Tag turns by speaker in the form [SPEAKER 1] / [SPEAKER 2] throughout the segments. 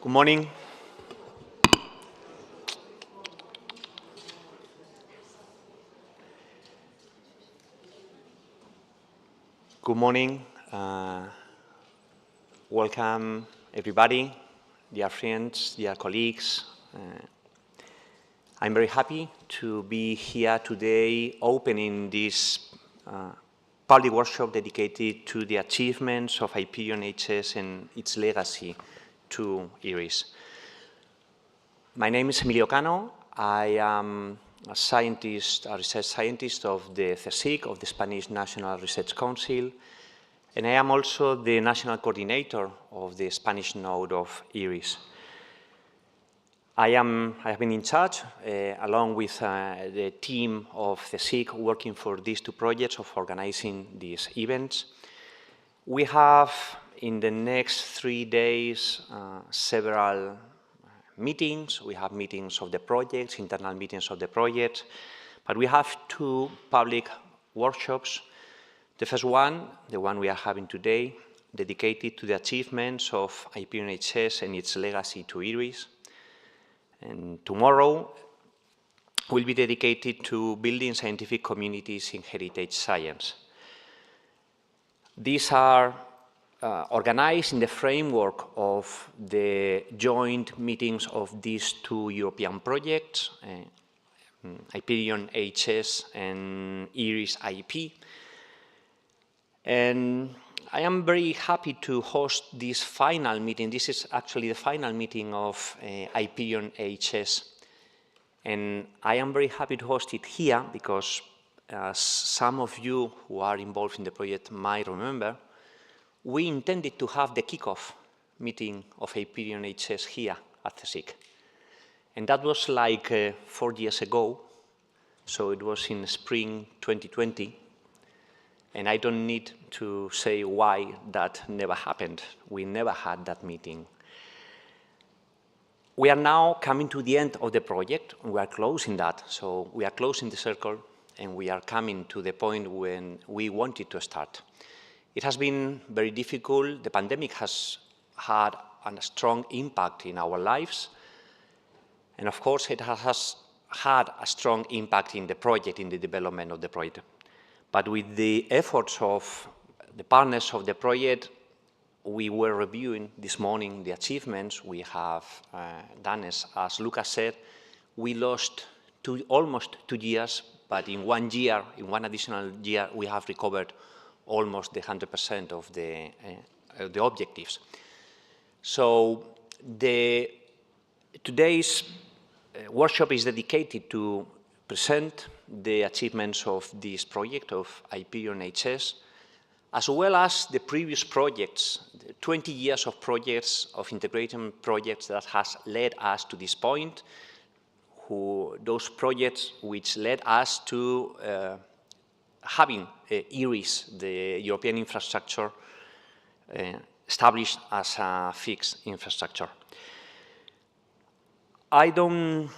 [SPEAKER 1] Good morning. Good morning. Welcome, everybody, dear friends, dear colleagues. I'm very happy to be here today opening this public workshop dedicated to the achievements of Iperion HS and its legacy to E-Rihs. My name is Emilio Cano. I am a research scientist of the CSIC, of the Spanish National Research Council, and I am also the national coordinator of the Spanish node of E-Rihs. I have been in charge, along with the team of CSIC working for these two projects, of organizing these events. We have, in the next 3 days, several meetings. We have meetings of the projects, internal meetings of the project, but we have 2 public workshops. The first one, the one we are having today, dedicated to the achievements of Iperion HS and its legacy to E-Rihs. And tomorrow will be dedicated to building scientific communities in heritage science. These are organized in the framework of the joint meetings of these 2 European projects, Iperion HS and E-Rihs IP. And I am very happy to host this final meeting. This is actually the final meeting of Iperion HS. And I am very happy to host it here because, as some of you who are involved in the project might remember, we intended to have the kickoff meeting of Iperion HS here at CSIC. And that was like 4 years ago, so it was in spring 2020. And I don't need to say why that never happened. We never had that meeting. We are now coming to the end of the project. We are closing that. So we are closing the circle, and we are coming to the point when we wanted to start. It has been very difficult. The pandemic has had a strong impact in our lives. And of course, it has had a strong impact in the project, in the development of the project. But with the efforts of the partners of the project, we were reviewing this morning the achievements we have done. As Lucas said, we lost almost 2 years, but in 1 year, in 1 additional year, we have recovered almost the 100% of the objectives. So today's workshop is dedicated to present the achievements of this project of Iperion HS, as well as the previous projects, the 20 years of projects, of integration projects that has led us to this point, those projects which led us to having E-Rihs, the European infrastructure, established as a fixed infrastructure. I don't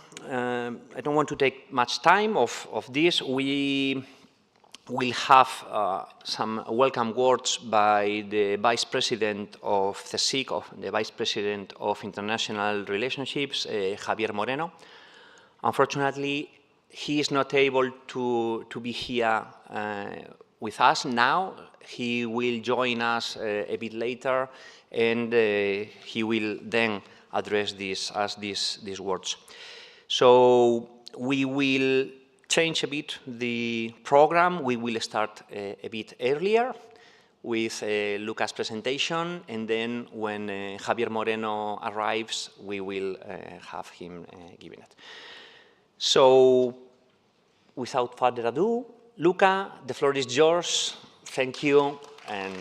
[SPEAKER 1] want to take much time of this. We will have some welcome words by the Vice President of CSIC, the Vice President of International Relationships, Javier Moreno. Unfortunately, he is not able to be here with us now. He will join us a bit later, and he will then address these words. So we will change a bit the program. We will start a bit earlier with Lucas' presentation, and then when Javier Moreno arrives, we will have him giving it. So without further ado, Luca, the floor is yours. Thank you. And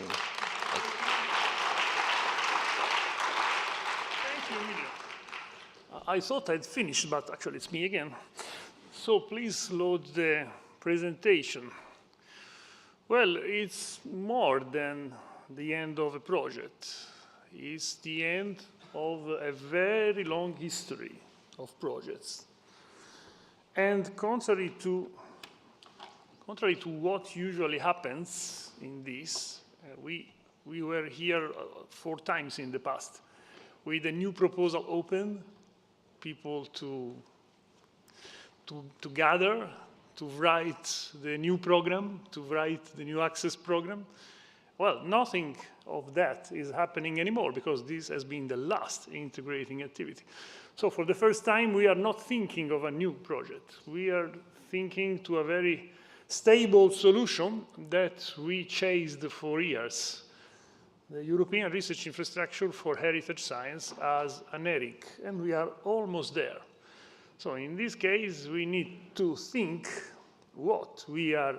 [SPEAKER 2] I thought I'd finished, but actually it's me again. So please load the presentation. Well, it's more than the end of a project. It's the end of a very long history of projects. And contrary to what usually happens in this, we were here 4 times in the past. with a new proposal open, people to gather, to write the new program, to write the new access program. Well, nothing of that is happening anymore because this has been the last integrating activity. So for the first time, we are not thinking of a new project. We are thinking to a very stable solution that we chased for years. The European Research Infrastructure for Heritage Science as an ERIC, and we are almost there. So in this case, we need to think what we are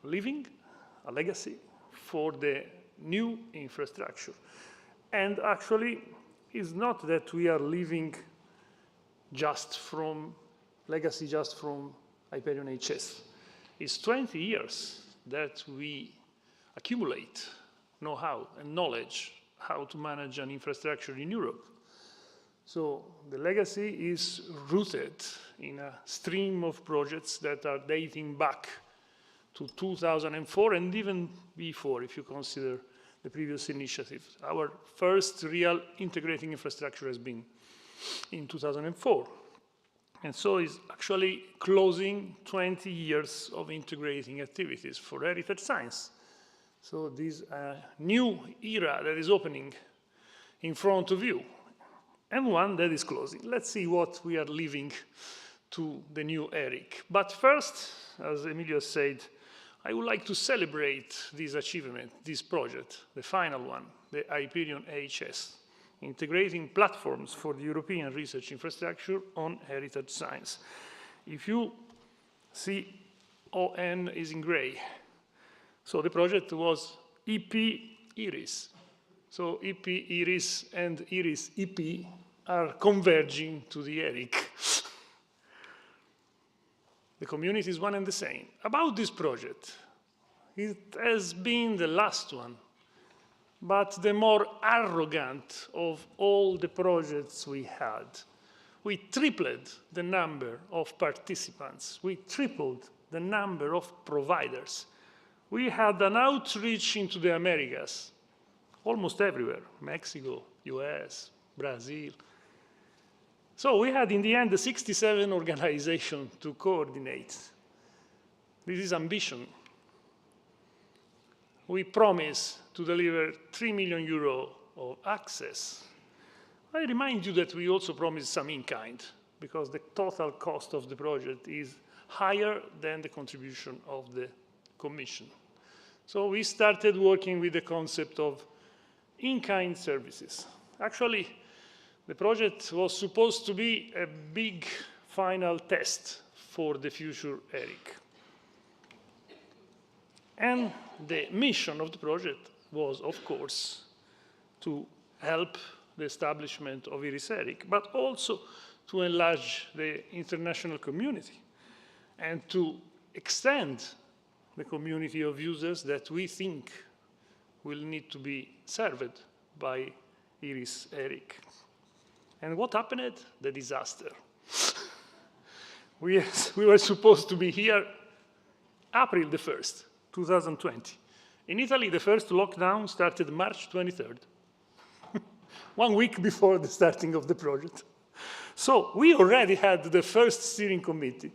[SPEAKER 2] leaving, a legacy, for the new infrastructure. And actually, it's not that we are leaving just from legacy, just from Iperion HS. It's 20 years that we accumulate know-how and knowledge how to manage an infrastructure in Europe. So the legacy is rooted in a stream of projects that are dating back to 2004 and even before, if you consider the previous initiative. Our first real integrating infrastructure has been in 2004. And so it's actually closing 20 years of integrating activities for heritage science. So this new era that is opening in front of you, and one that is closing. Let's see what we are leaving to the new ERIC. But first, as Emilio said, I would like to celebrate this achievement, this project, the final one, the Iperion HS, integrating platforms for the European research infrastructure on heritage science. If you see ON is in gray, so the project was EP-E-Rihs. So EP-E-Rihs and E-Rihs-EP are converging to the ERIC. The community is one and the same. About this project, it has been the last one, but the more arrogant of all the projects we had. We tripled the number of participants. We tripled the number of providers. We had an outreach into the Americas, almost everywhere, Mexico, US, Brazil. So we had, in the end, 67 organizations to coordinate. This is ambition. We promise to deliver 3 million euro of access. I remind you that we also promised some in-kind, because the total cost of the project is higher than the contribution of the Commission. So we started working with the concept of in-kind services. Actually, the project was supposed to be a big final test for the future ERIC. And the mission of the project was, of course, to help the establishment of E-Rihs-ERIC, but also to enlarge the international community and to extend the community of users that we think will need to be served by E-Rihs-ERIC. And what happened? The disaster. We were supposed to be here April the 1st, 2020. In Italy, the first lockdown started March 23rd, 1 week before the starting of the project. So we already had the first steering committee.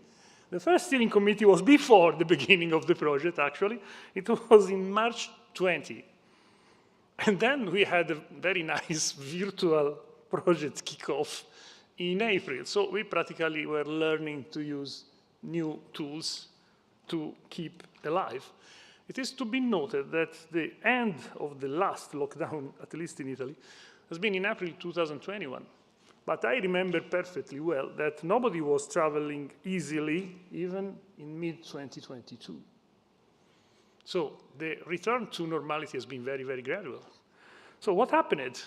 [SPEAKER 2] The first steering committee was before the beginning of the project, actually. It was in March 20. And then we had a very nice virtual project kickoff in April. So we practically were learning to use new tools to keep alive. It is to be noted that the end of the last lockdown, at least in Italy, has been in April 2021. But I remember perfectly well that nobody was traveling easily, even in mid-2022. So the return to normality has been very, very gradual. So what happened?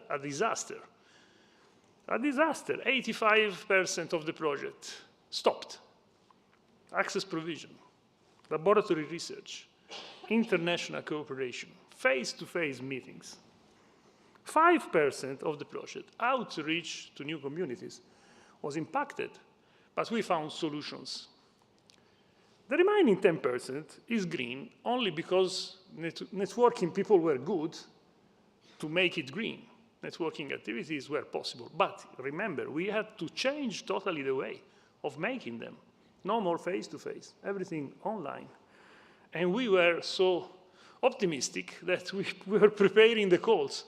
[SPEAKER 2] A disaster. A disaster. 85% of the project stopped. Access provision, laboratory research, international cooperation, face-to-face meetings. 5% of the project, outreach to new communities, was impacted, but we found solutions. The remaining 10% is green only because networking people were good to make it green. networking activities were possible. But remember, we had to change totally the way of making them. No more face-to-face, everything online. And we were so optimistic that we were preparing the calls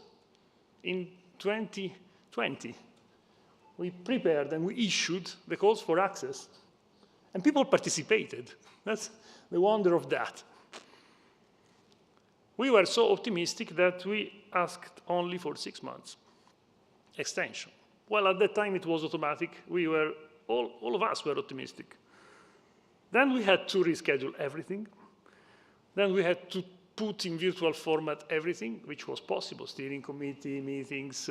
[SPEAKER 2] in 2020. We prepared and we issued the calls for access. And people participated. That's the wonder of that. We were so optimistic that we asked only for 6 months extension. Well, at that time it was automatic. We were, all of us were optimistic. Then we had to reschedule everything. Then we had to put in virtual format everything, which was possible, steering committee meetings,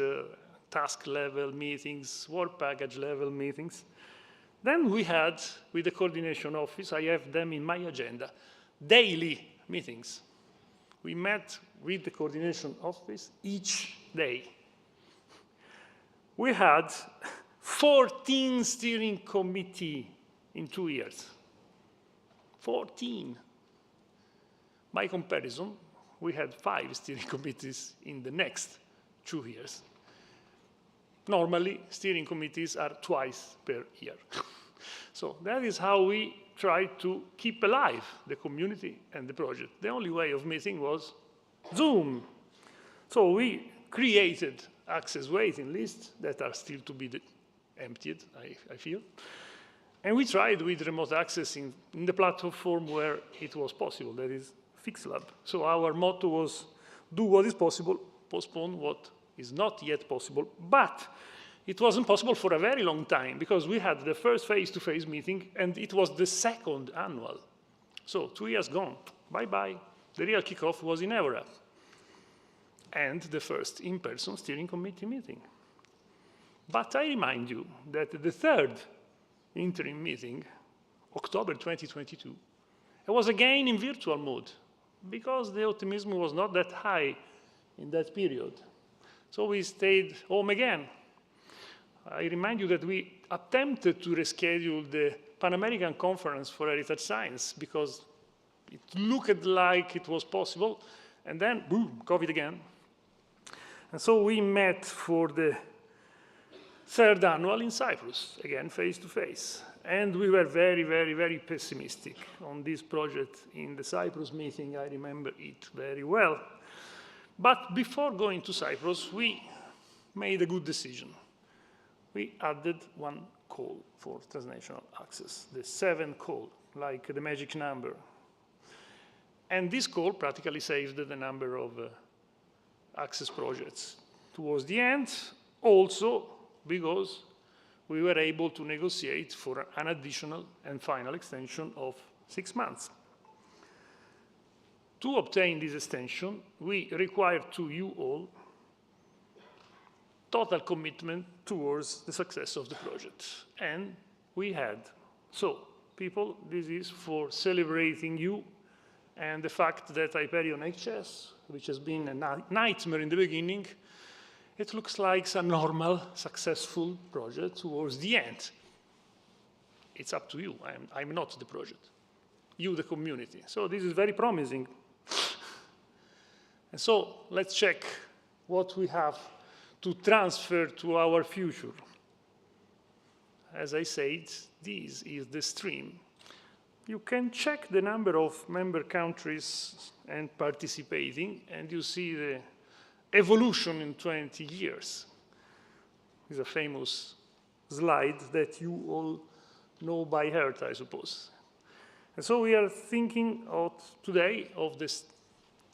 [SPEAKER 2] task level meetings, work package level meetings. Then we had, with the coordination office, I have them in my agenda, daily meetings. We met with the coordination office each day. We had 14 steering committee in 2 years. 14. By comparison, we had 5 steering committees in the next 2 years. Normally, steering committees are twice per year. So that is how we try to keep alive the community and the project. The only way of meeting was Zoom. So we created access waiting lists that are still to be emptied, I feel. And we tried with remote access in the platform where it was possible, that is FixLab. So our motto was, do what is possible, postpone what is not yet possible. But it wasn't possible for a very long time because we had the first face-to-face meeting and it was the second annual. So 2 years gone, bye-bye. The real kickoff was in Evora. And the first in-person steering committee meeting. But I remind you that the third interim meeting, October 2022, it was again in virtual mode because the optimism was not that high in that period. So we stayed home again. I remind you that we attempted to reschedule the Pan American Conference for Heritage Science because it looked like it was possible, and then, boom, COVID again. And so we met for the third annual in Cyprus, again, face-to-face. And we were very, very, very pessimistic on this project in the Cyprus meeting. I remember it very well. But before going to Cyprus, we made a good decision. We added one call for transnational access, the 7th call, like the magic number. And this call practically saved the number of access projects towards the end, also because we were able to negotiate for an additional and final extension of 6 months. To obtain this extension, we require to you all total commitment towards the success of the project. And we had. So, people, this is for celebrating you and the fact that Iperion HS, which has been a nightmare in the beginning, it looks like a normal, successful project towards the end. It's up to you. I'm not the project. You, the community. So this is very promising. And so let's check what we have to transfer to our future. As I said, this is the stream. You can check the number of member countries and participating, and you see the evolution in 20 years. It's a famous slide that you all know by heart, I suppose. And so we are thinking today of this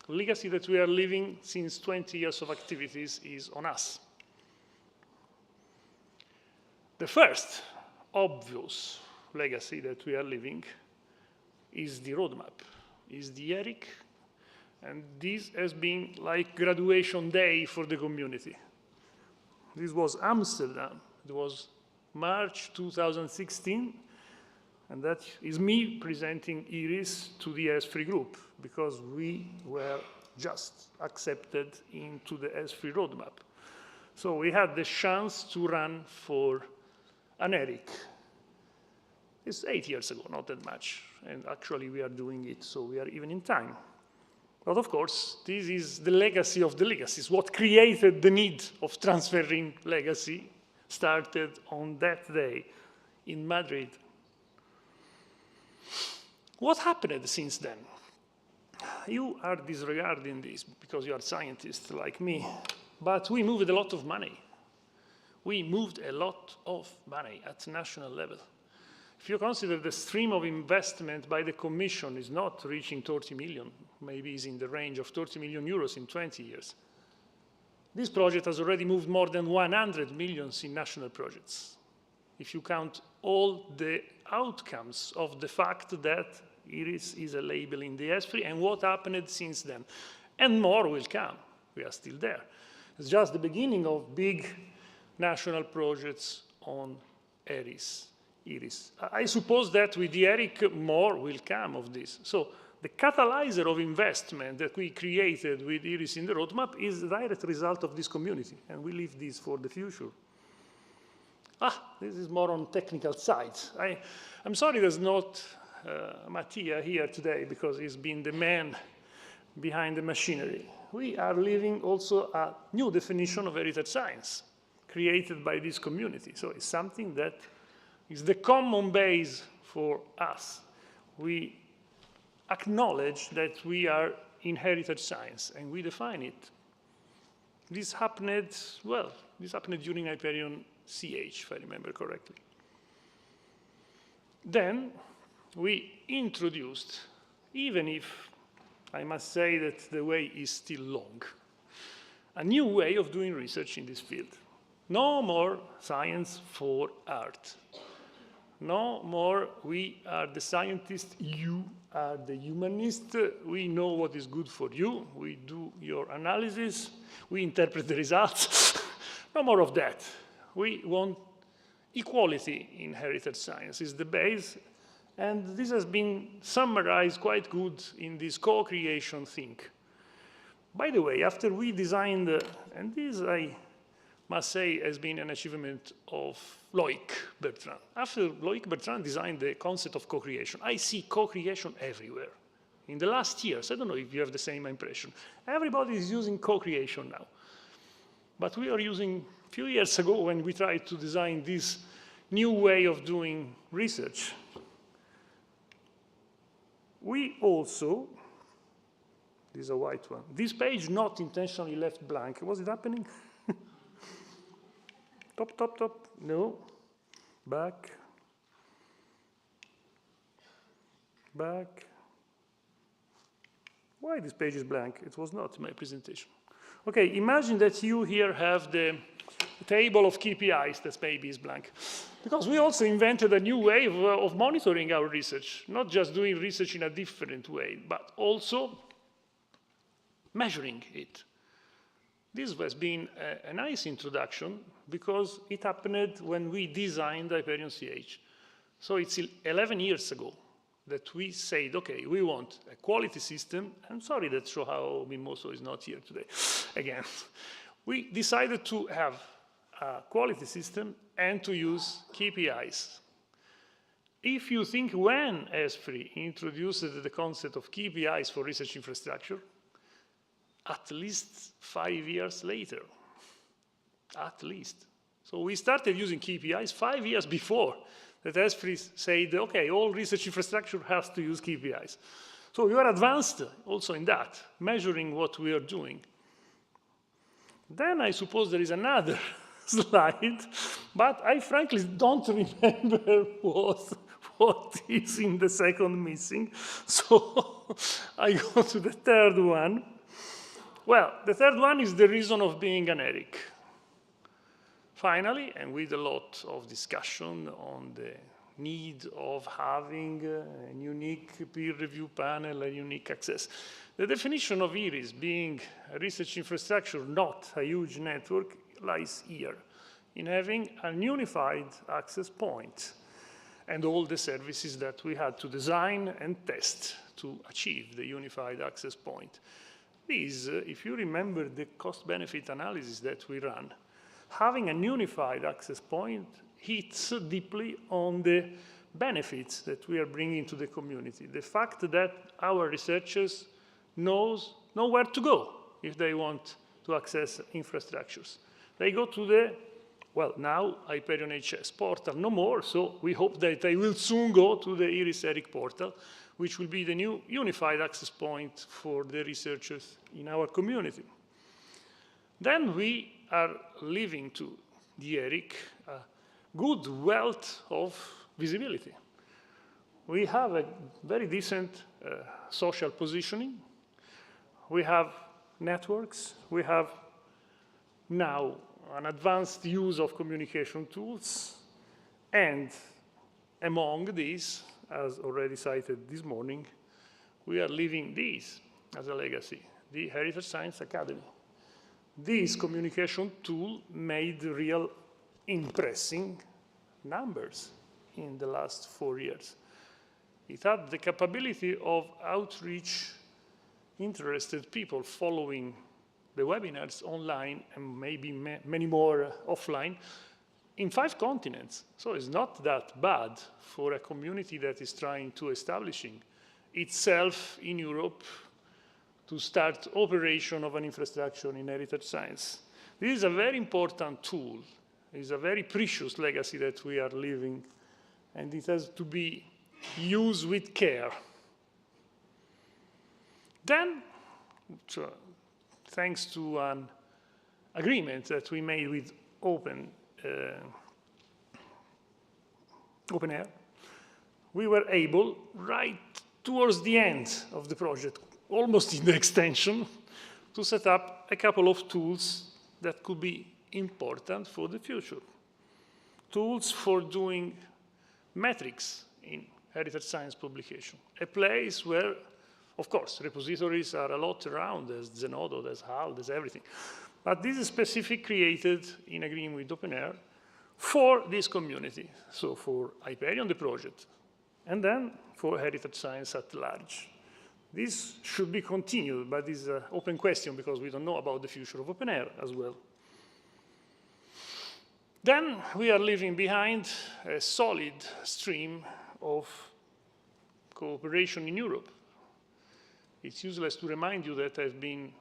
[SPEAKER 2] legacy that we are living since 20 years of activities is on us. The first obvious legacy that we are living is the roadmap, is the ERIC, and this has been like graduation day for the community. This was Amsterdam. It was March 2016, and that is me presenting E-Rihs to the S3 group, because we were just accepted into the S3 roadmap. So we had the chance to run for an ERIC. It's 8 years ago, not that much, and actually we are doing it, so we are even in time. But of course, this is the legacy of the legacies. What created the need of transferring legacy started on that day in Madrid. What happened since then? You are disregarding this because you are scientists like me, but we moved a lot of money. We moved a lot of money at national level. If you consider the stream of investment by the Commission is not reaching 30 million, maybe is in the range of 30 million euros in 20 years. This project has already moved more than 100 millions in national projects. If you count all the outcomes of the fact that E-Rihs is a label in the ESFRI and what happened since then. And more will come. We are still there. It's just the beginning of big national projects on E-Rihs. I suppose that with the ERIC, more will come of this. So the catalyzer of investment that we created with E-Rihs in the roadmap is a direct result of this community, and we leave this for the future. This is more on technical sides. I'm sorry there's not Mattia here today because he's been the man behind the machinery. We are living also a new definition of heritage science created by this community. So it's something that is the common base for us. We acknowledge that we are in heritage science and we define it. This happened, well, this happened during Iperion CH, if I remember correctly. Then we introduced, even if I must say that the way is still long, a new way of doing research in this field. No more science for art. No more we are the scientists, you are the humanist, we know what is good for you, we do your analysis, we interpret the results. No more of that. We want equality in heritage science is the base, and this has been summarized quite good in this co-creation thing. By the way, after we designed, and this I must say has been an achievement of Loïc Bertrand. After Loïc Bertrand designed the concept of co-creation, I see co-creation everywhere. In the last years, I don't know if you have the same impression, everybody is using co-creation now. But we are using, a few years ago when we tried to design this new way of doing research, we also, this is a white one, this page not intentionally left blank. Was it happening? Top, no, back. Why this page is blank? It was not my presentation. Okay, imagine that you here have the table of KPIs that maybe is blank. Because we also invented a new way of monitoring our research, not just doing research in a different way, but also measuring it. This has been a nice introduction because it happened when we designed Iperion CH. So it's 11 years ago that we said, okay, we want a quality system. I'm sorry that Joao Mimoso is not here today. Again, we decided to have a quality system and to use KPIs. If you think when ESFRI introduced the concept of KPIs for research infrastructure, at least 5 years later, at least. So we started using KPIs 5 years before that ESFRI said, okay, all research infrastructure has to use KPIs. So we are advanced also in that, measuring what we are doing. Then I suppose there is another slide, but I frankly don't remember what is in the second missing. So I go to the third one. Well, the third one is the reason of being an ERIC. Finally, and with a lot of discussion on the need of having a unique peer review panel, a unique access. The definition of E-Rihs being a research infrastructure, not a huge network, lies here, in having a unified access point and all the services that we had to design and test to achieve the unified access point. This, if you remember the cost-benefit analysis that we ran, having a unified access point hits deeply on the benefits that we are bringing to the community. The fact that our researchers know where to go if they want to access infrastructures. They go to the, well, now Iperion HS portal, no more, so we hope that they will soon go to the E-Rihs ERIC portal, which will be the new unified access point for the researchers in our community. Then we are leaving to the ERIC a good wealth of visibility. We have a very decent social positioning. We have networks. We have now an advanced use of communication tools. And among these, as already cited this morning, we are leaving this as a legacy, the Heritage Science Academy. This communication tool made real impressive numbers in the last 4 years. It had the capability of outreach interested people following the webinars online and maybe many more offline in 5 continents. So it's not that bad for a community that is trying to establishing itself in Europe to start operation of an infrastructure in heritage science. This is a very important tool. It's a very precious legacy that we are leaving, and it has to be used with care. Then, thanks to an agreement that we made with OpenAir, we were able, right towards the end of the project, almost in the extension, to set up a couple of tools that could be important for the future. Tools for doing metrics in heritage science publication, a place where, of course, repositories are a lot around. There's Zenodo, there's HAL, there's everything. But this is specific created in agreement with OpenAir for this community, so for Iperion, the project, and then for heritage science at large. This should be continued, but this is an open question because we don't know about the future of OpenAir as well. Then we are leaving behind a solid stream of cooperation in Europe. It's useless to remind you that I've been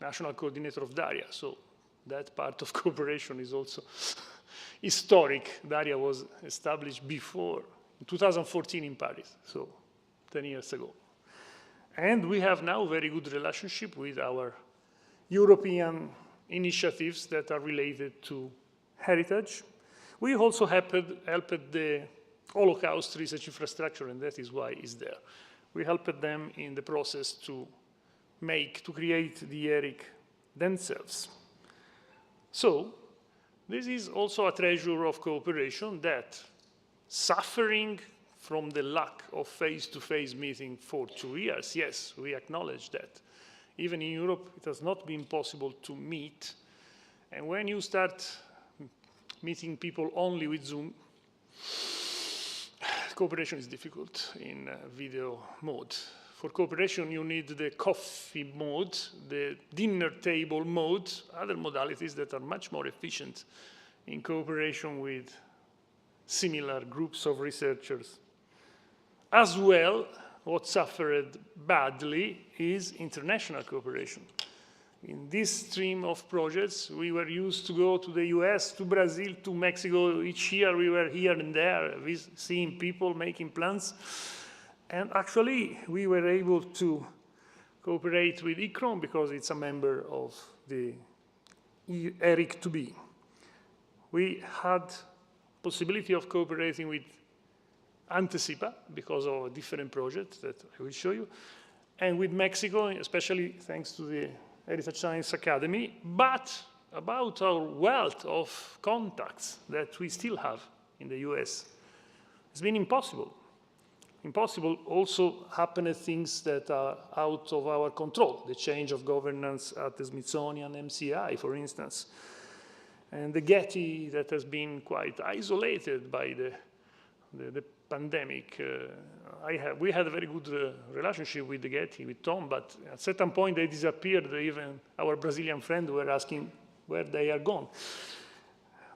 [SPEAKER 2] national coordinator of DARIA, so that part of cooperation is also historic. DARIA was established before, in 2014 in Paris, so 10 years ago. And we have now a very good relationship with our European initiatives that are related to heritage. We also helped the Holocaust research infrastructure, and that is why it's there. We helped them in the process to create the ERIC themselves. So this is also a treasure of cooperation that, suffering from the lack of face-to-face meeting for 2 years, yes, we acknowledge that. Even in Europe, it has not been possible to meet. And when you start meeting people only with Zoom, cooperation is difficult in video mode. For cooperation, you need the coffee mode, the dinner table mode, other modalities that are much more efficient in cooperation with similar groups of researchers. As well, what suffered badly is international cooperation. In this stream of projects, we were used to go to the US, to Brazil, to Mexico. Each year we were here and there, seeing people, making plans. And actually, we were able to cooperate with ICRON because it's a member of the ERIC2B. We had possibility of cooperating with Antecipa because of a different project that I will show you, and with Mexico, especially thanks to the Heritage Science Academy, but about our wealth of contacts that we still have in the US. It's been impossible. Impossible also happened things that are out of our control, the change of governance at the Smithsonian MCI, for instance, and the Getty that has been quite isolated by the pandemic. We had a very good relationship with the Getty, with Tom, but at a certain point they disappeared. Even our Brazilian friends were asking where they are gone.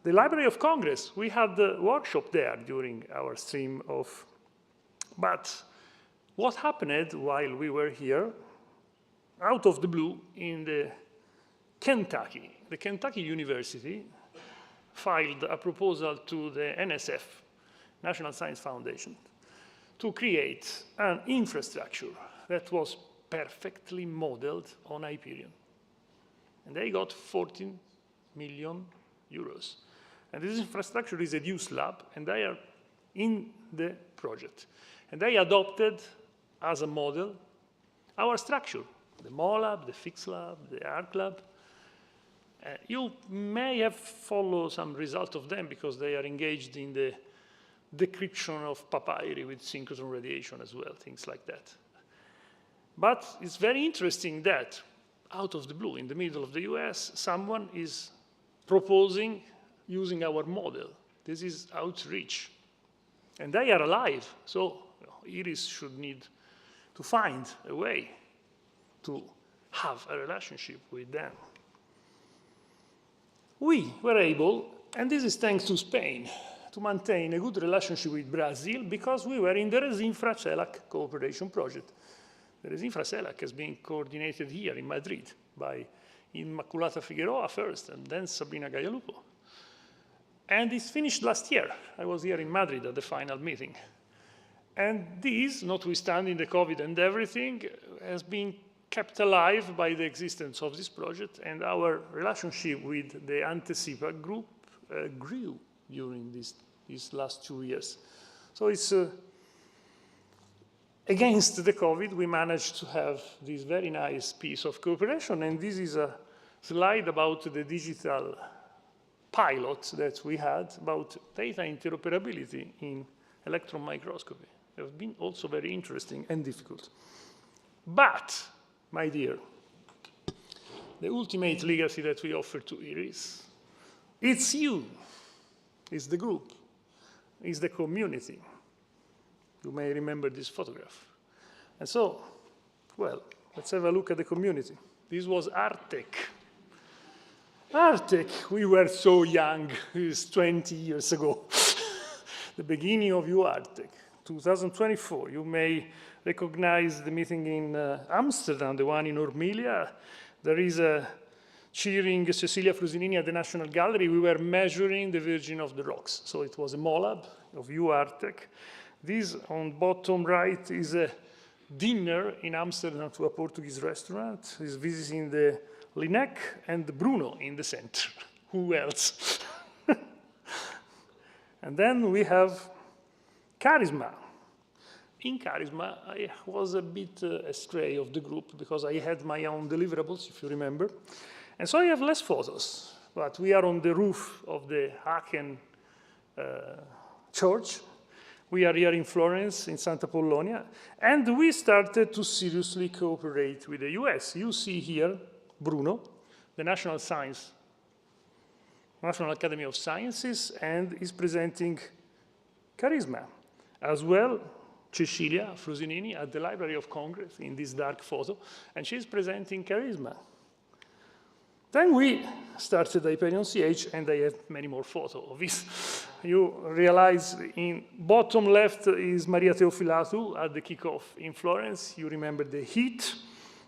[SPEAKER 2] The Library of Congress, we had the workshop there during our stream of, but what happened while we were here out of the blue, in the Kentucky University filed a proposal to the NSF, National Science Foundation, to create an infrastructure that was perfectly modeled on Iperion. And they got 14 million euros. And this infrastructure is a use lab, and they are in the project. And they adopted as a model our structure, the MOLAB, the Fix Lab, the ARC Lab. You may have followed some result of them because they are engaged in the decryption of papyri with synchrotron radiation as well, things like that. But it's very interesting that out of the blue, in the middle of the US, someone is proposing using our model. This is outreach. And they are alive, so E-Rihs should need to find a way to have a relationship with them. We were able, and this is thanks to Spain, to maintain a good relationship with Brazil because we were in the RESINFRA-CELAC cooperation project. The RESINFRA-CELAC has been coordinated here in Madrid by Immaculata Figueroa first, and then Sabrina Gaialupo. And it's finished last year. I was here in Madrid at the final meeting. And this, notwithstanding the COVID and everything, has been kept alive by the existence of this project, and our relationship with the Anticipa group grew during these last 2 years. So it's against the COVID, we managed to have this very nice piece of cooperation, and this is a slide about the digital pilot that we had about data interoperability in electron microscopy. It has been also very interesting and difficult. But, my dear, the ultimate legacy that we offer to E-Rihs, it's you, it's the group, it's the community. You may remember this photograph. And so, well, let's have a look at the community. This was Artec. Artec, we were so young, it was 20 years ago. The beginning of Artec, 2024. You may recognize the meeting in Amsterdam, the one in Ormilia. There is a cheering Cecilia Frusinini at the National Gallery. We were measuring the Virgin of the Rocks. So it was a MOLAB of Artec. This on bottom right is a dinner in Amsterdam to a Portuguese restaurant. He's visiting the Linec and the Bruno in the center. Who else? And then we have Charisma. In Charisma, I was a bit astray of the group because I had my own deliverables, if you remember. And so I have less photos. But we are on the roof of the Aachen church. We are here in Florence, in Santa Polonia, and we started to seriously cooperate with the US. You see here Bruno, the National Academy of Sciences, and is presenting Charisma. As well, Cecilia Frusinini at the Library of Congress in this dark photo, and she's presenting Charisma. Then we started Iperion CH, and I have many more photos of this. You realize in bottom left is Maria Teofilatu at the kickoff in Florence. You remember the heat.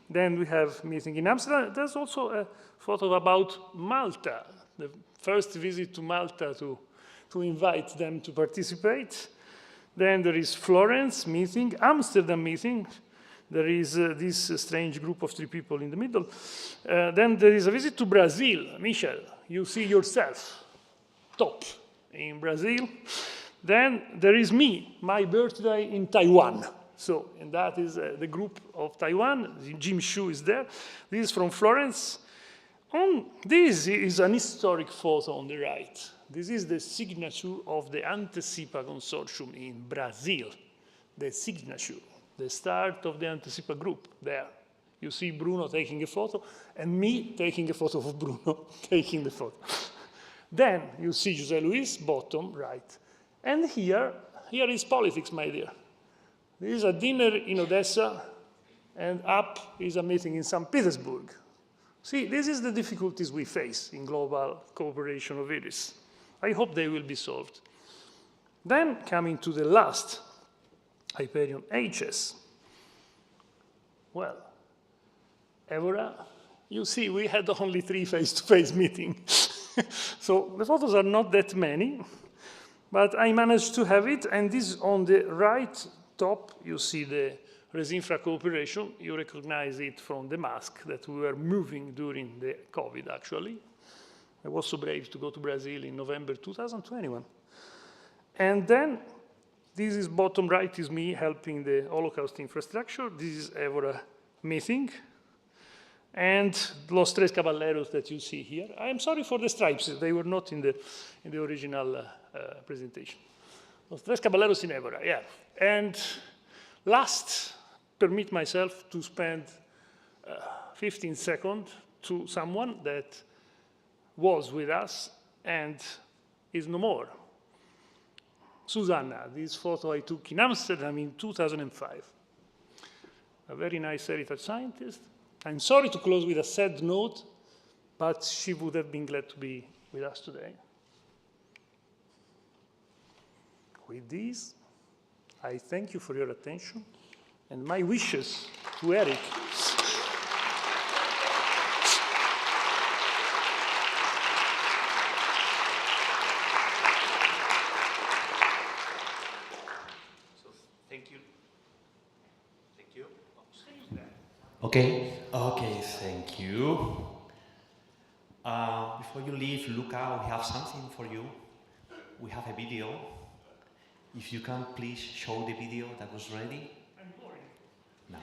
[SPEAKER 2] Then we have meeting in Amsterdam. There's also a photo about Malta, the first visit to Malta to invite them to participate. Then there is Florence meeting, Amsterdam meeting. There is this strange group of 3 people in the middle. Then there is a visit to Brazil. Michel, you see yourself, top in Brazil. Then there is me, my birthday in Taiwan. So, and that is the group of Taiwan. Jim Shu is there. This is from Florence. This is an historic photo on the right. This is the signature of the Anticipa consortium in Brazil. The signature. The start of the Anticipa group there. You see Bruno taking a photo, and me taking a photo of Bruno taking the photo. Then you see José Luis, bottom right. And here is politics, my dear. There is a dinner in Odessa, and up is a meeting in St. Petersburg. See, this is the difficulties we face in global cooperation of E-Rihs. I hope they will be solved. Then coming to the last Iperion HS. Well, Evora. You see, we had only 3 face-to-face meetings. So the photos are not that many, but I managed to have it. And this on the right top, you see the Resinfra cooperation. You recognize it from the mask that we were moving during the COVID, actually. I was so brave to go to Brazil in November 2021. And then this is bottom right is me helping the Holocaust infrastructure. This is Evora meeting. And Los Tres Caballeros that you see here. I'm sorry for the stripes. They were not in the original presentation. Los Tres Caballeros in Evora, yeah. And last, permit myself to spend 15 seconds to someone that was with us and is no more. Susanna, this photo I took in Amsterdam in 2005. A very nice heritage scientist. I'm sorry to close with a sad note, but she would have been glad to be with us today. With this, I thank you for your attention and my wishes to Eric.
[SPEAKER 1] Thank you. Thank you.
[SPEAKER 3] Okay, thank you. Before you leave, Luca, we have something for you. We have a video. If you can please show the video that was ready.
[SPEAKER 2] I'm boring.
[SPEAKER 3] No.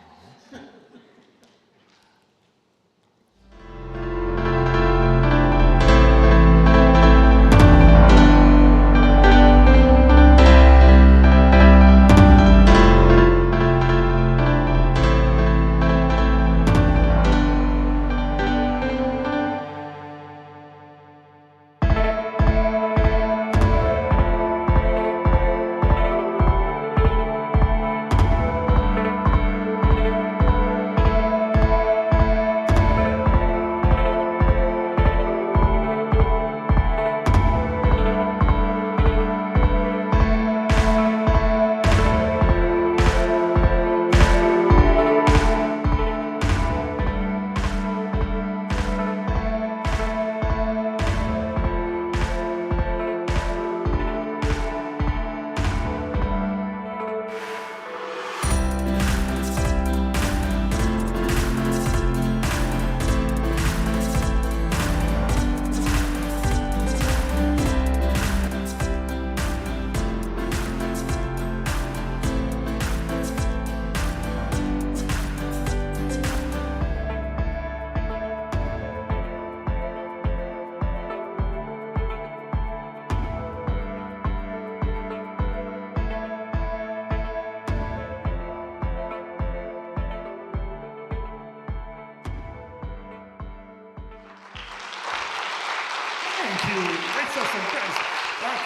[SPEAKER 2] Thank you. That's so fantastic. But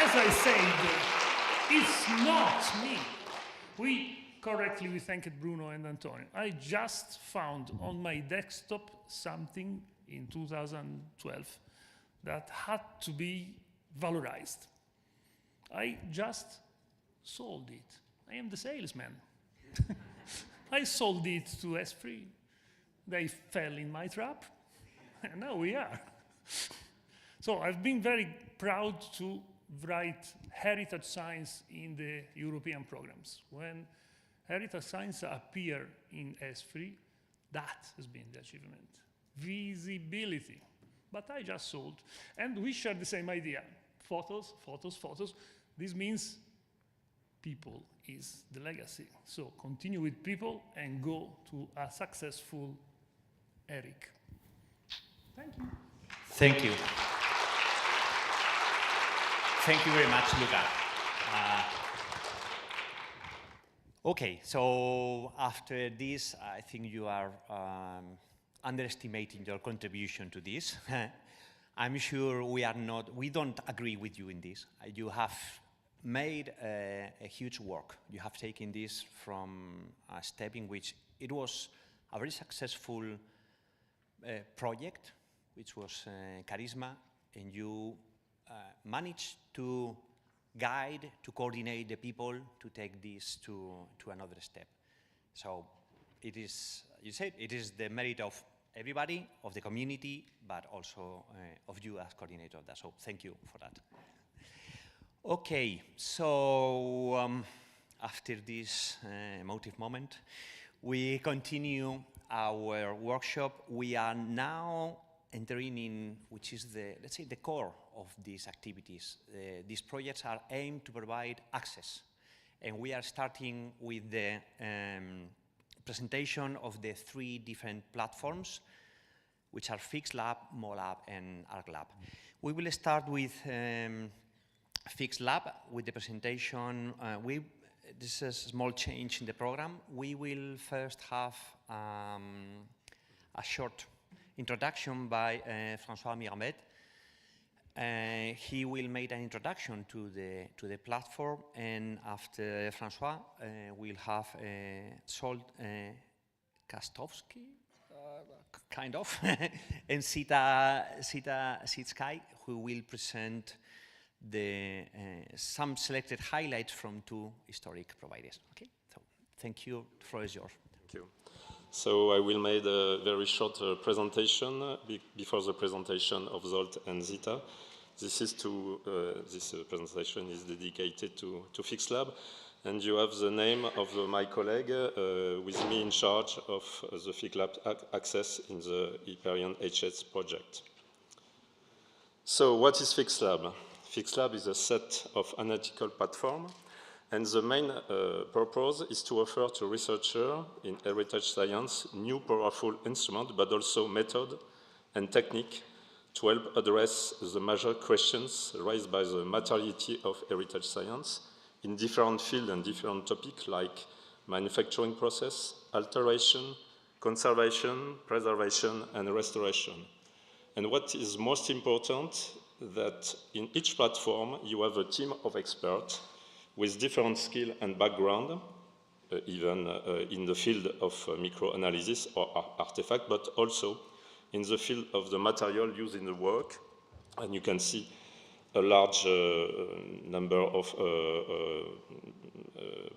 [SPEAKER 2] as I said, it's not me. We thanked Bruno and Antonio. I just found on my desktop something in 2012 that had to be valorized. I just sold it. I am the salesman. I sold it to S3. They fell in my trap, and now we are. So I've been very proud to write heritage science in the European programs. When heritage science appear in S3, that has been the achievement. Visibility. But I just sold. And we share the same idea. Photos, photos, photos. This means people is the legacy. So continue with people and go to a successful Eric. Thank you.
[SPEAKER 3] Thank you. Thank you very much, Luca. Okay, so after this, I think you are underestimating your contribution to this. I'm sure we don't agree with you in this. You have made a huge work. You have taken this from a step in which it was a very successful project, which was Charisma, and you managed to guide, to coordinate the people to take this to another step. So it is, you said, it is the merit of everybody, of the community, but also of you as coordinator of that. So thank you for that. Okay, so after this emotive moment, we continue our workshop. We are now entering in, which is the, let's say, the core of these activities. These projects are aimed to provide access. And we are starting with the presentation of the 3 different platforms, which are Fixed Lab, MoLab, and ArcLab. We will start with Fixed Lab, with the presentation. This is a small change in the program. We will first have a short introduction by François Miramet. He will make an introduction to the platform, and after François, we'll have Sol Kastowski, kind of, and Sita Sitskai, who will present some selected highlights from 2 historic providers. Okay, so thank you. The floor is yours.
[SPEAKER 4] Thank you. So I will make a very short presentation before the presentation of Zolt and Zita. This presentation is dedicated to Fixed Lab, and you have the name of my colleague with me in charge of the Fixed Lab access in the Iperion HS project. So what is Fixed Lab? Fixed Lab is a set of analytical platforms. And the main purpose is to offer to researchers in heritage science new powerful instruments, but also method and technique to help address the major questions raised by the materiality of heritage science in different fields and different topics like manufacturing process, alteration, conservation, preservation, and restoration. And what is most important, that in each platform you have a team of experts with different skill and background, even in the field of microanalysis or artifact, but also in the field of the material used in the work. And you can see a large number of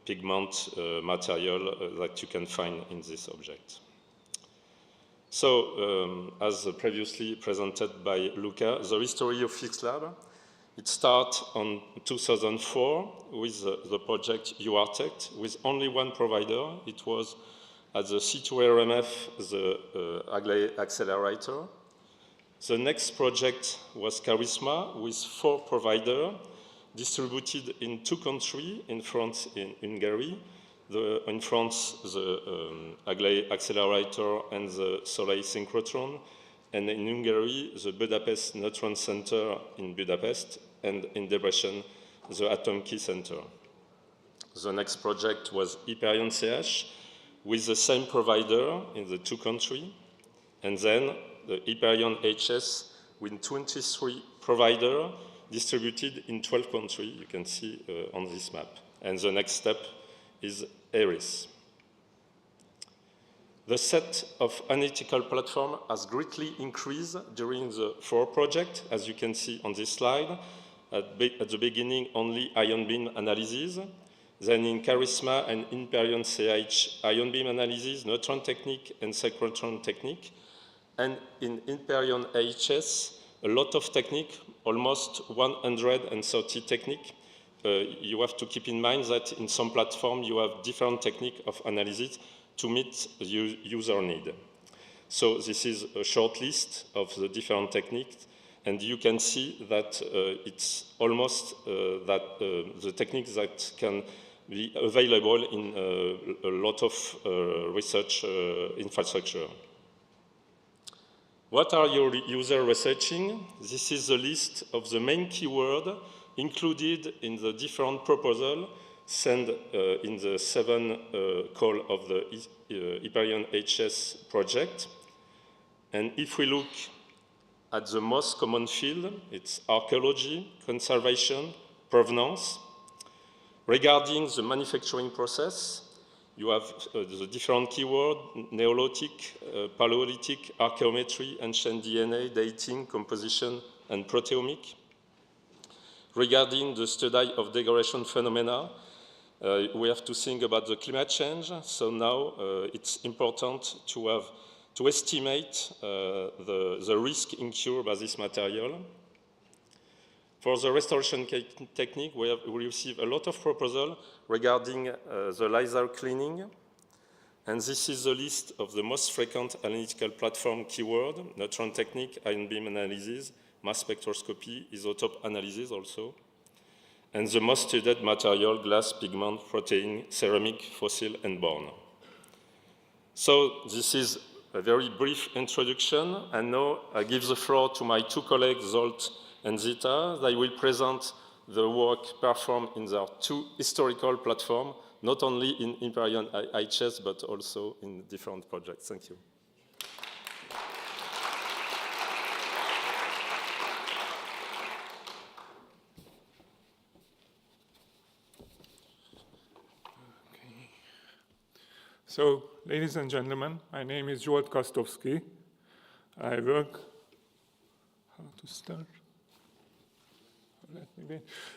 [SPEAKER 4] pigment material that you can find in this object. So, as previously presented by Luca, the history of Fixed Lab, it started in 2004 with the project UArtect with only 1 provider. It was at the C2RMF, the Aglaé accelerator. The next project was Charisma with 4 providers distributed in 2 countries, in France and Hungary. In France, the Aglaé accelerator and the Soleil synchrotron, and in Hungary, the Budapest Neutron Center in Budapest, and in Debrecen, the Atom Key Center. The next project was Iperion CH, with the same provider in the 2 countries, and then the Iperion HS with 23 providers distributed in 12 countries, you can see on this map. And the next step is E-Rihs. The set of analytical platforms has greatly increased during the 4 projects, as you can see on this slide. At the beginning, only ion beam analysis. Then in Charisma and Iperion CH, ion beam analysis, neutron technique, and synchrotron technique. And in Iperion HS, a lot of technique, almost 130 technique. You have to keep in mind that in some platform you have different technique of analysis to meet the user need. So this is a short list of the different techniques, and you can see that it's almost the techniques that can be available in a lot of research infrastructure. What are your users researching? This is a list of the main keywords included in the different proposal sent in the 7 call of the Iperion HS project. And if we look at the most common field, it's archaeology, conservation, provenance. Regarding the manufacturing process, you have the different keywords: Neolithic, Paleolithic, archaeometry, ancient DNA, dating, composition, and proteomic. Regarding the study of degradation phenomena, we have to think about the climate change. So now it's important to estimate the risk incurred by this material. For the restoration technique, we receive a lot of proposals regarding the laser cleaning. And this is the list of the most frequent analytical platform keyword: neutron technique, ion beam analysis, mass spectroscopy, isotope analysis also. And the most studied material: glass, pigment, protein, ceramic, fossil, and bone. So this is a very brief introduction. And now I give the floor to my two colleagues, Zolt and Zita. They will present the work performed in their two historical platforms, not only in Iperion HS, but also in different projects. Thank you.
[SPEAKER 5] So, ladies and gentlemen, my name is Zsolt Kasztowski. I work, how to start?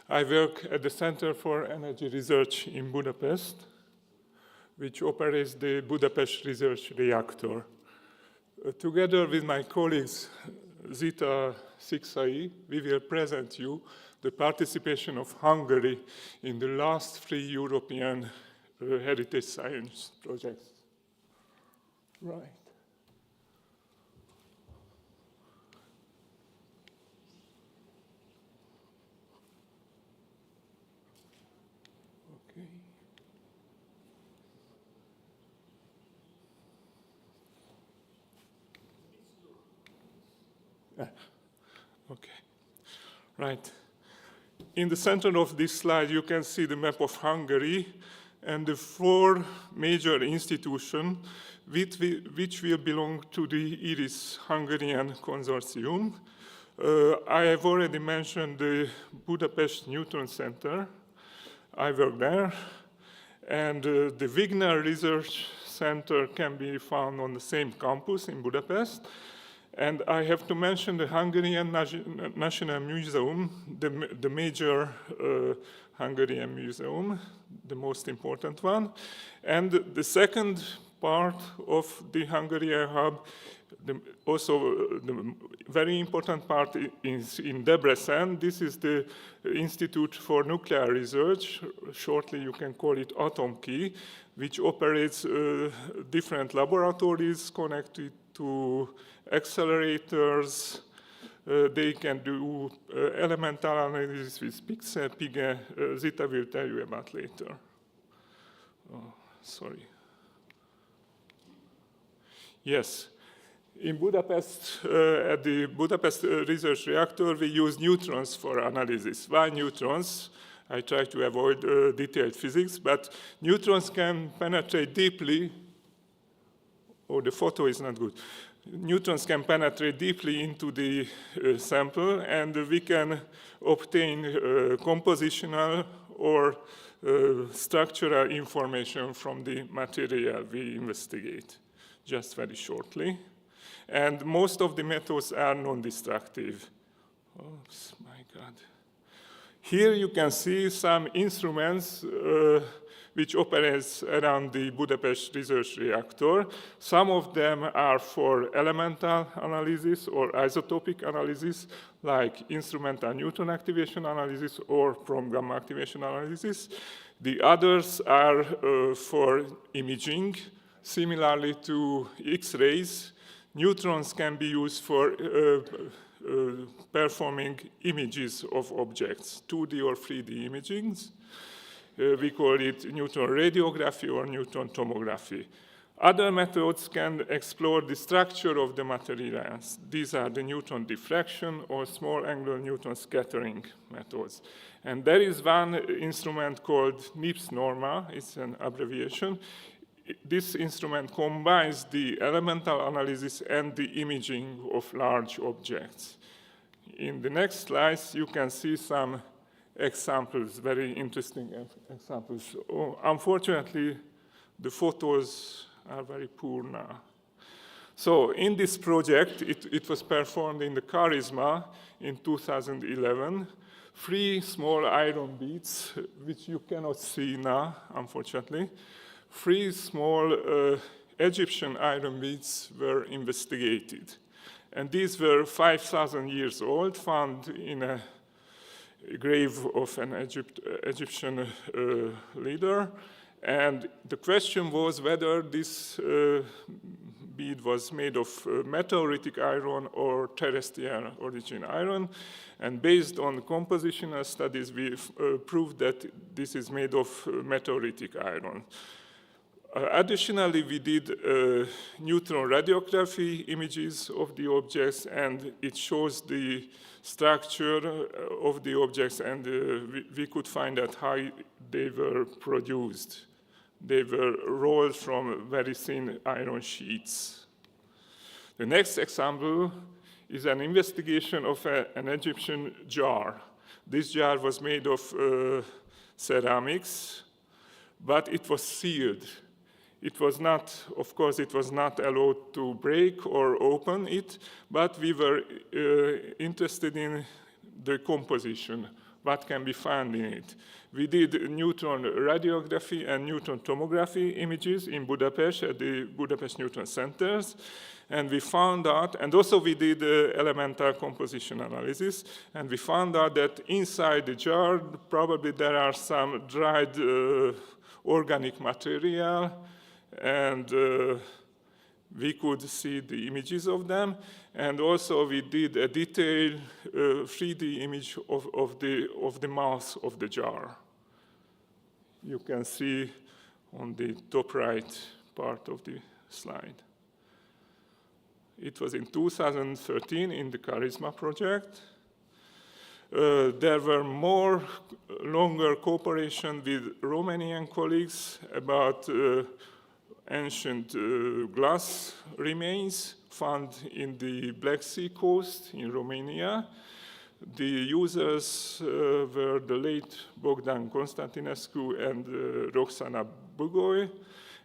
[SPEAKER 5] I work at the Center for Energy Research in Budapest, which operates the Budapest Research Reactor. Together with my colleagues Zita Szikszai, we will present you the participation of Hungary in the last 3 European heritage science projects. Right. Okay, right. In the center of this slide, you can see the map of Hungary and the 4 major institutions which will belong to the E-Rihs Hungarian Consortium. I have already mentioned the Budapest Neutron Center. I work there. And the Wigner Research Center can be found on the same campus in Budapest. And I have to mention the Hungarian National Museum, the major Hungarian museum, the most important one. And the second part of the Hungarian hub, also the very important part is in Debrecen. This is the Institute for Nuclear Research. Shortly, you can call it Atomkey, which operates different laboratories connected to accelerators. They can do elemental analysis with pixel. Zita will tell you about later. Oh, sorry. Yes. In Budapest, at the Budapest Research Reactor, we use neutrons for analysis. Why neutrons? I try to avoid detailed physics, but neutrons can penetrate deeply. Oh, the photo is not good. Neutrons can penetrate deeply into the sample, and we can obtain compositional or structural information from the material we investigate, just very shortly. And most of the methods are non-destructive. Oops, my God. Here you can see some instruments which operates around the Budapest Research Reactor. Some of them are for elemental analysis or isotopic analysis, like instrumental neutron activation analysis or from gamma activation analysis. The others are for imaging. Similarly to X-rays, neutrons can be used for performing images of objects, 2D or 3D imagings. We call it neutron radiography or neutron tomography. Other methods can explore the structure of the materials. These are the neutron diffraction or small angular neutron scattering methods. And there is one instrument called NIPS Norma, it's an abbreviation. This instrument combines the elemental analysis and the imaging of large objects. In the next slides, you can see some examples, very interesting examples. Oh, unfortunately, the photos are very poor now. So in this project, it was performed in the Charisma in 2011. 3 small iron beads, which you cannot see now, unfortunately. 3 small Egyptian iron beads were investigated. And these were 5,000 years old, found in a grave of an Egyptian leader. And the question was whether this bead was made of meteoritic iron or terrestrial origin iron. And based on compositional studies, we proved that this is made of meteoritic iron. Additionally, we did neutron radiography images of the objects, and it shows the structure of the objects, and we could find out how they were produced. They were rolled from very thin iron sheets. The next example is an investigation of an Egyptian jar. This jar was made of ceramics, but it was sealed. It was not, of course, it was not allowed to break or open it, but we were interested in the composition, what can be found in it. We did neutron radiography and neutron tomography images in Budapest at the Budapest Neutron Centers, and we found out, and also we did elemental composition analysis, and we found out that inside the jar, probably there are some dried organic material, and we could see the images of them. And also we did a detailed 3D image of the mouth of the jar. You can see on the top right part of the slide. It was in 2013 in the Charisma project. There were more longer cooperation with Romanian colleagues about ancient glass remains found in the Black Sea coast in Romania. The users were the late Bogdan Constantinescu and Roxana Bugoy,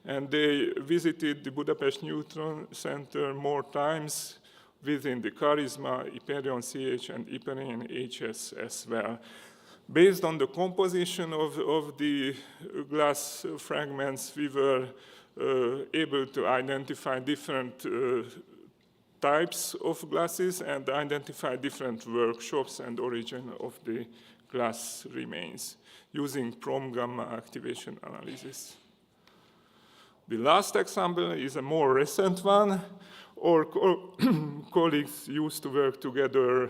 [SPEAKER 5] and they visited the Budapest Neutron Center more times within the Charisma, Iperion CH, and Iperion HS as well. Based on the composition of the glass fragments, we were able to identify different types of glasses and identify different workshops and origin of the glass remains using prom gamma activation analysis. The last example is a more recent one. Our colleagues used to work together,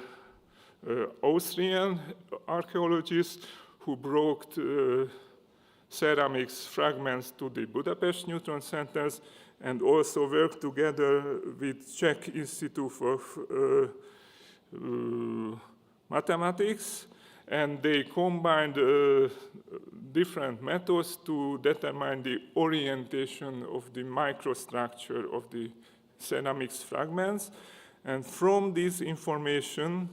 [SPEAKER 5] Austrian archaeologists who brought ceramics fragments to the Budapest Neutron Centers, and also worked together with Czech Institute of Mathematics, and they combined different methods to determine the orientation of the microstructure of the ceramics fragments. And from this information,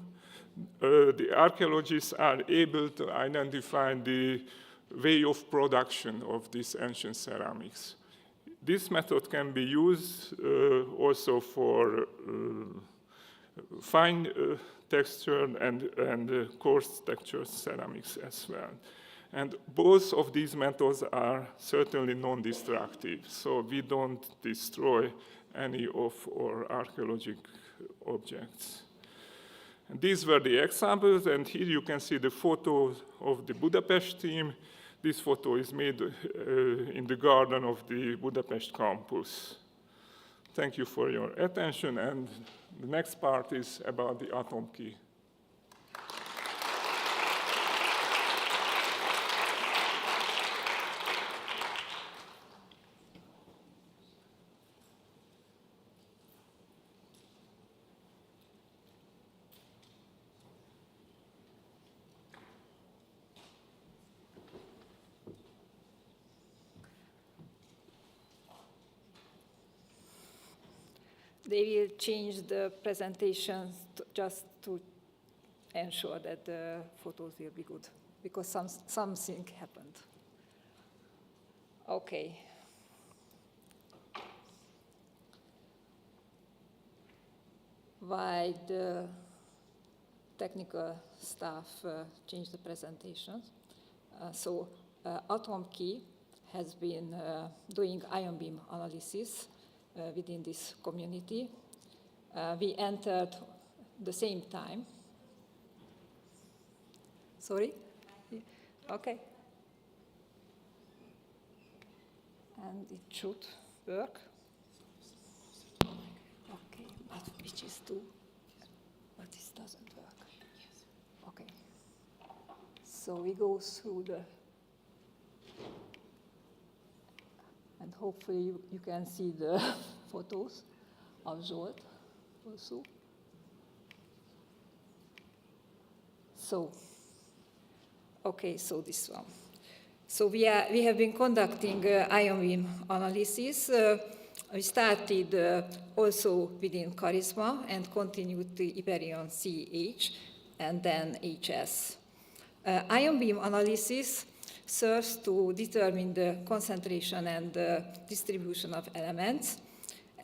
[SPEAKER 5] the archaeologists are able to identify the way of production of these ancient ceramics. This method can be used also for fine texture and coarse texture ceramics as well. And both of these methods are certainly non-destructive, so we don't destroy any of our archaeological objects. And these were the examples, and here you can see the photo of the Budapest team. This photo is made in the garden of the Budapest campus. Thank you for your attention, and the next part is about the atom key.
[SPEAKER 6] They will change the presentations just to ensure that the photos will be good, because something happened. Okay. Why the technical staff changed the presentation. Atom Key has been doing ion beam analysis within this community. We entered the same time. Sorry? Okay. And it should work. Okay, but which is 2? But this doesn't work. Okay. So we go through the, and hopefully you can see the photos of Zsolt also. So, okay, so this one. So we have been conducting ion beam analysis. We started also within Charisma and continued to Iperion CH and then HS. Ion beam analysis serves to determine the concentration and distribution of elements.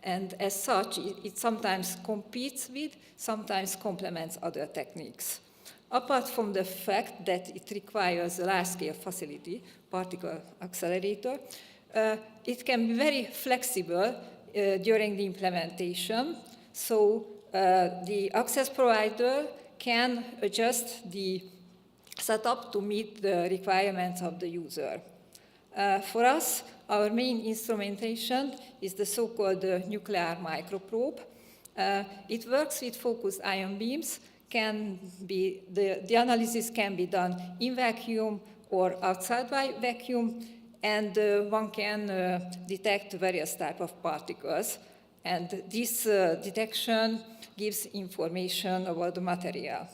[SPEAKER 6] And as such, it sometimes competes with, sometimes complements other techniques. Apart from the fact that it requires a large-scale facility, particle accelerator, it can be very flexible during the implementation. So the access provider can adjust the setup to meet the requirements of the user. For us, our main instrumentation is the so-called nuclear microprobe. It works with focused ion beams. The analysis can be done in vacuum or outside vacuum, and one can detect various types of particles. And this detection gives information about the material.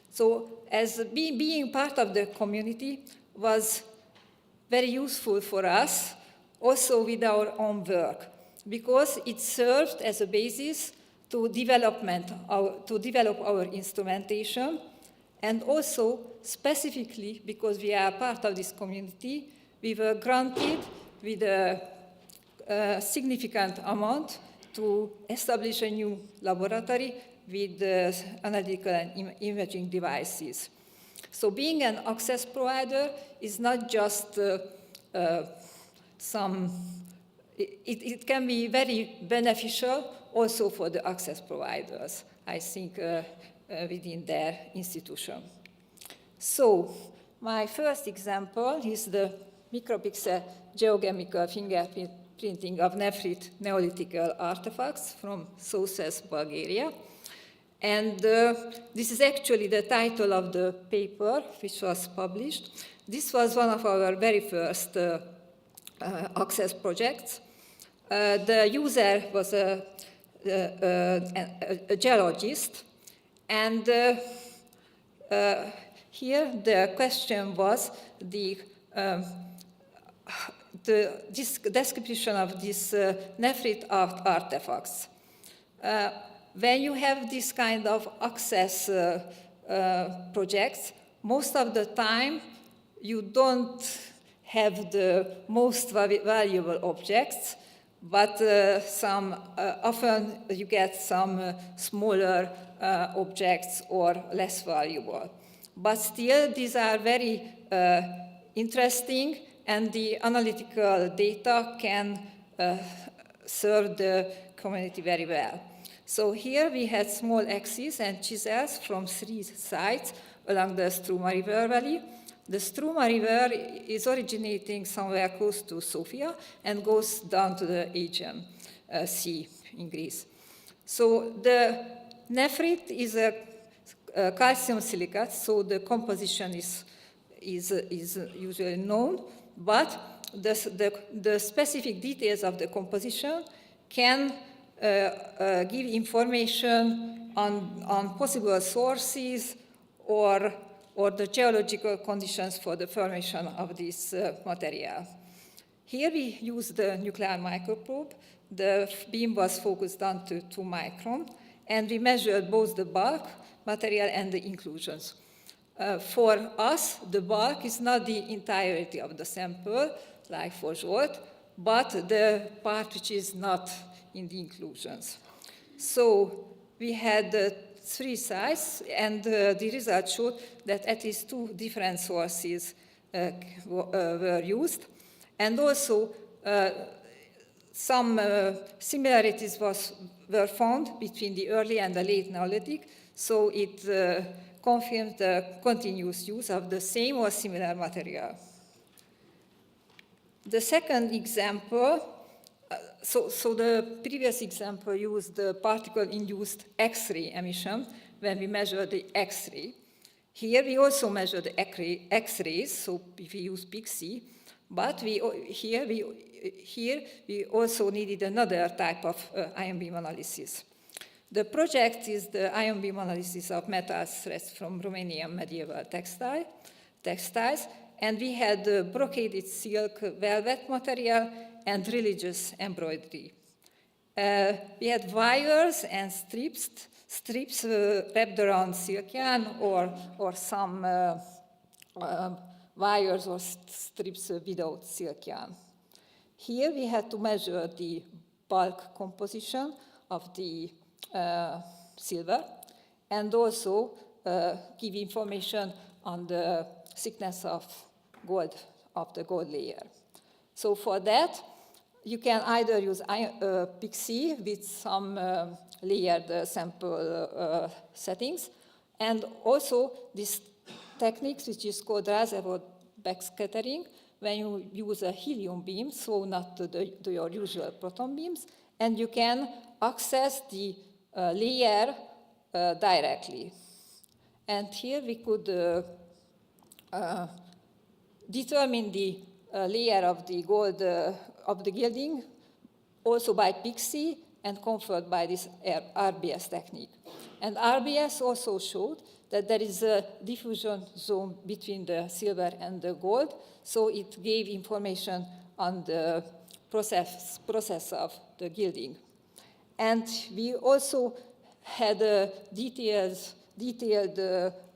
[SPEAKER 6] So as being part of the community was very useful for us, also with our own work, because it served as a basis to develop our instrumentation, and also specifically because we are part of this community, we were granted with a significant amount to establish a new laboratory with analytical and imaging devices. So being an access provider is not just it can be very beneficial also for the access providers, I think, within their institution. So my first example is the micropixel geochemical fingerprinting of Nephrit Neolithical artifacts from Southwest Bulgaria. And this is actually the title of the paper which was published. This was one of our very first access projects. The user was a geologist, and here the question was the description of these Nephrit artifacts. When you have this kind of access projects, most of the time you don't have the most valuable objects, but often you get some smaller objects or less valuable. But still, these are very interesting, and the analytical data can serve the community very well. So here we had small axes and chisels from 3 sites along the Struma River valley. The Struma River is originating somewhere close to Sofia and goes down to the Aegean Sea in Greece. So the Nephrit is a calcium silicate, so the composition is usually known, but the specific details of the composition can give information on possible sources or the geological conditions for the formation of this material. Here we use the nuclear microprobe. The beam was focused down to 2 micron, and we measured both the bulk material and the inclusions. For us, the bulk is not the entirety of the sample, like for Zsolt, but the part which is not in the inclusions. So we had three sites, and the result showed that at least two different sources were used. And also, some similarities were found between the early and the late Neolithic, so it confirmed the continuous use of the same or similar material. The second example, so the previous example used the particle-induced X-ray emission when we measure the X-ray. Here we also measure the X-rays, so if we use PIXI, but here we also needed another type of ion beam analysis. The project is the ion beam analysis of metal threads from Romanian medieval textiles, and we had brocaded silk velvet material and religious embroidery. We had wires and strips wrapped around silk yarn or some wires or strips without silk yarn. Here we had to measure the bulk composition of the silver and also give information on the thickness of the gold layer. So for that, you can either use PIXI with some layered sample settings, and also this technique, which is called reservoir backscattering, when you use a helium beam, so not your usual proton beams, and you can access the layer directly. And here we could determine the layer of the gold of the gilding also by PIXI and confirmed by this RBS technique. And RBS also showed that there is a diffusion zone between the silver and the gold, so it gave information on the process of the gilding. And we also had detailed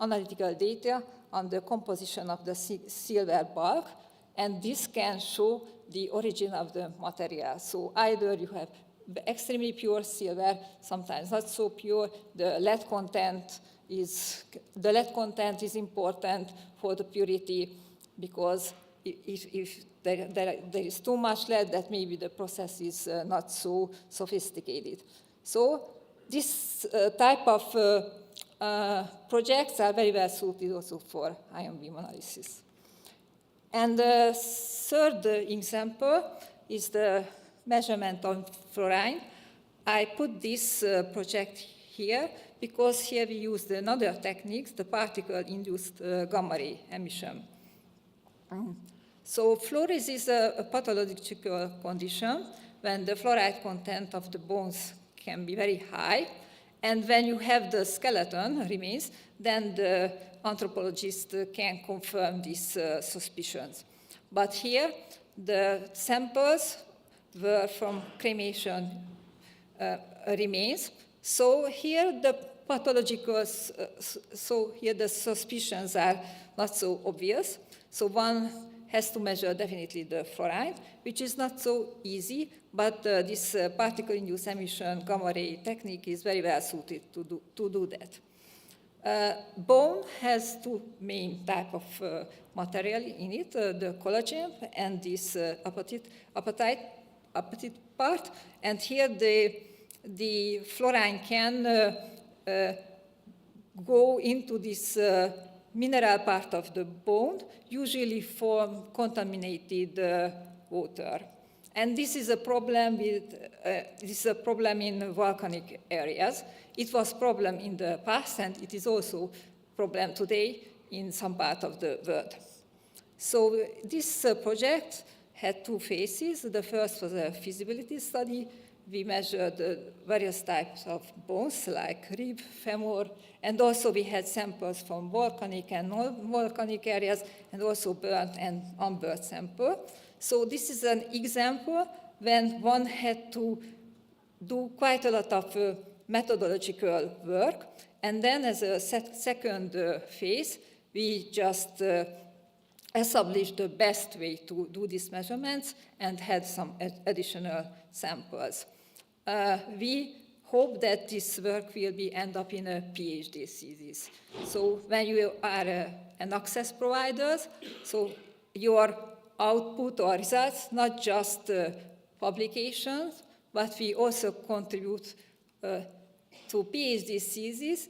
[SPEAKER 6] analytical data on the composition of the silver bulk, and this can show the origin of the material. So either you have extremely pure silver, sometimes not so pure. The lead content is important for the purity, because if there is too much lead, that maybe the process is not so sophisticated. So this type of projects are very well suited also for ion beam analysis. And the third example is the measurement on fluorine. I put this project here because here we used another technique, the particle-induced gamma ray emission. So fluoris is a pathological condition when the fluoride content of the bones can be very high, and when you have the skeleton remains, then the anthropologist can confirm these suspicions. But here, the samples were from cremation remains. So here the the suspicions are not so obvious. So one has to measure definitely the fluoride, which is not so easy, but this particle-induced emission gamma ray technique is very well suited to do that. Bone has two main types of material in it, the collagen and this apatite part. And here the fluorine can go into this mineral part of the bone, usually from contaminated water. And this is a problem in volcanic areas. It was a problem in the past, and it is also a problem today in some part of the world. So this project had two phases. The first was a feasibility study. We measured various types of bones, like rib, femur, and also we had samples from volcanic and non-volcanic areas, and also burnt and unburnt sample. So this is an example when one had to do quite a lot of methodological work, and then as a second phase, we just established the best way to do these measurements and had some additional samples. We hope that this work will end up in a PhD thesis. So when you are an access provider, so your output or results, not just publications, but we also contribute to PhD thesis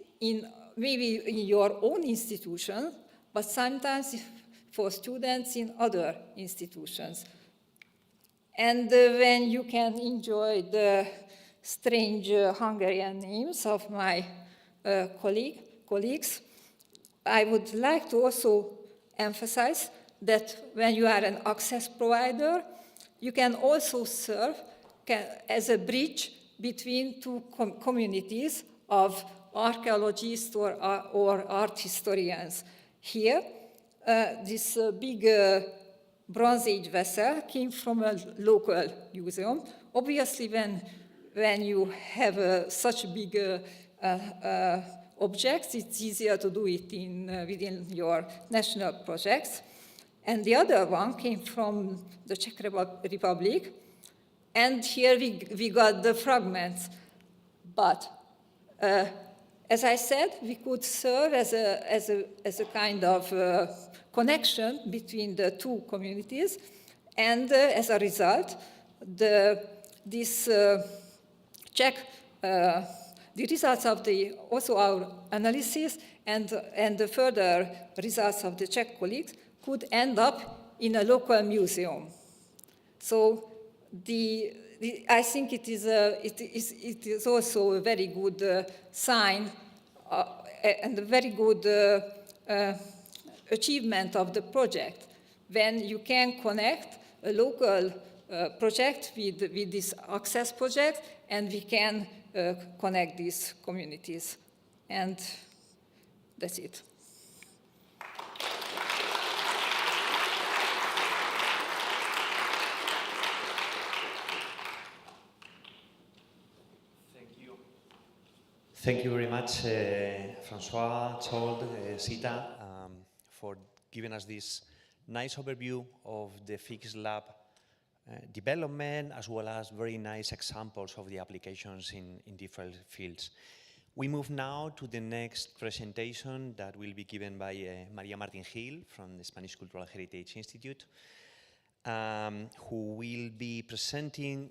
[SPEAKER 6] maybe in your own institution, but sometimes for students in other institutions. And when you can enjoy the strange Hungarian names of my colleagues, I would like to also emphasize that when you are an access provider, you can also serve as a bridge between two communities of archaeologists or art historians. Here, this big Bronze Age vessel came from a local museum. Obviously, when you have such big objects, it's easier to do it within your national projects. And the other one came from the Czech Republic. And here we got the fragments. But as I said, we could serve as a kind of connection between the two communities. And as a result, this Czech, the results of also our analysis and the further results of the Czech colleagues could end up in a local museum. So I think it is also a very good sign and a very good achievement of the project when you can connect a local project with this access project, and we can connect these communities. And that's it.
[SPEAKER 3] Thank you very much, François, Told, Sita, for giving us this nice overview of the Fixed Lab development, as well as very nice examples of the applications in different fields. We move now to the next presentation that will be given by Maria Martin Gil from the Spanish Cultural Heritage Institute, who will be presenting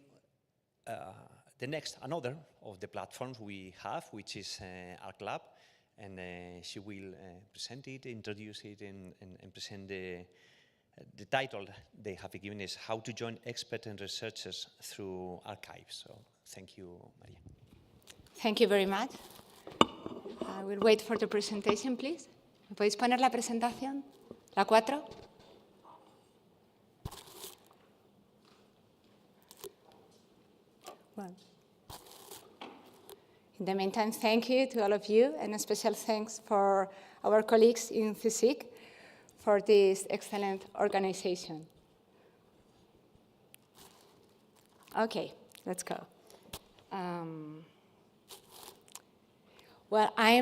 [SPEAKER 3] another of the platforms we have, which is ArcLab, and she will present it, introduce it, and present the title they have given is How to Join Experts and Researchers Through Archives. So thank you, Maria.
[SPEAKER 7] Thank you very much. I will wait for the presentation, please. ¿Me podéis poner la presentación? ¿La 4? Well, in the meantime, thank you to all of you, and a special thanks for our colleagues in CSIC for this excellent organization. Okay, let's go. Well, I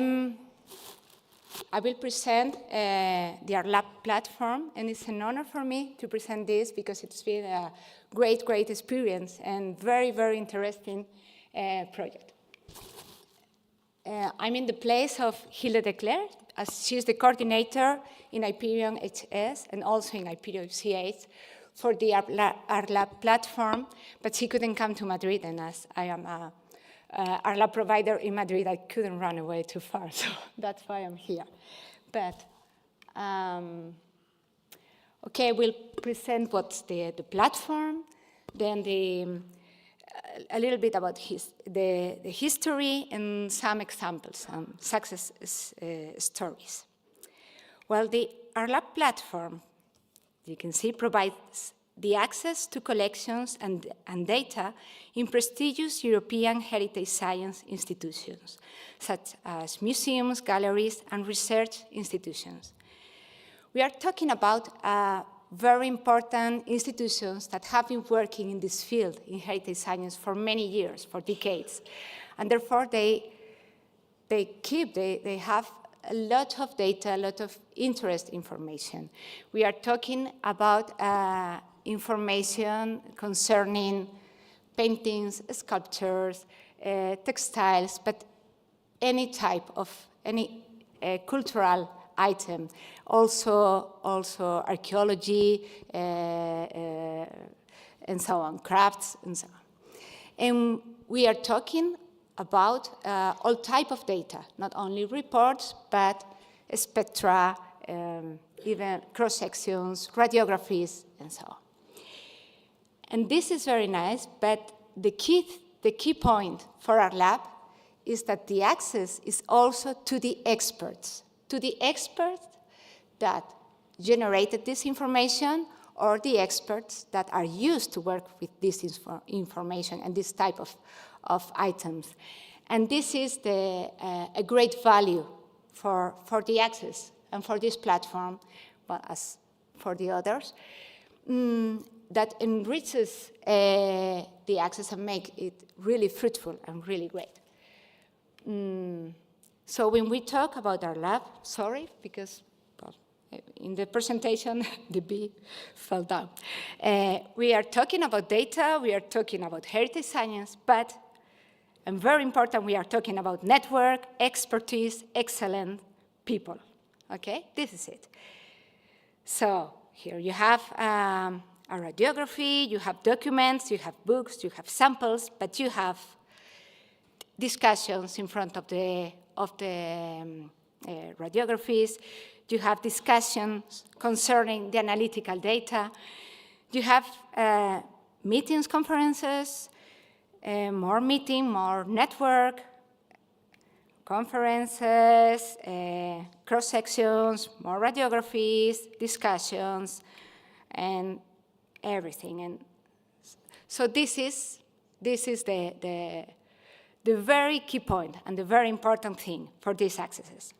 [SPEAKER 7] will present the ArcLab platform, and it's an honor for me to present this because it's been a great experience and very interesting project. I'm in the place of Hilde de Cler, as she's the coordinator in Iperion HS and also in Iperion CH for the ArcLab platform, but she couldn't come to Madrid, and as I am a ArcLab provider in Madrid, I couldn't run away too far, so that's why I'm here. But, okay, we'll present what's the platform, then a little bit about the history and some examples, some success stories. Well, the ArcLab platform, you can see, provides the access to collections and data in prestigious European heritage science institutions, such as museums, galleries, and research institutions. We are talking about very important institutions that have been working in this field, in heritage science, for many years, for decades. And therefore, they have a lot of data, a lot of interest information. We are talking about information concerning paintings, sculptures, textiles, but any type of, any cultural item, also archaeology, and so on, crafts, and so on. And we are talking about all type of data, not only reports, but spectra, even cross-sections, radiographies, and so on. And this is very nice, but the key point for our lab is that the access is also to the experts that generated this information, or the experts that are used to work with this information and this type of items. And this is a great value for the access and for this platform, well, as for the others, that enriches the access and make it really fruitful and really great. So when we talk about our lab, sorry, because in the presentation, the B fell down. We are talking about data, we are talking about heritage science, but, and very important, we are talking about network, expertise, excellent people, okay? This is it. So here you have a radiography, you have documents, you have books, you have samples, but you have discussions in front of the radiographies. You have discussions concerning the analytical data. You have meetings, conferences, more meeting, more network, conferences, cross-sections, more radiographies, discussions, and everything. And so this is the very key point and the very important thing for these accesses.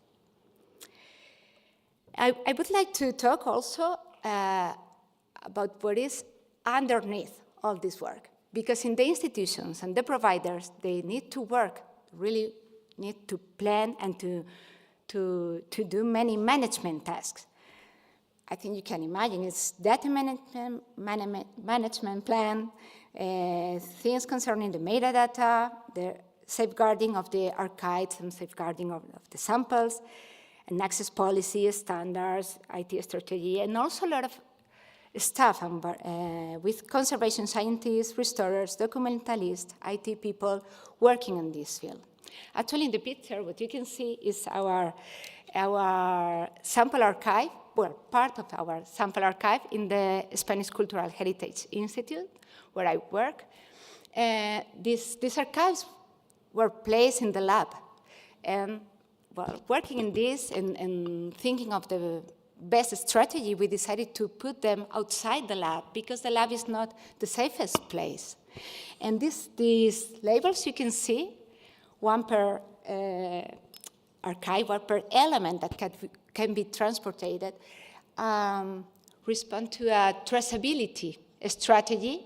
[SPEAKER 7] I would like to talk also about what is underneath all this work, because in the institutions and the providers, they need to work, really need to plan and to do many management tasks. I think you can imagine it's data management plan, things concerning the metadata, the safeguarding of the archives and safeguarding of the samples, and access policy, standards, IT strategy, and also a lot of staff with conservation scientists, restorers, documentalists, IT people working in this field. Actually, in the picture, what you can see is our sample archive, well, part of our sample archive in the Spanish Cultural Heritage Institute, where I work. These archives were placed in the lab. And well, working in this and thinking of the best strategy, we decided to put them outside the lab because the lab is not the safest place. And these labels you can see, one per archive, one per element that can be transported, respond to a traceability strategy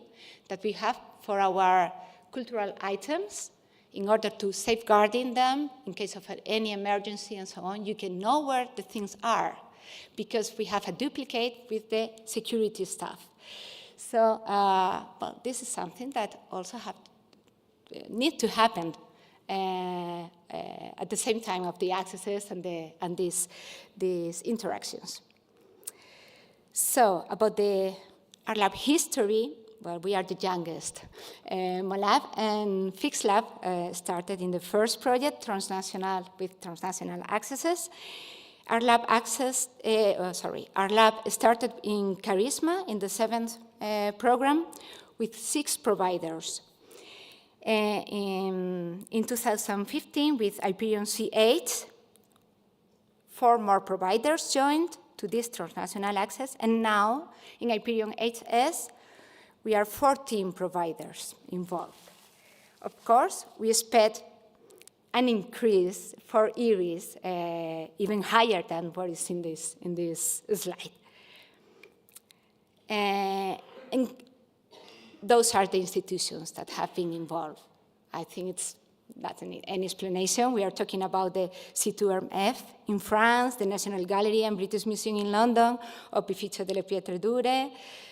[SPEAKER 7] that we have for our cultural items in order to safeguarding them in case of any emergency and so on. You can know where the things are because we have a duplicate with the security staff. So, well, this is something that also need to happen at the same time of the accesses and these interactions. So, about our lab history, well, we are the youngest. MOLAB and FixLab started in the first project, with transnational accesses. Our lab our lab started in Charisma in the 7th program with 6 providers. In 2015, with Iperion C8, 4 more providers joined to this transnational access, and now in Iperion HS, we are 14 providers involved. Of course, we expect an increase for E-Rihs even higher than what is in this slide. And those are the institutions that have been involved. I think it's doesn't need any explanation. We are talking about the C2RF in France, the National Gallery and British Museum in London, Opificio delle Pietre Dure,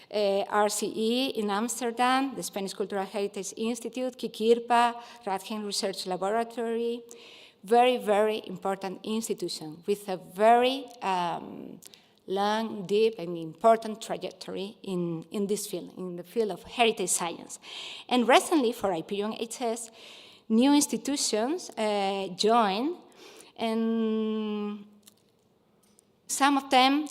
[SPEAKER 7] RCE in Amsterdam, the Spanish Cultural Heritage Institute, Kikirpa, Radgen Research Laboratory. Very, very important institution with a very long, deep, and important trajectory in this field, in the field of heritage science. And recently, for Iperion HS, new institutions joined, and some of them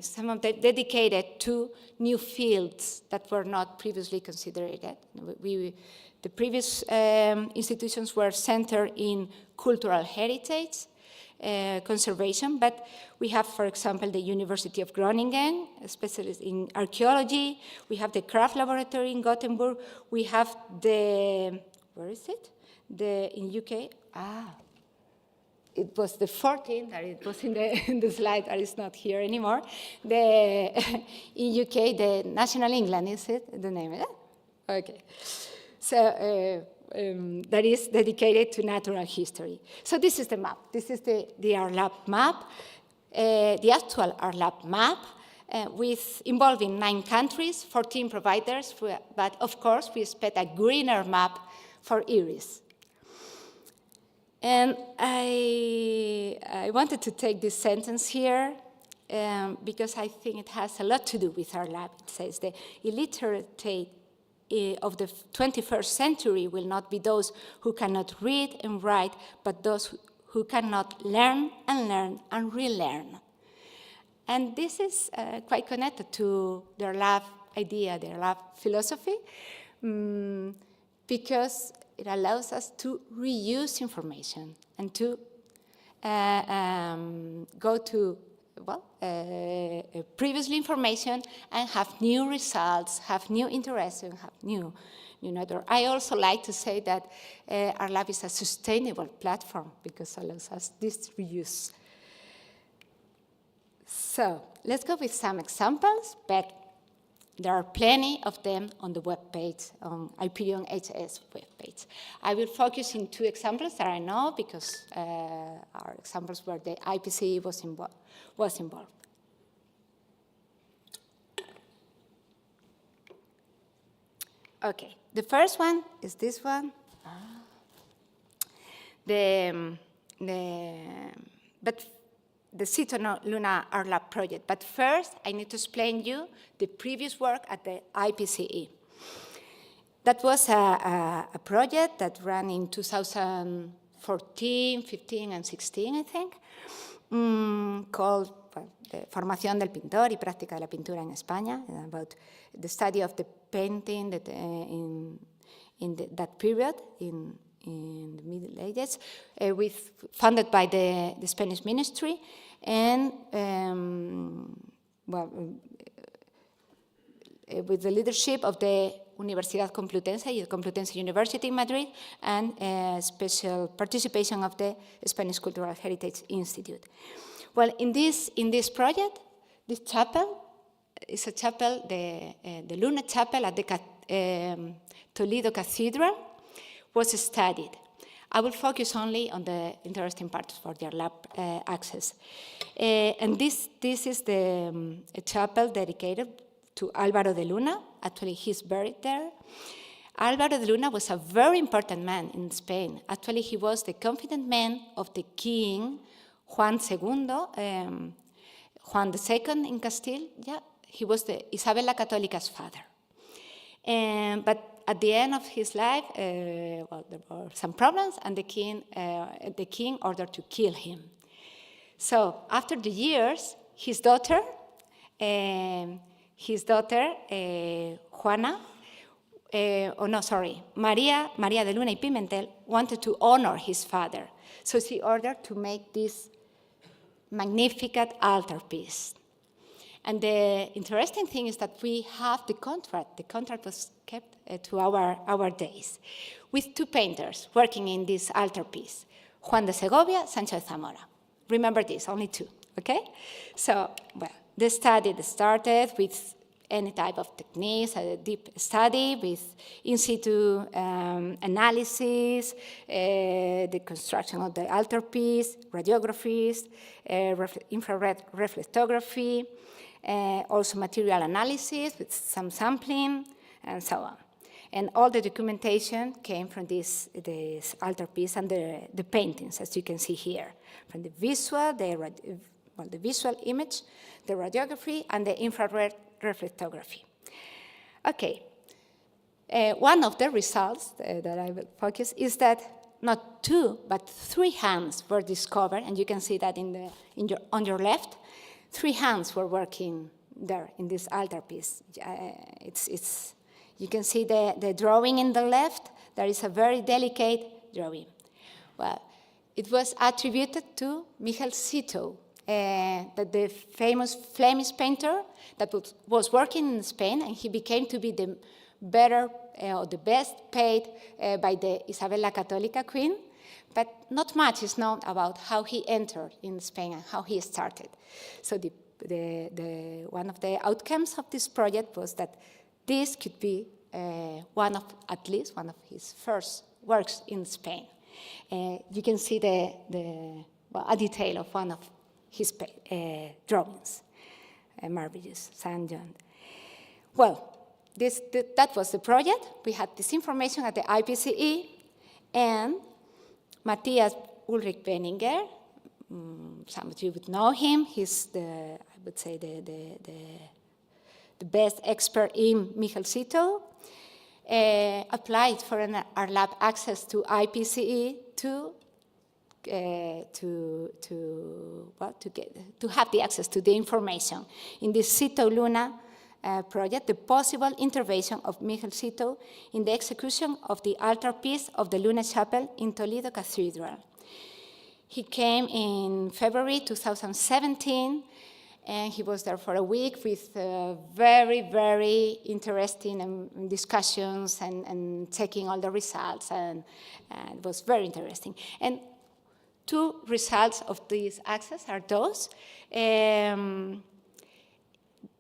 [SPEAKER 7] some of them dedicated to new fields that were not previously considered. The previous institutions were centered in cultural heritage, conservation, but we have, for example, the University of Groningen, a specialist in archaeology. We have the Craft Laboratory in Gothenburg. We have the, where is it? In UK, it was the 14th, that it was in the slide, that is not here anymore. In UK, the National England, is it the name? Okay. So that is dedicated to natural history. So this is the map. This is the RLab map, the actual RLab map, involving 9 countries, 14 providers, but of course we expect a greener map for E-Rihs. And I wanted to take this sentence here because I think it has a lot to do with our lab. It says the illiterate of the 21st century will not be those who cannot read and write, but those who cannot learn and relearn. And this is quite connected to their lab idea, their lab philosophy, because it allows us to reuse information and to go to previously information and have new results, have new interaction, have new network. I also like to say that our lab is a sustainable platform because it allows us this reuse. So let's go with some examples, but there are plenty of them on the webpage, on Iperion HS webpage. I will focus in 2 examples that I know because are examples where the IPCE was involved. Okay, the first one is this one. The Cito Luna RLab project. But first, I need to explain you the previous work at the IPCE. That was a project that ran in 2014, 15, and 16, I think, called Formación del Pintor y Práctica de la Pintura en España, about the study of the painting that that period in the Middle Ages, funded by the Spanish ministry, and with the leadership of the Universidad Complutense University in Madrid, and special participation of the Spanish Cultural Heritage Institute. Well, in this project, this chapel is a chapel, the Luna Chapel at the Toledo Cathedral, was studied. I will focus only on the interesting parts for their lab access. And this is a chapel dedicated to Álvaro de Luna. Actually, he's buried there. Álvaro de Luna was a very important man in Spain. Actually, he was the confident man of the king, Juan II, Juan II in Castile. Yeah, he was the Isabel la Católica's father. But at the end of his life, there were some problems, and the king ordered to kill him. So after the years, his daughter, Juana, María de Luna y Pimentel, wanted to honor his father. So she ordered to make this magnificent altarpiece. And the interesting thing is that we have the contract. The contract was kept to our days, with 2 painters working in this altarpiece, Juan de Segovia, Sancho de Zamora. Remember this, only 2, okay? So, well, the study started with any type of techniques, a deep study with in situ analysis, the construction of the altarpiece, radiographies, infrared reflectography, also material analysis with some sampling, and so on. And all the documentation came from this altarpiece and the paintings, as you can see here, from the visual, the visual image, the radiography, and the infrared reflectography. Okay, one of the results that I will focus is that not 2, but 3 hands were discovered, and you can see that on your left, 3 hands were working there in this altarpiece. You can see the drawing in the left. There is a very delicate drawing. Well, it was attributed to Michel Citeaux, the famous Flemish painter that was working in Spain, and he became to be the best paid by the Isabel la Católica queen. But not much is known about how he entered in Spain and how he started. So one of the outcomes of this project was that this could be at least one of his first works in Spain. You can see a detail of one of his drawings, marvelous, Saint John. Well, that was the project. We had this information at the IPCE, and Matthias Ulrich Benninger, some of you would know him. He's I would say the best expert in Michel Citeaux, applied for our lab access to IPCE to have the access to the information in this Citeaux Luna project, the possible intervention of Michel Citeaux in the execution of the altarpiece of the Luna Chapel in Toledo Cathedral. He came in February 2017, and he was there for a week with very, very interesting discussions and checking all the results, and it was very interesting. And 2 results of this access are those.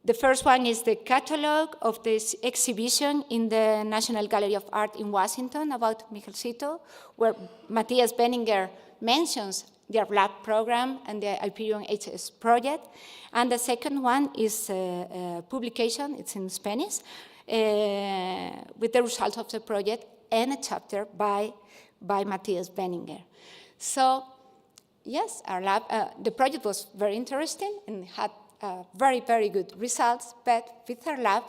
[SPEAKER 7] The first one is the catalog of this exhibition in the National Gallery of Art in Washington about Michel Citeaux, where Matthias Benninger mentions their lab program and the Iperion HS project. And the second one is a publication, it's in Spanish, with the results of the project and a chapter by Matthias Benninger. So, yes, our lab, the project was very interesting and had very, very good results, but with our lab,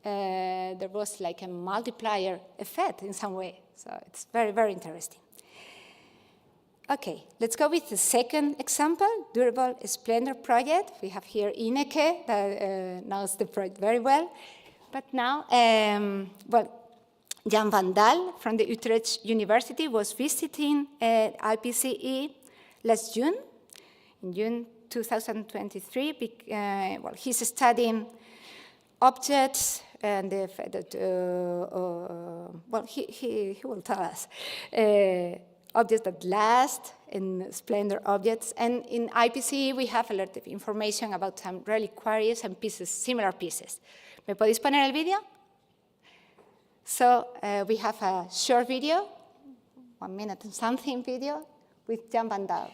[SPEAKER 7] there was like a multiplier effect in some way. So it's very, very interesting. Okay, let's go with the second example, Durable Splendor project. We have here Ineke, that knows the project very well. But now, Jan van Dal from the Utrecht University was visiting IPCE last June, in June 2023. He's studying objects and he will tell us. Objects that last, and splendor objects. And in IPCE, we have a lot of information about some reliquaries and pieces, similar pieces. ¿Me podéis poner el vídeo? So we have a short video, 1 minute and something video, with Jan van Dal.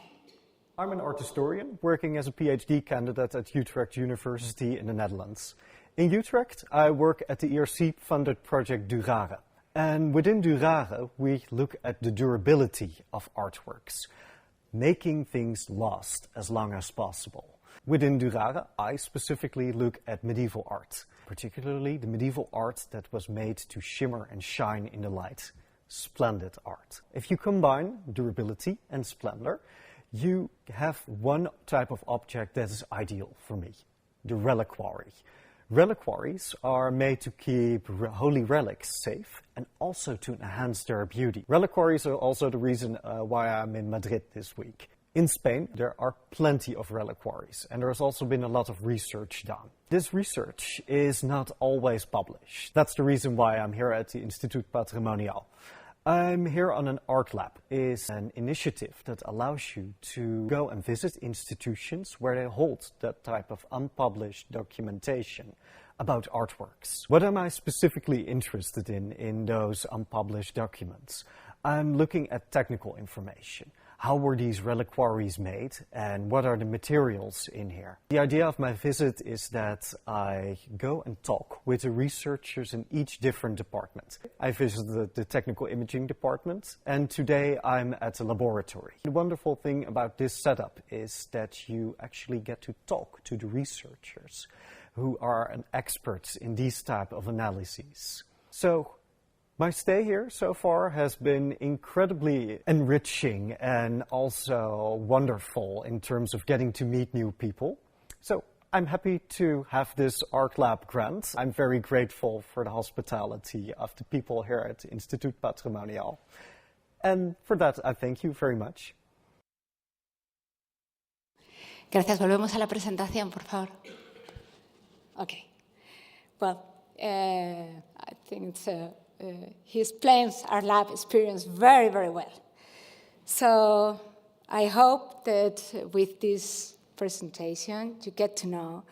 [SPEAKER 8] I'm an art historian working as a PhD candidate at Utrecht University in the Netherlands. In Utrecht, I work at the ERC-funded project Durare. And within Durare, we look at the durability of artworks, making things last as long as possible. Within Durare, I specifically look at medieval art, particularly the medieval art that was made to shimmer and shine in the light. Splendid art. If you combine durability and splendor, you have one type of object that is ideal for me, the reliquary. Reliquaries are made to keep holy relics safe and also to enhance their beauty. Reliquaries are also the reason why I'm in Madrid this week. In Spain, there are plenty of reliquaries, and there's also been a lot of research done. This research is not always published. That's the reason why I'm here at the Institut Patrimonial. I'm here on an art lab. It's an initiative that allows you to go and visit institutions where they hold that type of unpublished documentation about artworks. What am I specifically interested in those unpublished documents? I'm looking at technical information. How were these reliquaries made and what are the materials in here? The idea of my visit is that I go and talk with the researchers in each different department. I visited the technical imaging department and today I'm at the laboratory. The wonderful thing about this setup is that you actually get to talk to the researchers who are experts in these type of analyses. So, my stay here so far has been incredibly enriching and also wonderful in terms of getting to meet new people. So I'm happy to have this art lab grant. I'm very grateful for the hospitality of the people here at the Institut Patrimonial. And for that, I thank you very much.
[SPEAKER 7] Gracias. Volvemos a la presentación, por favor. Okay. Well, I think it's he explains our lab experience very, very well. So I hope that with this presentation, you get to know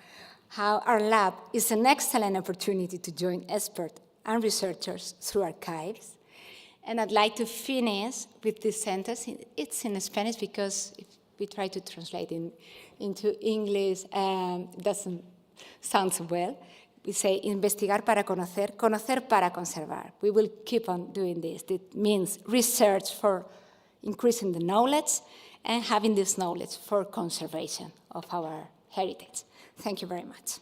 [SPEAKER 7] how our lab is an excellent opportunity to join experts and researchers through archives. And I'd like to finish with this sentence. It's in Spanish because if we try to translate into English, it doesn't sound so well. We say investigar para conocer, conocer para conservar. We will keep on doing this. It means research for increasing the knowledge and having this knowledge for conservation of our heritage. Thank you very much.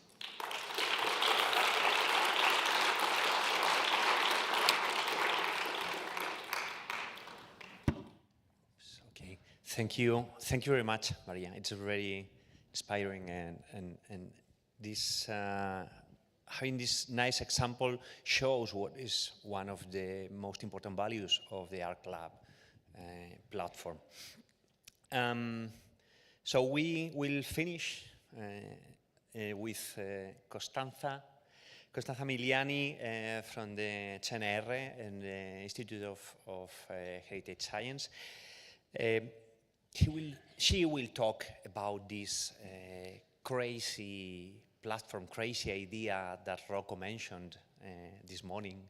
[SPEAKER 3] Okay, thank you very much, Maria. It's very inspiring and this. Having this nice example shows what is one of the most important values of the Art Lab platform. So we will finish with Costanza Miliani from the CNR and the Institute of Heritage Science. She will talk about this crazy platform, crazy idea that Rocco mentioned this morning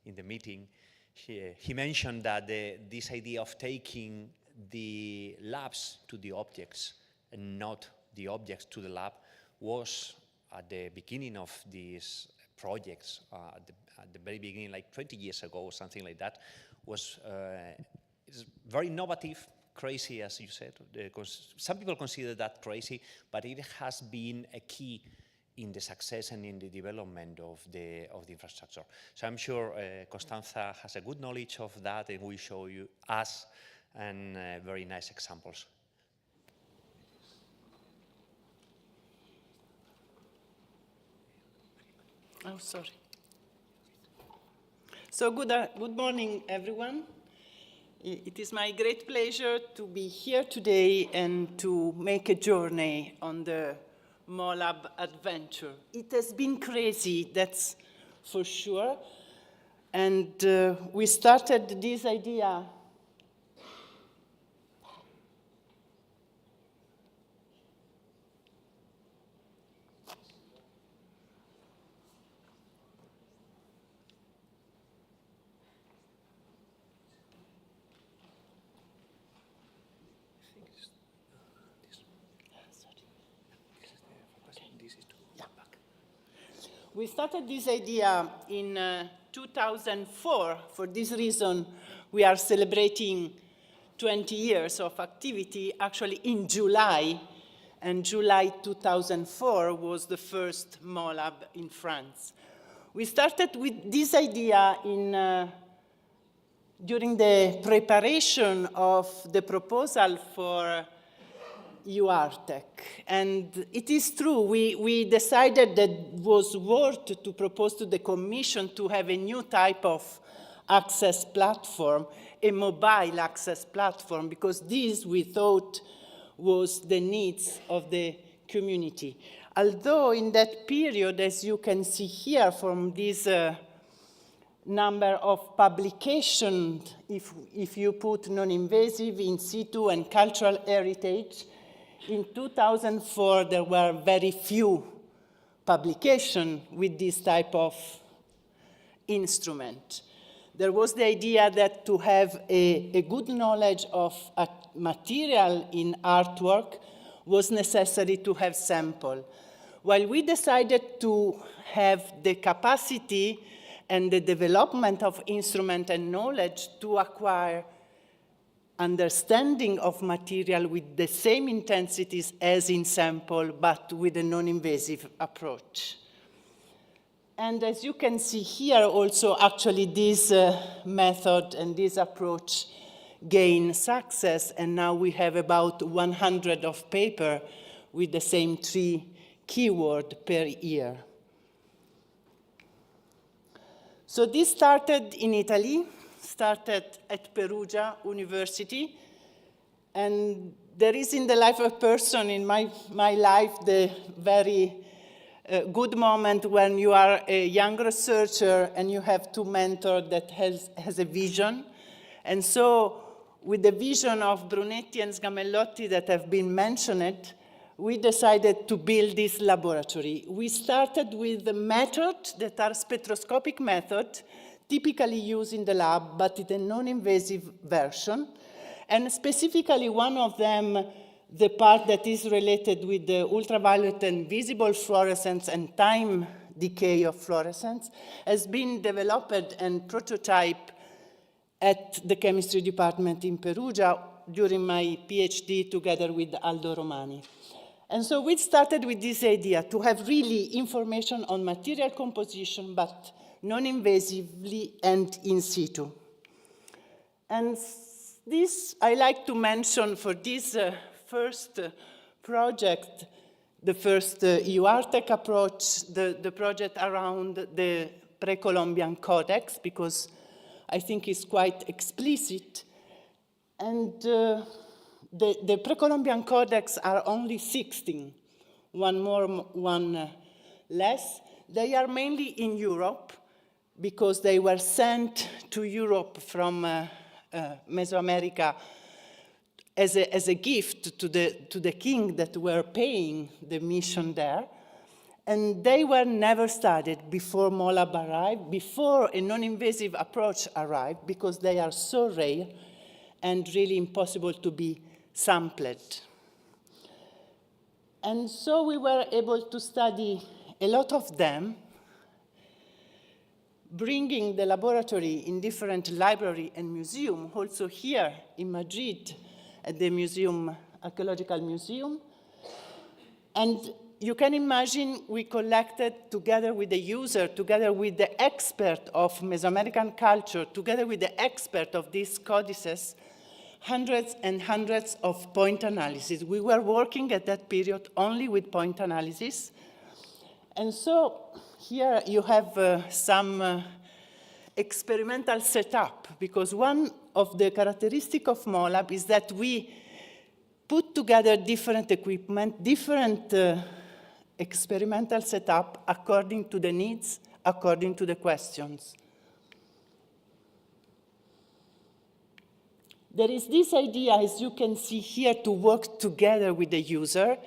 [SPEAKER 3] in the meeting. He mentioned that this idea of taking the labs to the objects and not the objects to the lab was at the beginning of these projects, at the very beginning, like 20 years ago or something like that, was it's very innovative, crazy, as you said. Some people consider that crazy, but it has been a key in the success and in the development of the infrastructure. So I'm sure Costanza has a good knowledge of that and will show us and very nice examples.
[SPEAKER 9] Oh, sorry. So good morning, everyone. It is my great pleasure to be here today and to make a journey on the MOLAB adventure. It has been crazy, that's for sure. And we started this idea We started this idea in 2004. For this reason, we are celebrating 20 years of activity, actually in July. And July 2004 was the first MOLAB in France. We started with this idea during the preparation of the proposal for UARTEC. And it is true, we decided that it was worth to propose to the Commission to have a new type of access platform, a mobile access platform, because this, we thought, was the needs of the community. Although in that period, as you can see here from this number of publications, if you put non-invasive, in situ, and cultural heritage. In 2004, there were very few publications with this type of instrument. There was the idea that to have a good knowledge of a material in artwork was necessary to have sample. While we decided to have the capacity and the development of instrument and knowledge to acquire understanding of material with the same intensities as in sample, but with a non-invasive approach. And as you can see here also, actually this method and this approach gain success, and now we have about 100 of paper with the same 3 keywords per year. So this started in Italy, started at Perugia University, and there is in the life of a person, in my life, the very good moment when you are a young researcher and you have 2 mentors that has a vision. And so with the vision of Brunetti and Sgamellotti that have been mentioned, we decided to build this laboratory. We started with the methods that are spectroscopic methods, typically used in the lab, but in a non-invasive version. And specifically one of them, the part that is related with the ultraviolet and visible fluorescence and time decay of fluorescence, has been developed and prototyped at the chemistry department in Perugia during my PhD together with Aldo Romani. And so we started with this idea to have really information on material composition, but non-invasively and in situ. And this I like to mention for this first project, the first EURTEC approach, the project around the pre-Columbian Codex, because I think it's quite explicit. And the pre-Columbian Codex are only 16, one more, one less. They are mainly in Europe because they were sent to Europe from Mesoamerica as a gift to the king that were paying the mission there. And they were never studied before MOLAB arrived, before a non-invasive approach arrived, because they are so rare and really impossible to be sampled. And so we were able to study a lot of them, bringing the laboratory in different library and museum, also here in Madrid at the museum, Archaeological Museum. And you can imagine we collected together with the user, together with the expert of Mesoamerican culture, together with the expert of these codices, hundreds and hundreds of point analysis. We were working at that period only with point analysis. And so here you have some experimental setup, because one of the characteristics of MOLAB is that we put together different equipment, different experimental setup according to the needs, according to the questions. There is this idea, as you can see here, to work together with the user.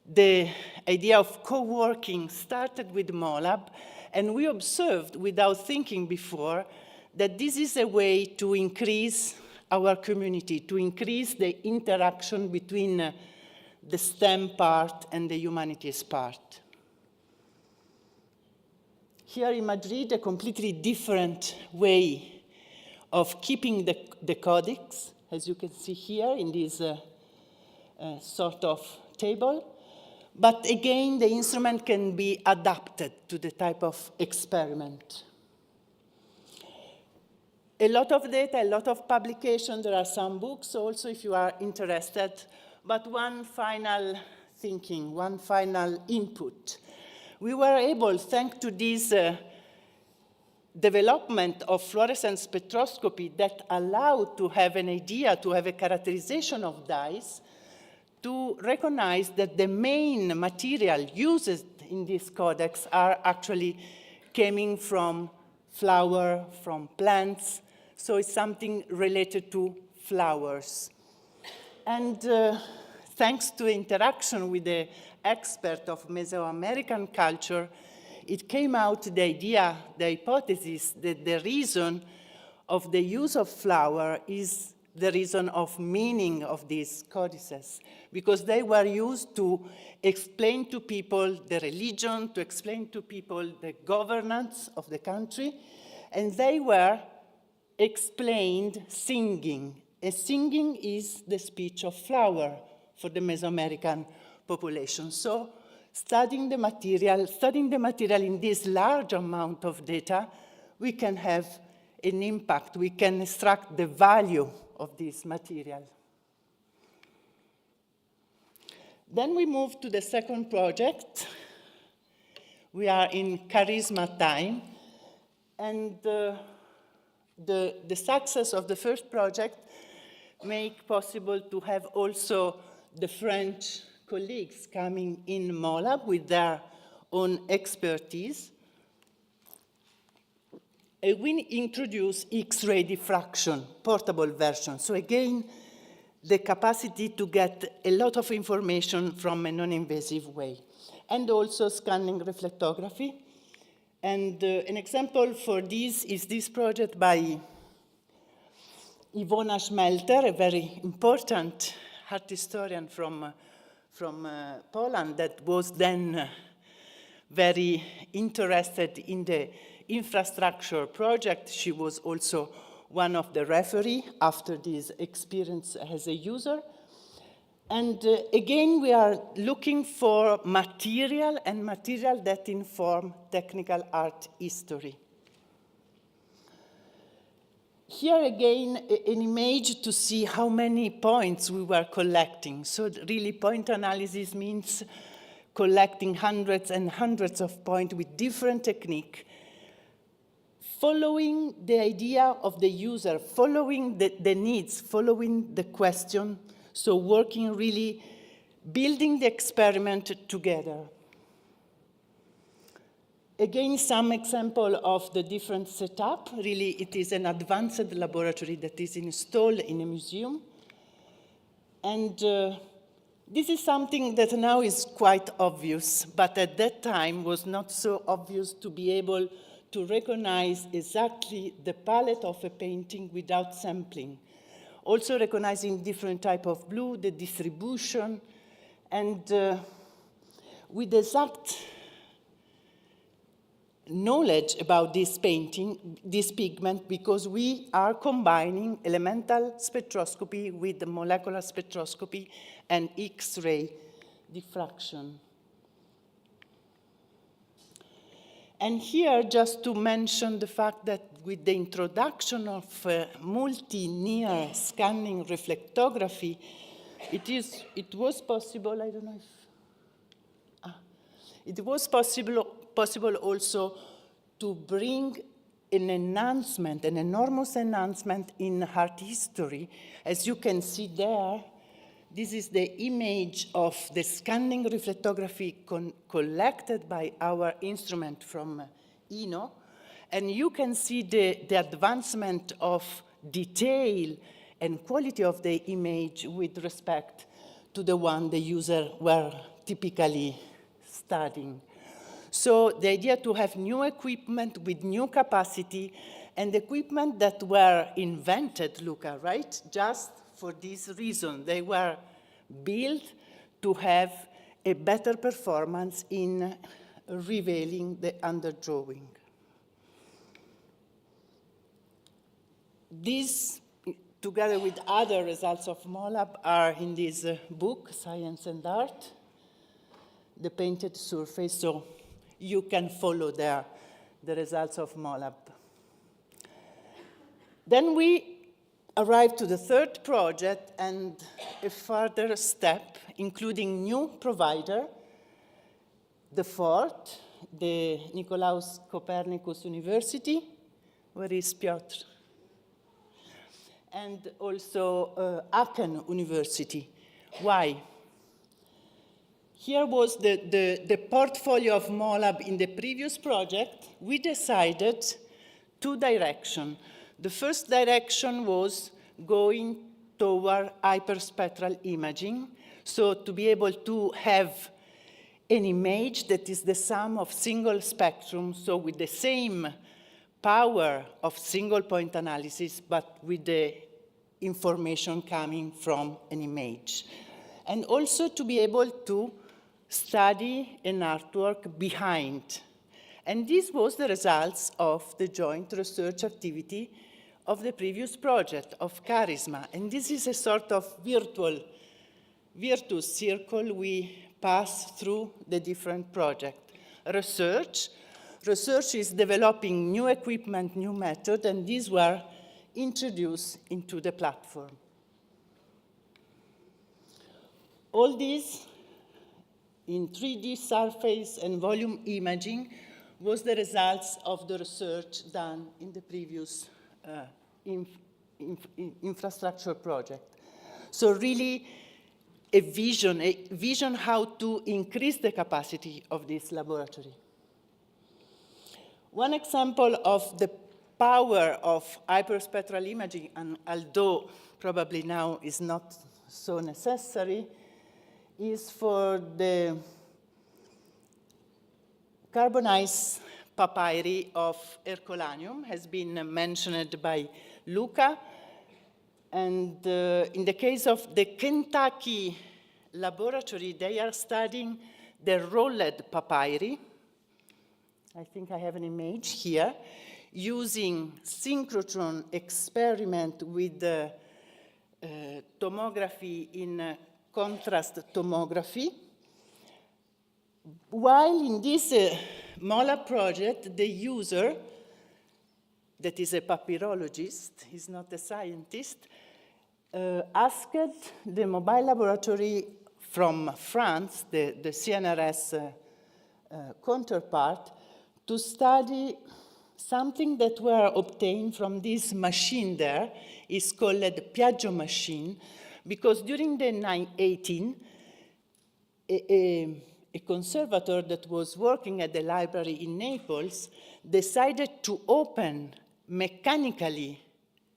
[SPEAKER 9] The idea of co-working started with MOLAB, and we observed, without thinking before, that this is a way to increase our community, to increase the interaction between the STEM part and the humanities part. Here in Madrid, a completely different way of keeping the codex, as you can see here in this sort of table. But again, the instrument can be adapted to the type of experiment. A lot of data, a lot of publication. There are some books also if you are interested. But one final thinking, one final input. We were able, thanks to this development of fluorescence spectroscopy that allowed to have an idea, to have a characterization of dyes, to recognize that the main material used in this codex are actually coming from flower from plants. So it's something related to flowers. And thanks to interaction with the expert of Mesoamerican culture, it came out the idea, the hypothesis, that the reason of the use of flower is the reason of meaning of these codices, because they were used to explain to people the religion, to explain to people the governance of the country, and they were explained singing. And singing is the speech of flower for the Mesoamerican population. So studying the material in this large amount of data, we can have an impact. We can extract the value of this material. Then we move to the second project. We are in charisma time. And the success of the first project make possible to have also the French colleagues coming in MOLAB with their own expertise. We introduce X-ray diffraction, portable version. So again, the capacity to get a lot of information from a non-invasive way. And also scanning reflectography. And an example for this is this project by Iwona Schmelter, a very important art historian from Poland that was then very interested in the infrastructure project. She was also one of the referees after this experience as a user. And again, we are looking for material and material that inform technical art history. Here again, an image to see how many points we were collecting. So really point analysis means collecting hundreds and hundreds of points with different technique, following the idea of the user, following the needs, following the question, so working really, building the experiment together. Again, some example of the different setup. Really, it is an advanced laboratory that is installed in a museum. And this is something that now is quite obvious, but at that time was not so obvious to be able to recognize exactly the palette of a painting without sampling. Also recognizing different type of blue, the distribution, and with exact knowledge about this painting, this pigment, because we are combining elemental spectroscopy with the molecular spectroscopy and X-ray diffraction. And here, just to mention the fact that with the introduction of multi-near scanning reflectography, it was possible, I don't know if, it was possible also to bring an enhancement, an enormous enhancement in art history. As you can see there, this is the image of the scanning reflectography collected by our instrument from INO. And you can see the advancement of detail and quality of the image with respect to the one the user were typically studying. So the idea to have new equipment with new capacity and equipment that were invented, Luca, right? Just for this reason. They were built to have a better performance in revealing the underdrawing. These, together with other results of MOLAB, are in this book, Science and Art, the painted surface, so you can follow there the results of MOLAB. Then we arrived to the third project and a further step, including new provider, the fourth, the Nicolaus Copernicus University. Where is Piotr? And also Aachen University. Why? Here was the portfolio of MOLAB in the previous project. We decided two directions. The first direction was going toward hyperspectral imaging, so to be able to have an image that is the sum of single spectrum, so with the same power of single point analysis, but with the information coming from an image. And also to be able to study an artwork behind. And this was the results of the joint research activity of the previous project of Charisma. And this is a sort of virtuous circle we pass through the different projects. Research is developing new equipment, new method, and these were introduced into the platform. All this in 3D surface and volume imaging was the results of the research done in the previous infrastructure project. So really a vision how to increase the capacity of this laboratory. One example of the power of hyperspectral imaging, and although probably now is not so necessary, is for the carbonized papyri of Herculaneum, has been mentioned by Luca. And in the case of the Kentucky laboratory, they are studying the rolled papyri. I think I have an image here, using synchrotron experiment with tomography in contrast tomography. While in this MOLA project, the user, that is a papyrologist, he's not a scientist, asked the mobile laboratory from France, the CNRS counterpart, to study something that were obtained from this machine there. It's called the Piaggio machine, because during the 1918, a conservator that was working at the library in Naples decided to open mechanically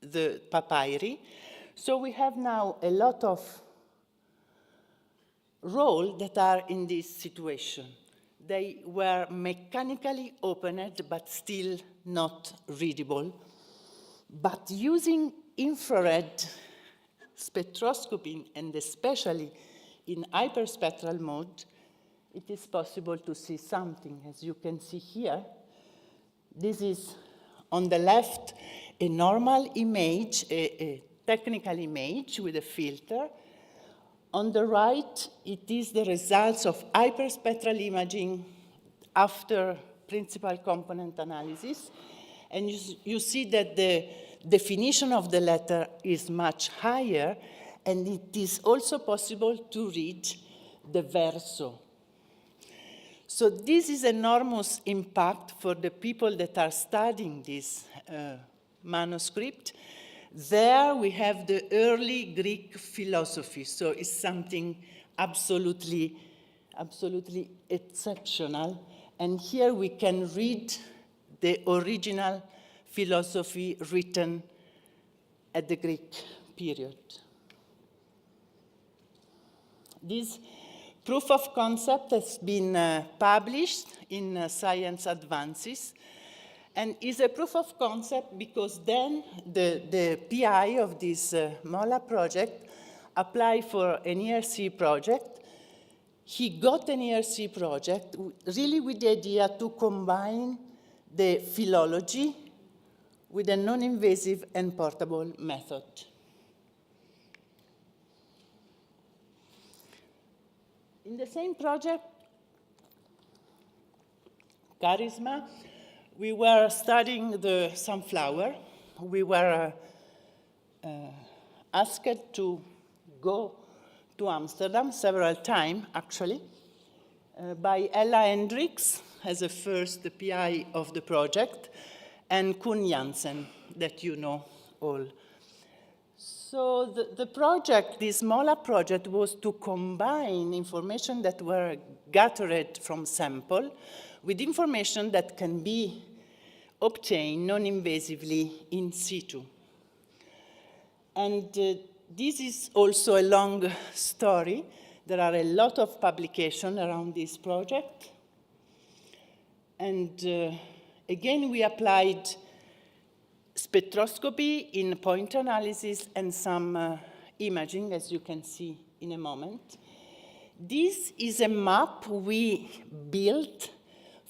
[SPEAKER 9] the papyri. So we have now a lot of rolls that are in this situation. They were mechanically opened, but still not readable. But using infrared spectroscopy, and especially in hyperspectral mode, it is possible to see something. As you can see here, this is on the left a normal image, a technical image with a filter. On the right, it is the results of hyperspectral imaging after principal component analysis. And you see that the definition of the letter is much higher, and it is also possible to read the verso. So this is enormous impact for the people that are studying this manuscript. There we have the early Greek philosophy, so it's something absolutely exceptional. And here we can read the original philosophy written at the Greek period. This proof of concept has been published in Science Advances, and is a proof of concept because then the PI of this MOLA project applied for an ERC project. He got an ERC project really with the idea to combine the philology with a non-invasive and portable method. In the same project, Charisma, we were studying the sunflower. We were asked to go to Amsterdam several times, actually, by Ella Hendricks as the first PI of the project, and Koen Jansen, that you know all. So the project, this MOLA project, was to combine information that were gathered from sample with information that can be obtained non-invasively in situ. And this is also a long story. There are a lot of publications around this project. And again, we applied spectroscopy in point analysis and some imaging, as you can see in a moment. This is a map we built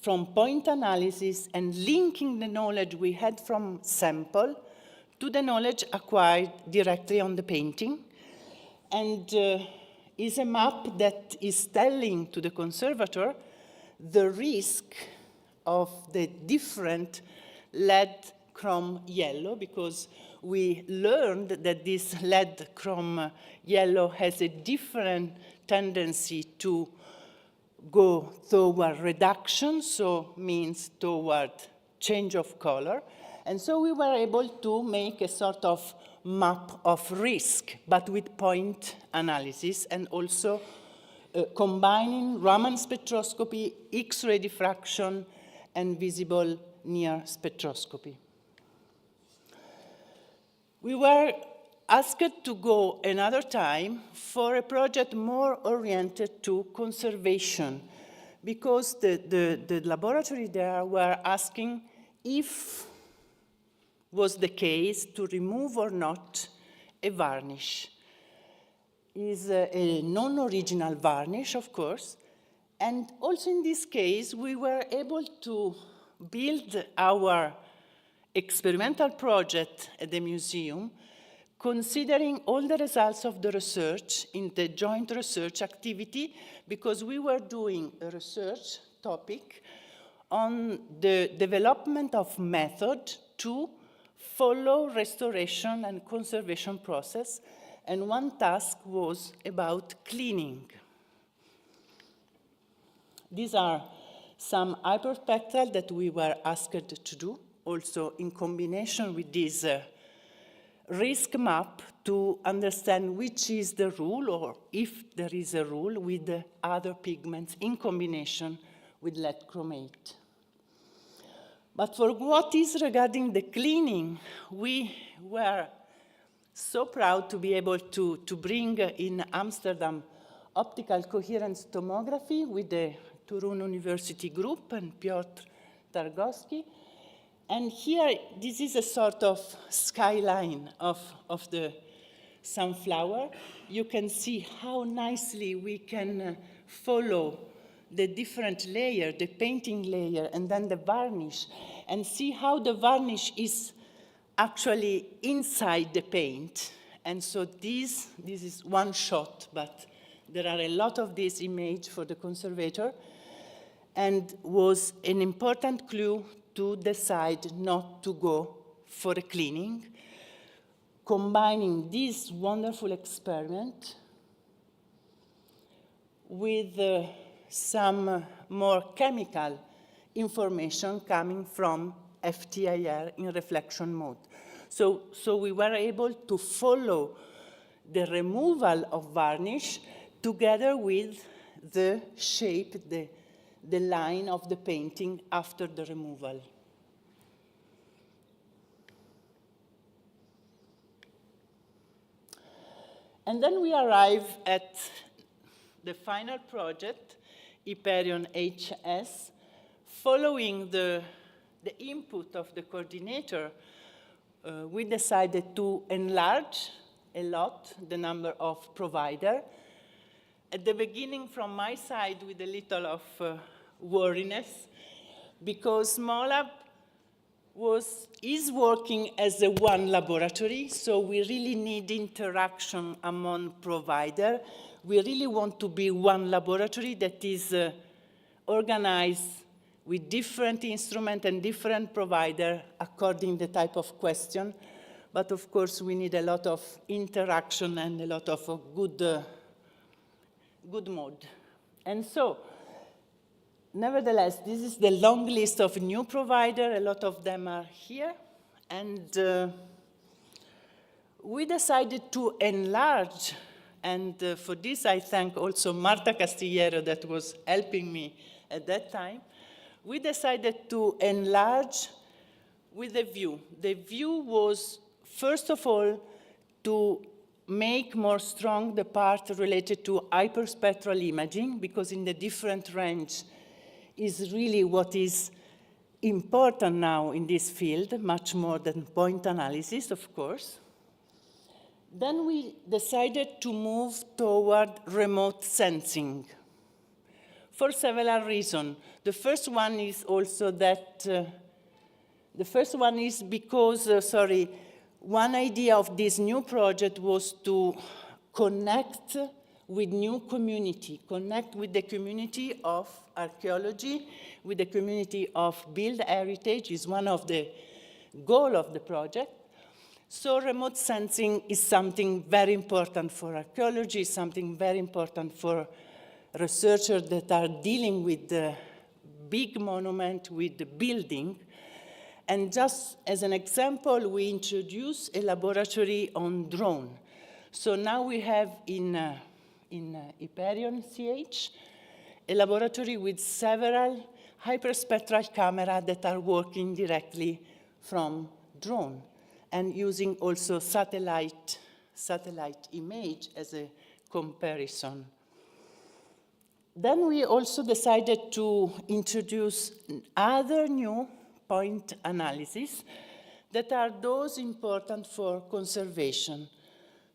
[SPEAKER 9] from point analysis and linking the knowledge we had from sample to the knowledge acquired directly on the painting. And is a map that is telling to the conservator the risk of the different lead chrome yellow, because we learned that this lead chrome yellow has a different tendency to go toward reduction, so means toward change of color. And so we were able to make a sort of map of risk, but with point analysis, and also combining Raman spectroscopy, X-ray diffraction, and visible near spectroscopy. We were asked to go another time for a project more oriented to conservation, because the laboratory there were asking if was the case to remove or not a varnish. Is a non-original varnish, of course, and also in this case, we were able to build our experimental project at the museum, considering all the results of the research in the joint research activity, because we were doing a research topic on the development of method to follow restoration and conservation process, and one task was about cleaning. These are some hyperspectral that we were asked to do, also in combination with this risk map to understand which is the rule, or if there is a rule, with the other pigments in combination with lead chromate. But for what is regarding the cleaning, we were so proud to be able to bring in Amsterdam optical coherence tomography with the Turun University group and Piotr Targowski. And here, this is a sort of skyline of the sunflower. You can see how nicely we can follow the different layer, the painting layer, and then the varnish, and see how the varnish is actually inside the paint. And so this is one shot, but there are a lot of this image for the conservator, and was an important clue to decide not to go for a cleaning, combining this wonderful experiment with some more chemical information coming from FTIR in reflection mode. So we were able to follow the removal of varnish together with the shape, the line of the painting after the removal. And then we arrive at the final project, Iperion HS, following the input of the coordinator. We decided to enlarge a lot the number of providers. At the beginning, from my side, with a little of worriness, because MOLAB is working as a one laboratory, so we really need interaction among providers. We really want to be one laboratory that is organized with different instruments and different providers according to the type of question. But of course, we need a lot of interaction and a lot of good mode. And so, nevertheless, this is the long list of new providers. A lot of them are here. And we decided to enlarge. And for this, I thank also Marta Castillero that was helping me at that time. We decided to enlarge with a view. The view was, first of all, to make more strong the part related to hyperspectral imaging, because in the different range is really what is important now in this field, much more than point analysis, of course. Then we decided to move toward remote sensing for several reasons. The first one is also that, one idea of this new project was to connect with new community, connect with the community of archaeology, with the community of built heritage is one of the goals of the project. So remote sensing is something very important for archaeology, something very important for researchers that are dealing with the big monument, with the building. And just as an example, we introduced a laboratory on drone. So now we have in Iperion CH, a laboratory with several hyperspectral cameras that are working directly from drone and using also satellite image as a comparison. Then we also decided to introduce other new point analysis that are those important for conservation.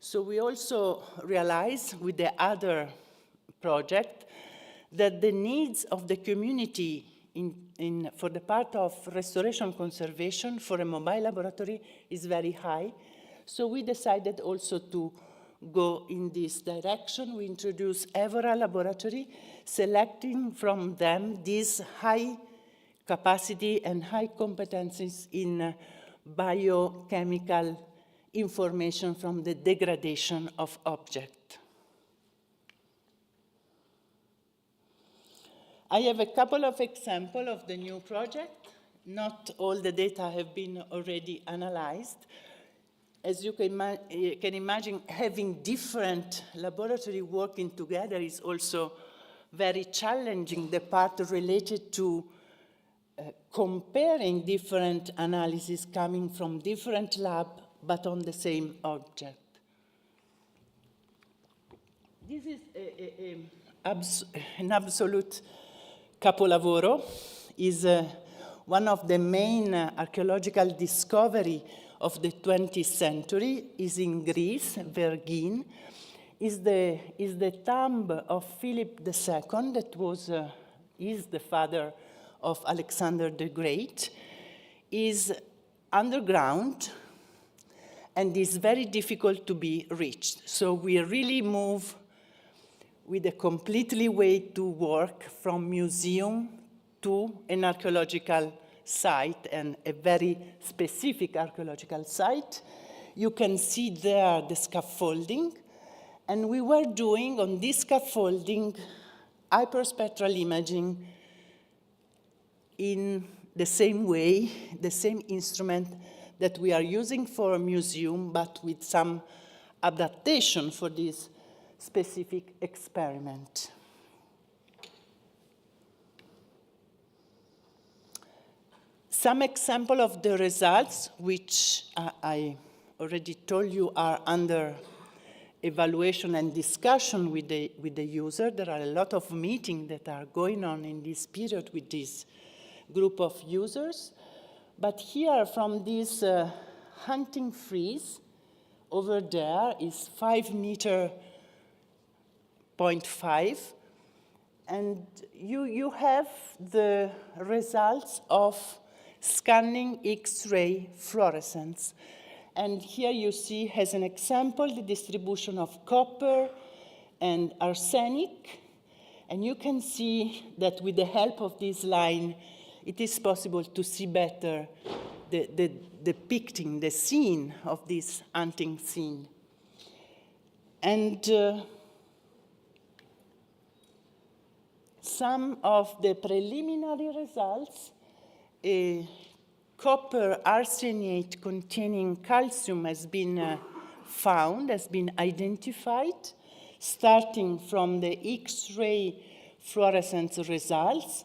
[SPEAKER 9] So we also realized with the other project that the needs of the community for the part of restoration conservation for a mobile laboratory is very high. So we decided also to go in this direction. We introduced Evora laboratory, selecting from them these high capacity and high competencies in biochemical information from the degradation of objects. I have a couple of examples of the new project. Not all the data have been already analyzed. As you can imagine, having different laboratories working together is also very challenging, the part related to comparing different analyses coming from different labs, but on the same object. This is an absolute capolavoro. Is one of the main archaeological discoveries of the 20th century. Is in Greece, Vergine. Is the tomb of Philip II that is the father of Alexander the Great. Is underground and is very difficult to be reached. So we really move with a completely way to work from museum to an archaeological site, and a very specific archaeological site. You can see there the scaffolding, and we were doing on this scaffolding hyperspectral imaging in the same way, the same instrument that we are using for a museum, but with some adaptation for this specific experiment. Some example of the results, which I already told you are under evaluation and discussion with the user. There are a lot of meetings that are going on in this period with this group of users. But here from this hunting frieze, over there is 5.5 meters, and you have the results of scanning X-ray fluorescence. And here you see, as an example, the distribution of copper and arsenic. And you can see that with the help of this line, it is possible to see better the depicting, the scene of this hunting scene. And some of the preliminary results, copper arsenate containing calcium has been found, has been identified, starting from the X-ray fluorescence results.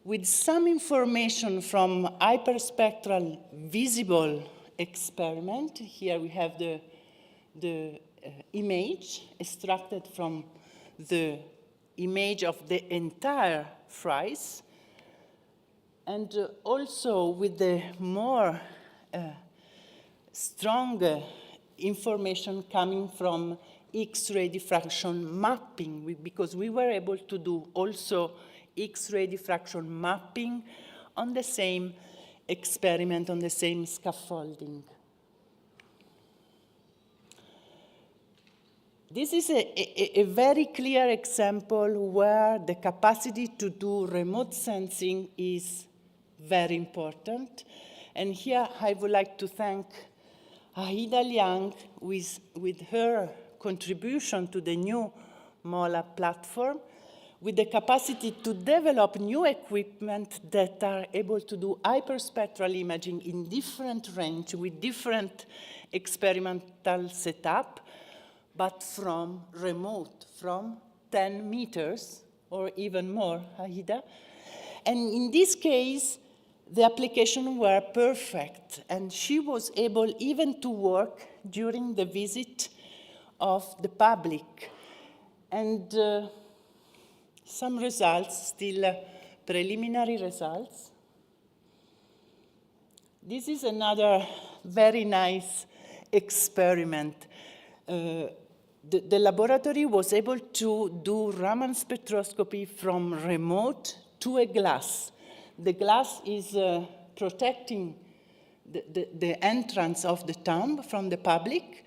[SPEAKER 9] with some information from hyperspectral visible experiment. Here we have the image extracted from the image of the entire frieze, and also with the more stronger information coming from X-ray diffraction mapping, because we were able to do also X-ray diffraction mapping on the same experiment, on the same scaffolding. This is a very clear example where the capacity to do remote sensing is very important. And here I would like to thank Aida Liang with her contribution to the new MOLA platform, with the capacity to develop new equipment that are able to do hyperspectral imaging in different range with different experimental setup, but from remote, from 10 meters or even more, Aida. And in this case, the applications were perfect, and she was able even to work during the visit of the public. And some results, still preliminary results. This is another very nice experiment. The laboratory was able to do Raman spectroscopy from remote to a glass. The glass is protecting the entrance of the tomb from the public.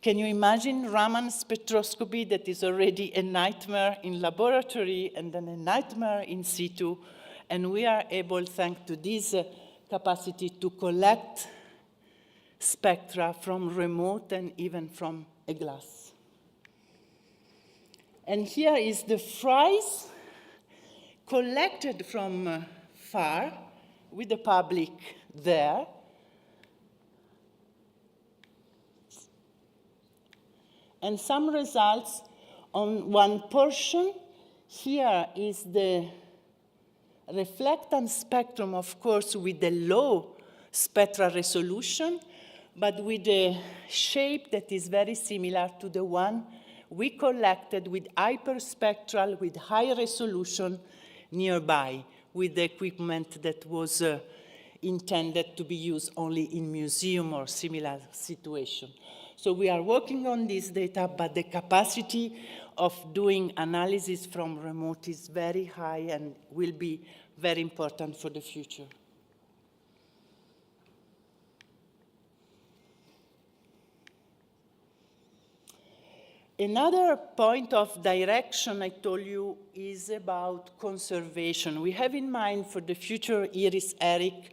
[SPEAKER 9] Can you imagine Raman spectroscopy that is already a nightmare in laboratory and then a nightmare in situ? And we are able, thanks to this capacity, to collect spectra from remote and even from a glass. And here is the frieze collected from far with the public there. And some results on one portion. Here is the reflectance spectrum, of course, with the low spectral resolution, but with a shape that is very similar to the one we collected with hyperspectral, with high resolution nearby, with the equipment that was intended to be used only in museum or similar situation. So we are working on this data, but the capacity of doing analysis from remote is very high and will be very important for the future. Another point of direction I told you is about conservation. We have in mind for the future E-Rihs ERIC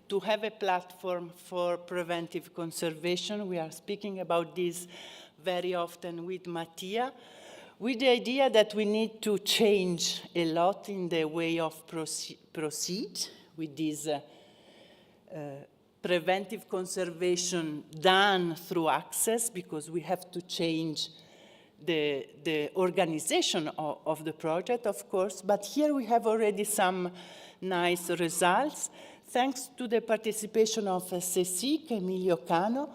[SPEAKER 9] to have a platform for preventive conservation. We are speaking about this very often with Mattia, with the idea that we need to change a lot in the way of proceed with this preventive conservation done through access, because we have to change the organization of the project, of course. But here we have already some nice results. Thanks to the participation of CSIC, Emilio Cano,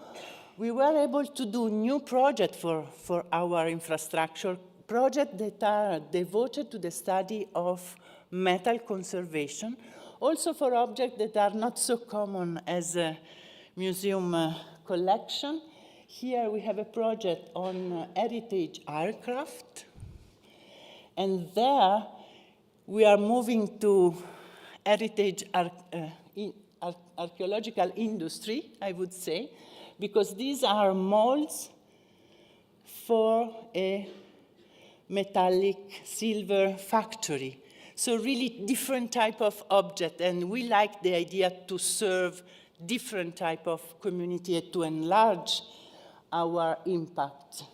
[SPEAKER 9] we were able to do new projects for our infrastructure, projects that are devoted to the study of metal conservation, also for objects that are not so common as a museum collection. Here we have a project on heritage aircraft, and there we are moving to heritage archaeological industry, I would say, because these are molds for a metallic silver factory. So really different type of object, and we like the idea to serve different type of community to enlarge our impact.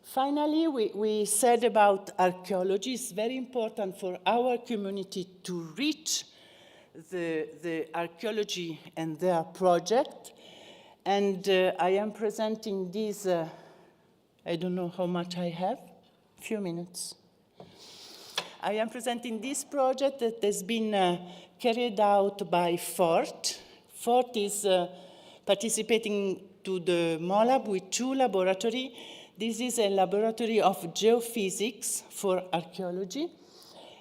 [SPEAKER 9] Finally, we said about archaeology. It's very important for our community to reach the archaeology and their project. And I am presenting this, I don't know how much I have, a few minutes. I am presenting this project that has been carried out by Fort. Fort is participating to the MOLAB with 2 laboratories. This is a laboratory of geophysics for archaeology.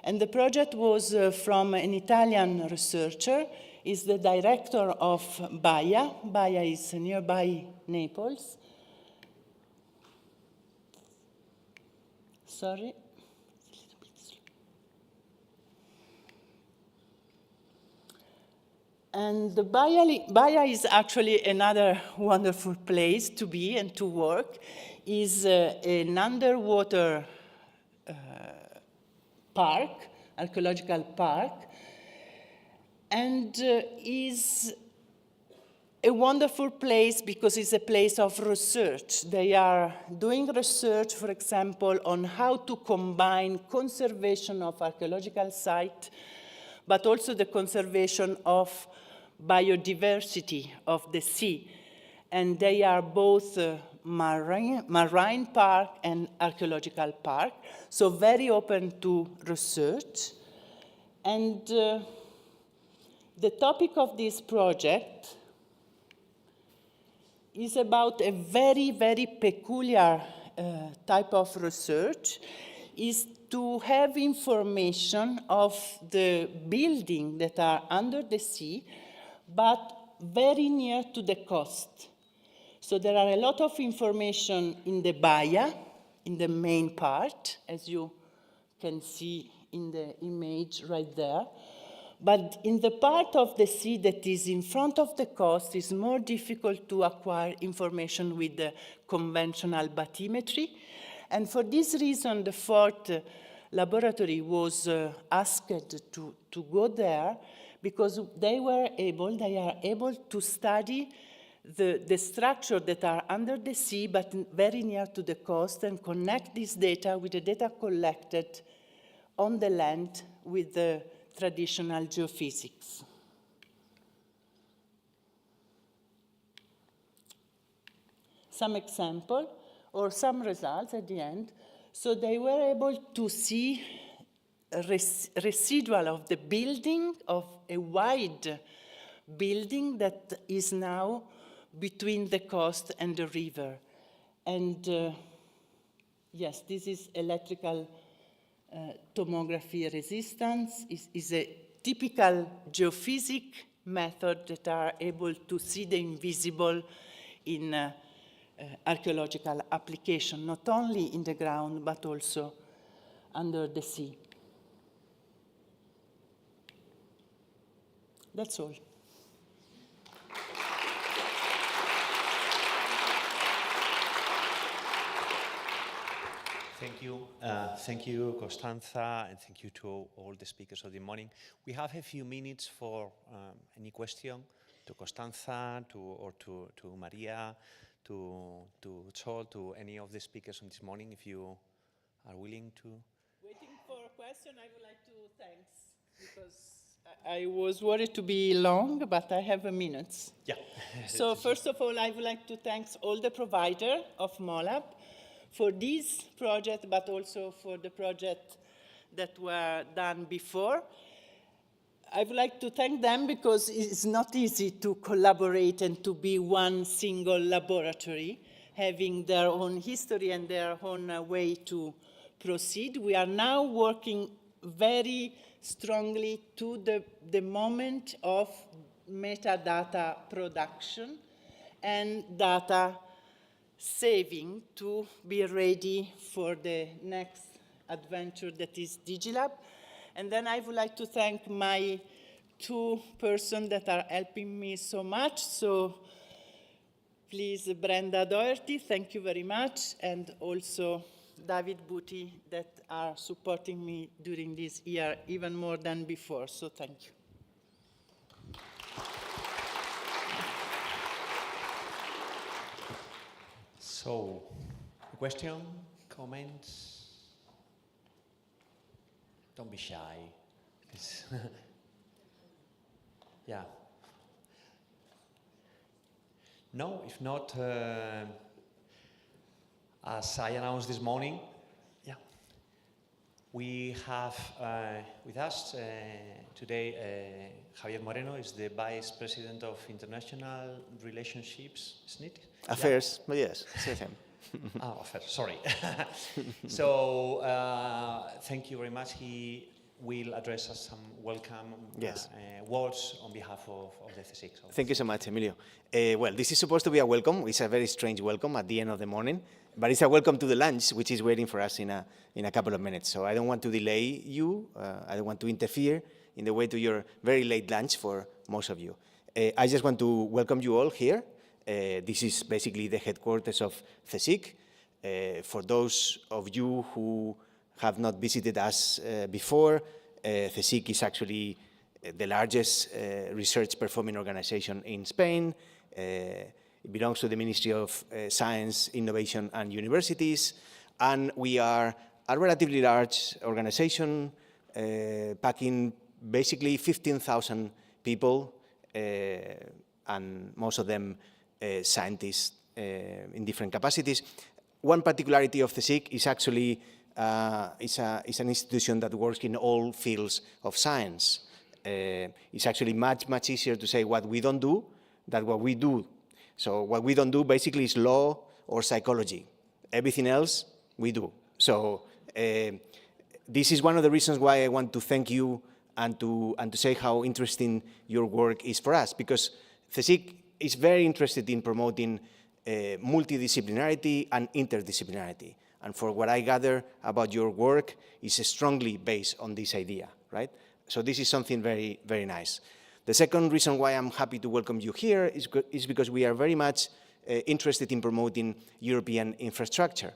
[SPEAKER 9] And the project was from an Italian researcher. Is the director of Baia. Baia is nearby Naples. Sorry. And the Baia is actually another wonderful place to be and to work. Is an underwater park, archaeological park, and is a wonderful place because it's a place of research. They are doing research, for example, on how to combine conservation of archaeological sites, but also the conservation of biodiversity of the sea. And they are both marine park and archaeological park, so very open to research. And the topic of this project is about a very, very peculiar type of research, is to have information of the buildings that are under the sea, but very near to the coast. So there are a lot of information in the Baia, in the main part, as you can see in the image right there. But in the part of the sea that is in front of the coast, it's more difficult to acquire information with the conventional bathymetry. And for this reason, the Fort laboratory was asked to go there because they are able to study the structure that are under the sea but very near to the coast and connect this data with the data collected on the land with the traditional geophysics. Some example or some results at the end. So they were able to see a residual of the building, of a wide building that is now between the coast and the river. And yes, this is electrical tomography resistance, is a typical geophysic method that are able to see the invisible in archaeological application, not only in the ground, but also under the sea. That's all.
[SPEAKER 3] Thank you, Costanza, and thank you to all the speakers of the morning. We have a few minutes for any question to Costanza, or to Maria, to Chol, to any of the speakers on this morning, if you are willing to.
[SPEAKER 9] Waiting for a question, I would like to thank, because I was worried to be long, but I have a minute.
[SPEAKER 3] Yeah.
[SPEAKER 9] So first of all, I would like to thank all the providers of MOLAB for this project, but also for the project that were done before. I would like to thank them because it's not easy to collaborate and to be one single laboratory, having their own history and their own way to proceed. We are now working very strongly to the moment of metadata production and data saving to be ready for the next adventure that is DigiLab. And then I would like to thank my 2 persons that are helping me so much. So please, Brenda Doherty, thank you very much, and also David Buti that are supporting me during this year even more than before. So thank you.
[SPEAKER 3] So, question, comments? Don't be shy. Yeah. No, if not, as I announced this morning, yeah. We have with us today Javier Moreno, is the Vice President of International Relationships, isn't it?
[SPEAKER 10] Affairs, but yes, it's the same.
[SPEAKER 3] Affairs, sorry. So thank you very much. He will address us some welcome
[SPEAKER 10] Yes.
[SPEAKER 3] words on behalf of the CSIC. So
[SPEAKER 10] Thank you so much, Emilio. Well, this is supposed to be a welcome. It's a very strange welcome at the end of the morning, but it's a welcome to the lunch, which is waiting for us in a couple of minutes. So I don't want to delay you. I don't want to interfere in the way to your very late lunch for most of you. I just want to welcome you all here. This is basically the headquarters of CSIC. For those of you who have not visited us before, CSIC is actually the largest research performing organization in Spain. It belongs to the Ministry of Science, Innovation and Universities, and we are a relatively large organization packing basically 15,000 people, and most of them scientists in different capacities. One particularity of CSIC is actually it's an institution that works in all fields of science. It's actually much easier to say what we don't do than what we do. So what we don't do basically is law or psychology. Everything else we do. So this is one of the reasons why I want to thank you and to say how interesting your work is for us, because CSIC is very interested in promoting multidisciplinarity and interdisciplinarity. And for what I gather about your work, is strongly based on this idea, right? So this is something very, very nice. The second reason why I'm happy to welcome you here is because we are very much interested in promoting European infrastructure,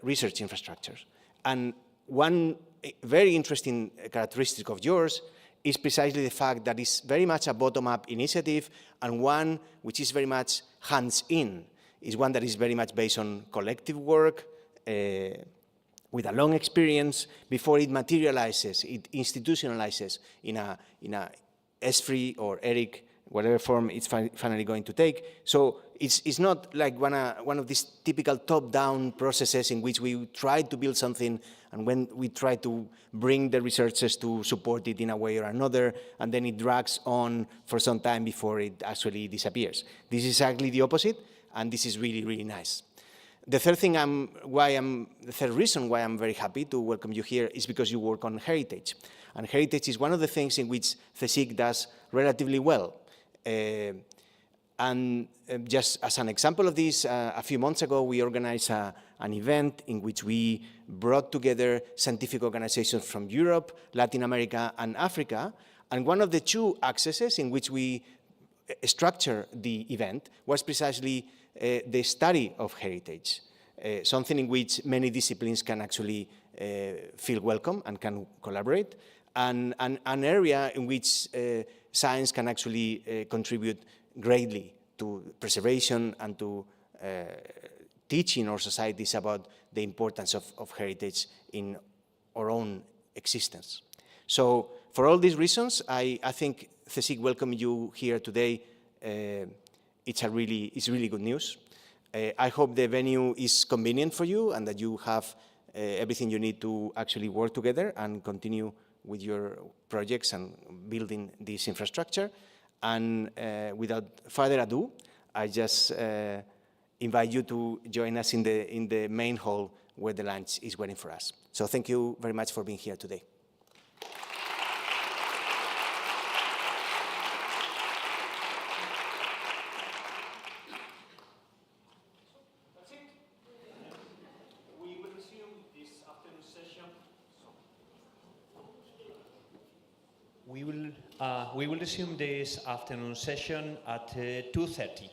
[SPEAKER 10] research infrastructures. And one very interesting characteristic of yours is precisely the fact that it's very much a bottom-up initiative, and one which is very much hands-in, is one that is very much based on collective work, with a long experience before it materializes, it institutionalizes in a S3 or ERIC, whatever form it's finally going to take. So it's not like one of these typical top-down processes in which we try to build something and when we try to bring the researchers to support it in a way or another, and then it drags on for some time before it actually disappears. This is exactly the opposite, and this is really, really nice. The third reason why I'm very happy to welcome you here is because you work on heritage. And heritage is one of the things in which CSIC does relatively well. And just as an example of this, a few months ago, we organized an event in which we brought together scientific organizations from Europe, Latin America, and Africa. And one of the two accesses in which we structured the event was precisely the study of heritage, something in which many disciplines can actually feel welcome and can collaborate, and an area in which science can actually contribute greatly to preservation and to teaching our societies about the importance of heritage in our own existence. So for all these reasons, I think CSIC welcoming you here today. It's really good news. I hope the venue is convenient for you and that you have everything you need to actually work together and continue with your projects and building this infrastructure. And without further ado, I just invite you to join us in the main hall where the lunch is waiting for us. So thank you very much for being here today.
[SPEAKER 3] We will resume this afternoon session at 2:30.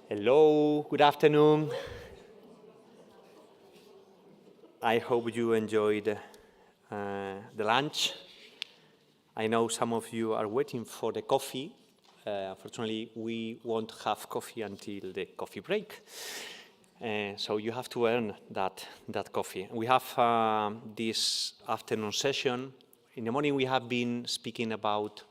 [SPEAKER 1] Hello, good afternoon. I hope you enjoyed the lunch. I know some of you are waiting for the coffee. Unfortunately, we won't have coffee until the coffee break. So you have to earn that coffee. We have this afternoon session. In the morning, we have been speaking about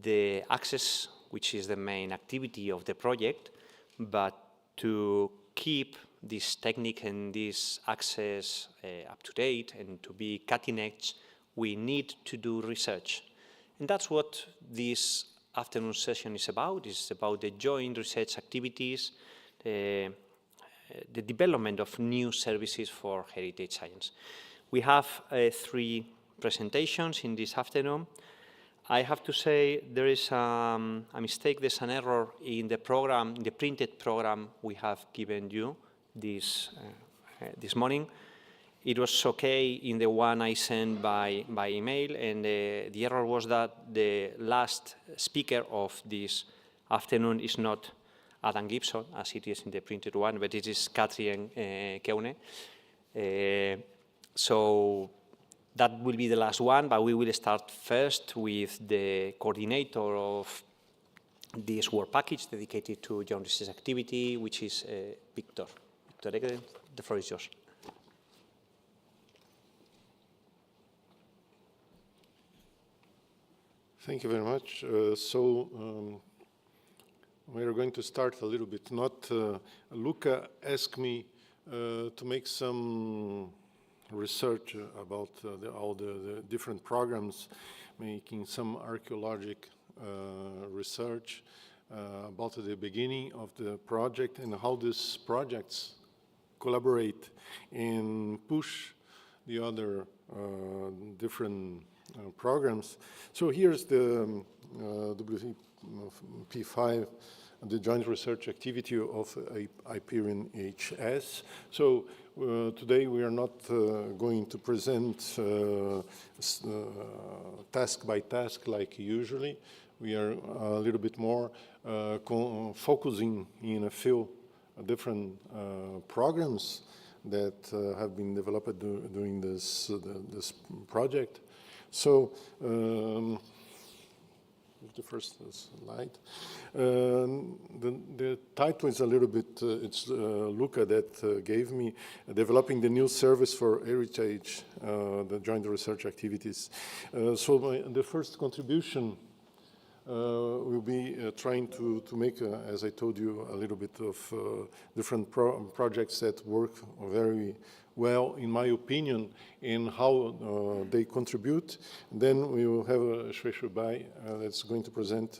[SPEAKER 1] the access, which is the main activity of the project. But to keep this technique and this access up to date and to be cutting edge, we need to do research. And that's what this afternoon session is about. It's about the joint research activities, the development of new services for heritage science. We have 3 presentations in this afternoon. I have to say there is a mistake, there's an error in the program, the printed program we have given you this morning. It was okay in the one I sent by email, and the error was that the last speaker of this afternoon is not Adam Gibson, as it is in the printed one, but it is Catherine Keune. So that will be the last one, but we will start first with the coordinator of this work package dedicated to joint research activity, which is Victor. Victor Egren, the floor is yours.
[SPEAKER 11] Thank you very much. We are going to start a little bit. Luca asked me to make some research about all the different programs, making some archaeological research about the beginning of the project and how these projects collaborate and push the other different programs. So here's the WP5, the joint research activity of Iperion HS. So today we are not going to present task by task like usually. We are a little bit more focusing in a few different programs that have been developed during this project. So the first slide. The title is a little bit, it's Luca that gave me, developing the new service for heritage, the joint research activities. The first contribution will be trying to make, as I told you, a little bit of different projects that work very well, in my opinion, in how they contribute. Then we will have Shwesha Bai that's going to present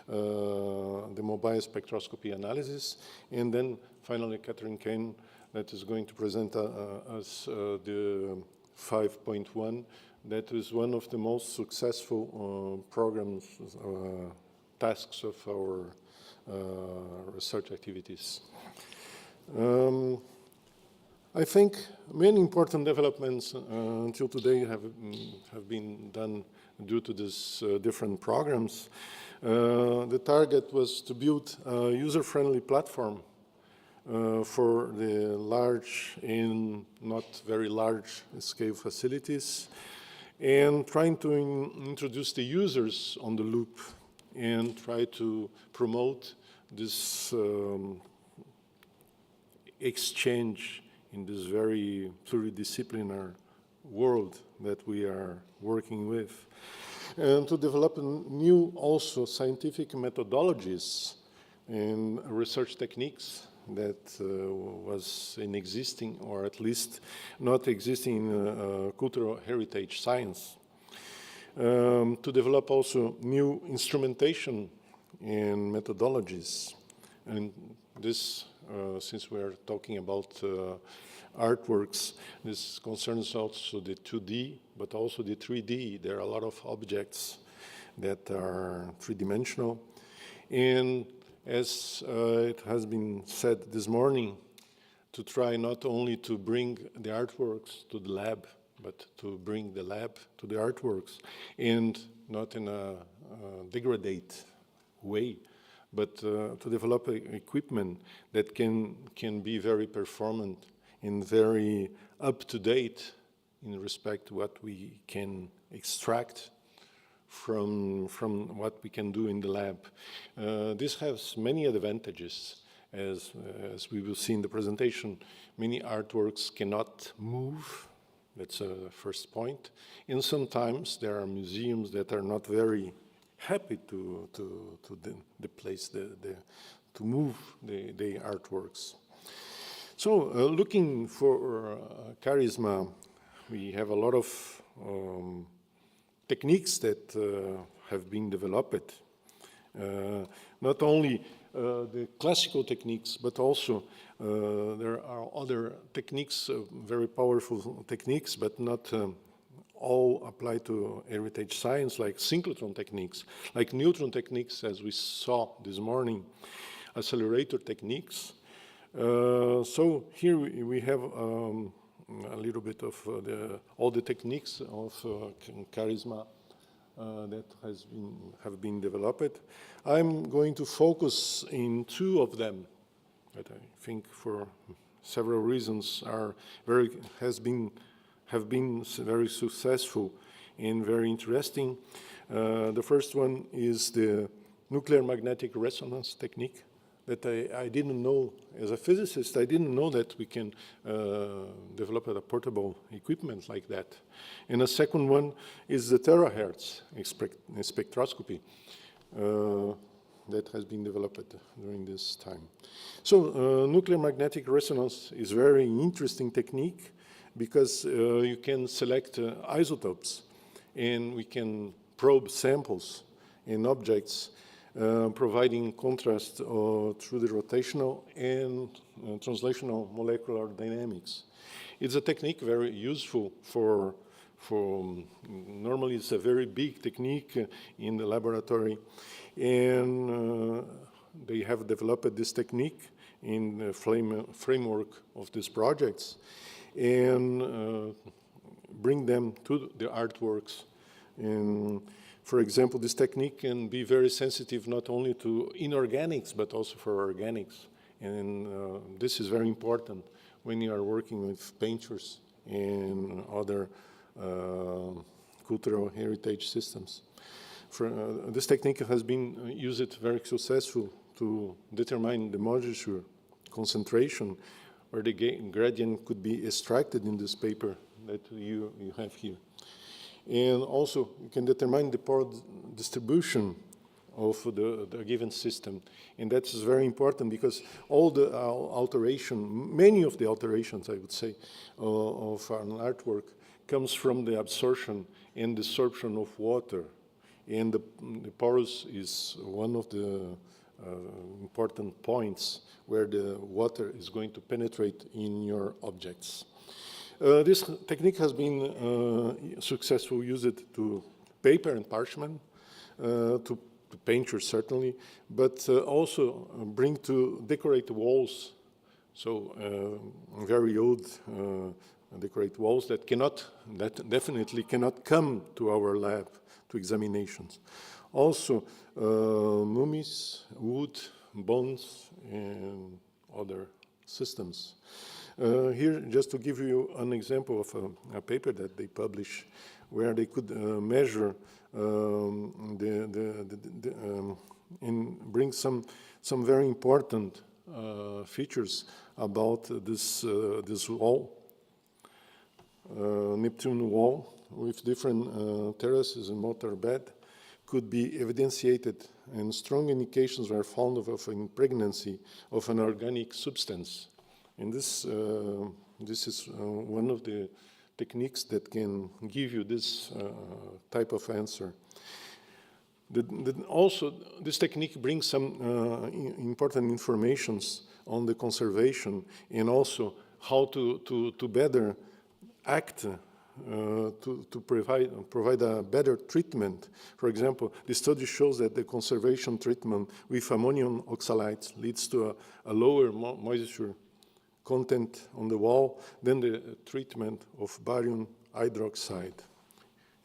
[SPEAKER 11] the mobile spectroscopy analysis. And then finally, Catherine Kane that is going to present us the 5.1. That is one of the most successful programs, tasks of our research activities. I think many important developments until today have been done due to these different programs. The target was to build a user-friendly platform for the large and not very large scale facilities, and trying to introduce the users on the loop and try to promote this exchange in this very pluridisciplinary world that we are working with. And to develop new also scientific methodologies and research techniques that was in existing, or at least not existing in cultural heritage science. To develop also new instrumentation and methodologies. And this, since we are talking about artworks, this concerns also the 2D, but also the 3D. There are a lot of objects that are three-dimensional. And as it has been said this morning, to try not only to bring the artworks to the lab, but to bring the lab to the artworks, and not in a degraded way, but to develop equipment that can be very performant and very up-to-date in respect to what we can extract from what we can do in the lab. This has many advantages, as we will see in the presentation. Many artworks cannot move. That's a first point. And sometimes there are museums that are not very happy to move the artworks. So looking for charisma, we have a lot of techniques that have been developed. Not only the classical techniques, but also there are other techniques, very powerful techniques, but not all apply to heritage science, like synchrotron techniques, like neutron techniques, as we saw this morning, accelerator techniques. So here we have a little bit of all the techniques of charisma that have been developed. I'm going to focus in two of them that I think for several reasons have been very successful and very interesting. The first one is the nuclear magnetic resonance technique that I didn't know, as a physicist, I didn't know that we can develop a portable equipment like that. And the second one is the terahertz spectroscopy that has been developed during this time. So nuclear magnetic resonance is a very interesting technique because you can select isotopes and we can probe samples and objects providing contrast through the rotational and translational molecular dynamics. It's a technique very useful for normally it's a very big technique in the laboratory, and they have developed this technique in the framework of these projects and bring them to the artworks. And for example, this technique can be very sensitive not only to inorganics, but also for organics. And this is very important when you are working with painters and other cultural heritage systems. This technique has been used very successful to determine the moisture concentration, where the gradient could be extracted in this paper that you have here. And also, you can determine the power distribution of the given system. And that is very important because all the many of the alterations, I would say, of an artwork comes from the absorption and desorption of water. And the porous is one of the important points where the water is going to penetrate in your objects. This technique has been successfully used to paper and parchment, to painters certainly, but also bring to decorate walls. So very old decorate walls that definitely cannot come to our lab to examinations. Also mummies, wood, bones, and other systems. Here, just to give you an example of a paper that they publish, where they could measure and bring some very important features about this wall, Neptune wall, with different terraces and mortar bed, could be evidentiated, and strong indications were found of an pregnancy of an organic substance. And this is one of the techniques that can give you this type of answer. Also, this technique brings some important informations on the conservation and also how to better act to provide a better treatment. For example, the study shows that the conservation treatment with ammonium oxalides leads to a lower moisture content on the wall than the treatment of barium hydroxide.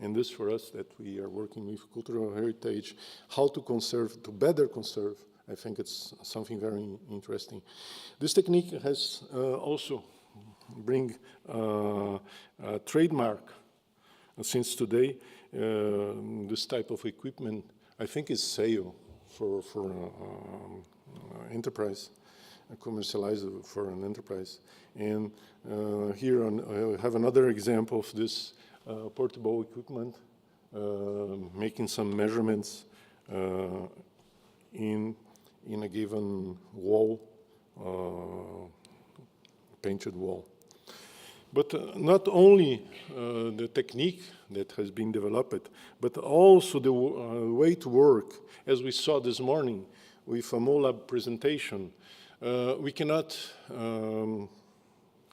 [SPEAKER 11] And this for us that we are working with cultural heritage, how to conserve, to better conserve, I think it's something very interesting. This technique has also bring a trademark. Since today, this type of equipment, I think, is sale for enterprise, commercialized for an enterprise. And here I have another example of this portable equipment, making some measurements in a given wall, painted wall. But not only the technique that has been developed, but also the way to work. As we saw this morning with a MOLAB presentation, we cannot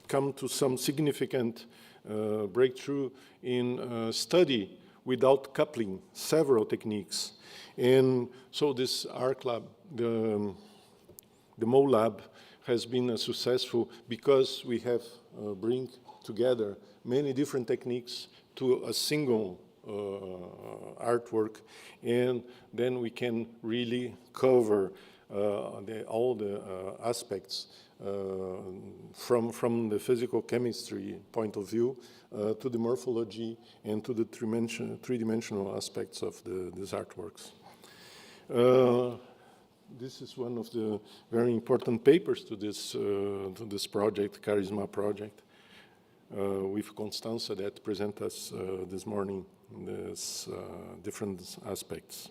[SPEAKER 11] come to some significant breakthrough in study without coupling several techniques. And so this ARC lab, the MOLAB, has been successful because we have bring together many different techniques to a single artwork, and then we can really cover all the aspects from the physical chemistry point of view to the morphology and to the three-dimensional aspects of these artworks. This is one of the very important papers to this project, Charisma project, with Constanza that present us this morning these different aspects.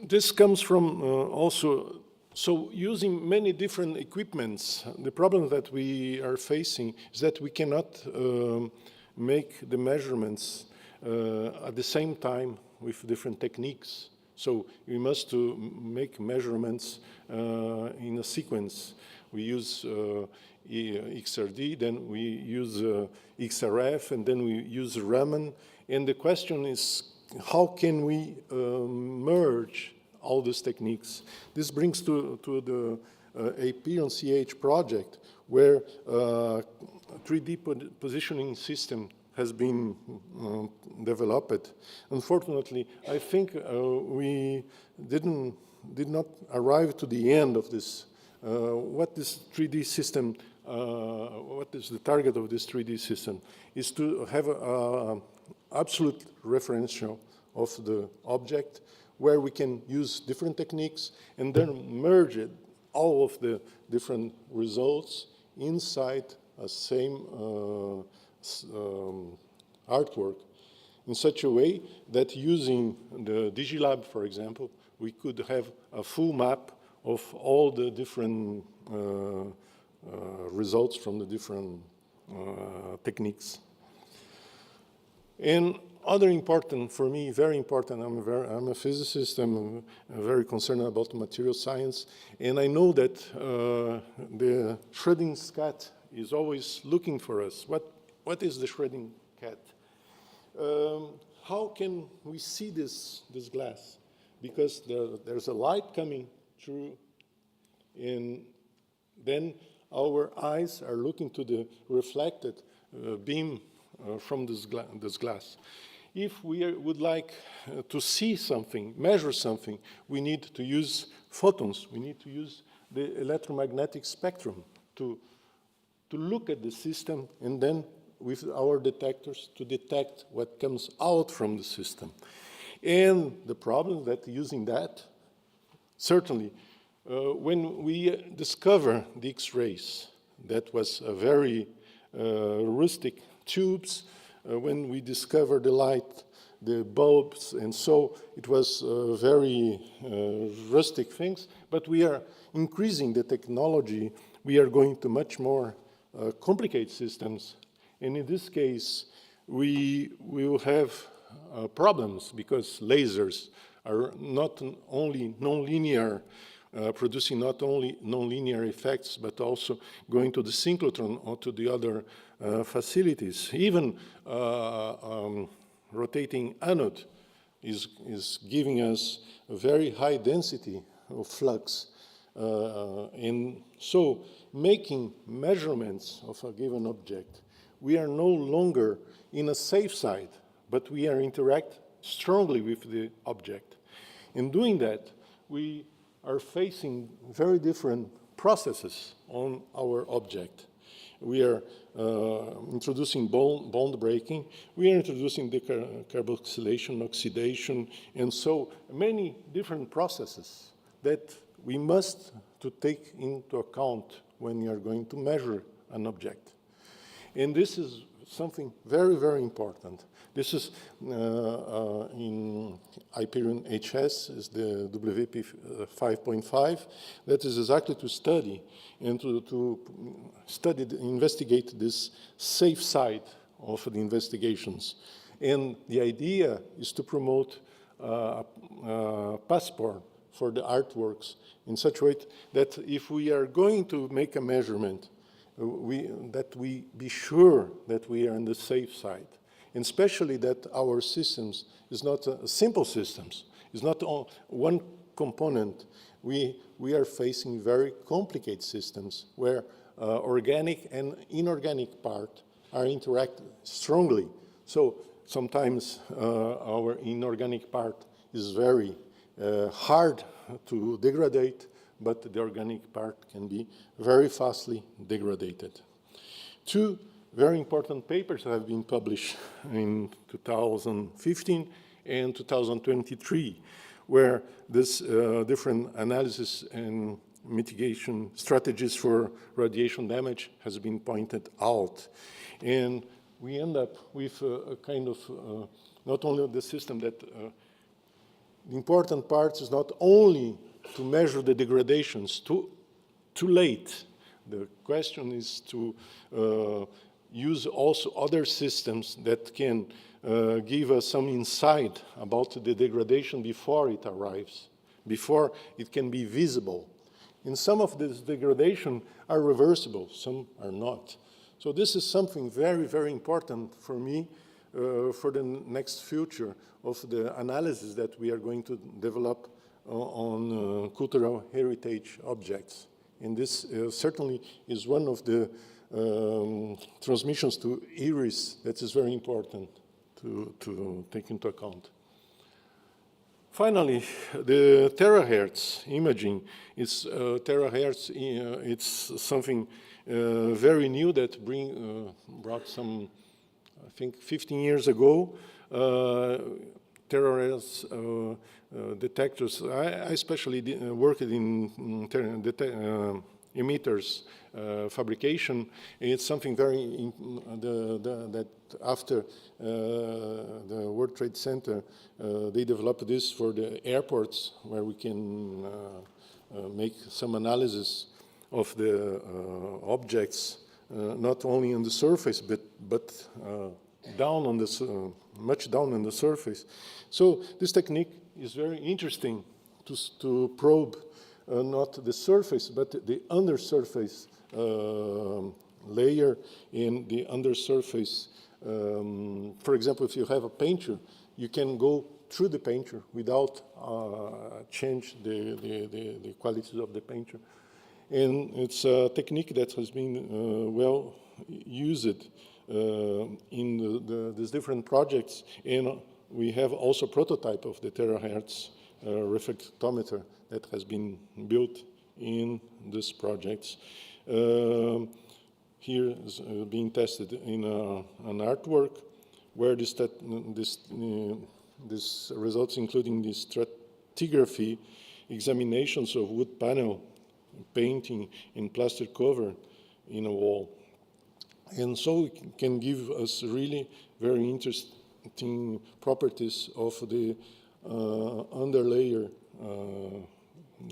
[SPEAKER 11] This comes from also, so using many different equipments, the problem that we are facing is that we cannot make the measurements at the same time with different techniques. So we must make measurements in a sequence. We use XRD, then we use XRF, and then we use Raman. And the question is, how can we merge all these techniques? This brings to the Iperion CH project, where 3D positioning system has been developed. Unfortunately, I think we did not arrive to the end of this. What this 3D system, what is the target of this 3D system, is to have an absolute referential of the object where we can use different techniques and then merge it, all of the different results inside a same artwork in such a way that using the DigiLab, for example, we could have a full map of all the different results from the different techniques. And other important, for me, very important, I'm a physicist, I'm very concerned about material science, and I know that the shredding cat is always looking for us. What is the shredding cat? How can we see this glass? Because there's a light coming through, and then our eyes are looking to the reflected beam from this glass. If we would like to see something, measure something, we need to use photons. We need to use the electromagnetic spectrum to look at the system, and then with our detectors to detect what comes out from the system. And the problem that using that, certainly, when we discover the X-rays, that was a very rustic tubes, when we discovered the light, the bulbs, and so it was very rustic things, but we are increasing the technology. We are going to much more complicated systems, and in this case, we will have problems because lasers are not only nonlinear, producing not only nonlinear effects, but also going to the synchrotron or to the other facilities. Even rotating anode is giving us a very high density of flux. And so making measurements of a given object we are no longer in a safe side, but we are interact strongly with the object. In doing that, we are facing very different processes on our object. We are introducing bond breaking, we are introducing decarboxylation, oxidation, and so many different processes that we must to take into account when you are going to measure an object. And this is something very, very important. This is in Iperion HS, is the WP 5.5. That is exactly to study and to study, investigate this safe side of the investigations. And the idea is to promote a passport for the artworks in such a way that if we are going to make a measurement, that we be sure that we are on the safe side. And especially that our systems is not simple systems. It's not one component. We are facing very complicated systems where organic and inorganic part are interact strongly. So sometimes our inorganic part is very hard to degrade, but the organic part can be very fastly degraded. Two very important papers have been published in 2015 and 2023, where this different analysis and mitigation strategies for radiation damage has been pointed out. And we end up with a kind of, not only the system that, the important part is not only to measure the degradations too late. The question is to use also other systems that can give us some insight about the degradation before it arrives, before it can be visible. And some of this degradation are reversible, some are not. So this is something very, very important for me for the next future of the analysis that we are going to develop on cultural heritage objects. And this certainly is one of the transmissions to E-Rihs that is very important to take into account. Finally, the terahertz imaging is terahertz. It's something very new that brought some, I think, 15 years ago. Terahertz detectors. I especially worked in emitters fabrication. It's something very that after the World Trade Center, they developed this for the airports, where we can make some analysis of the objects, not only on the surface, but down on the much down on the surface. So this technique is very interesting to probe not the surface, but the undersurface layer in the undersurface. For example, if you have a painter, you can go through the painter without change the qualities of the painter. And it's a technique that has been well used in these different projects. And we have also a prototype of the terahertz reflectometer that has been built in these projects. Here is being tested in an artwork where this results including the stratigraphy examinations of wood panel, painting, and plaster cover in a wall. And so it can give us really very interesting properties of the underlayer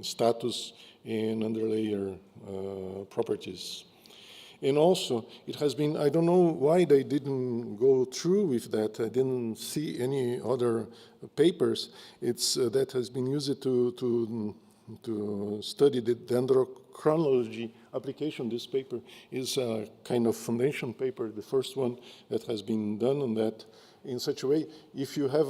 [SPEAKER 11] status and underlayer properties. And also, it has been, I don't know why they didn't go through with that. I didn't see any other papers. It's that has been used to study the dendrochronology application. This paper is a kind of foundation paper, the first one that has been done on that in such a way. If you have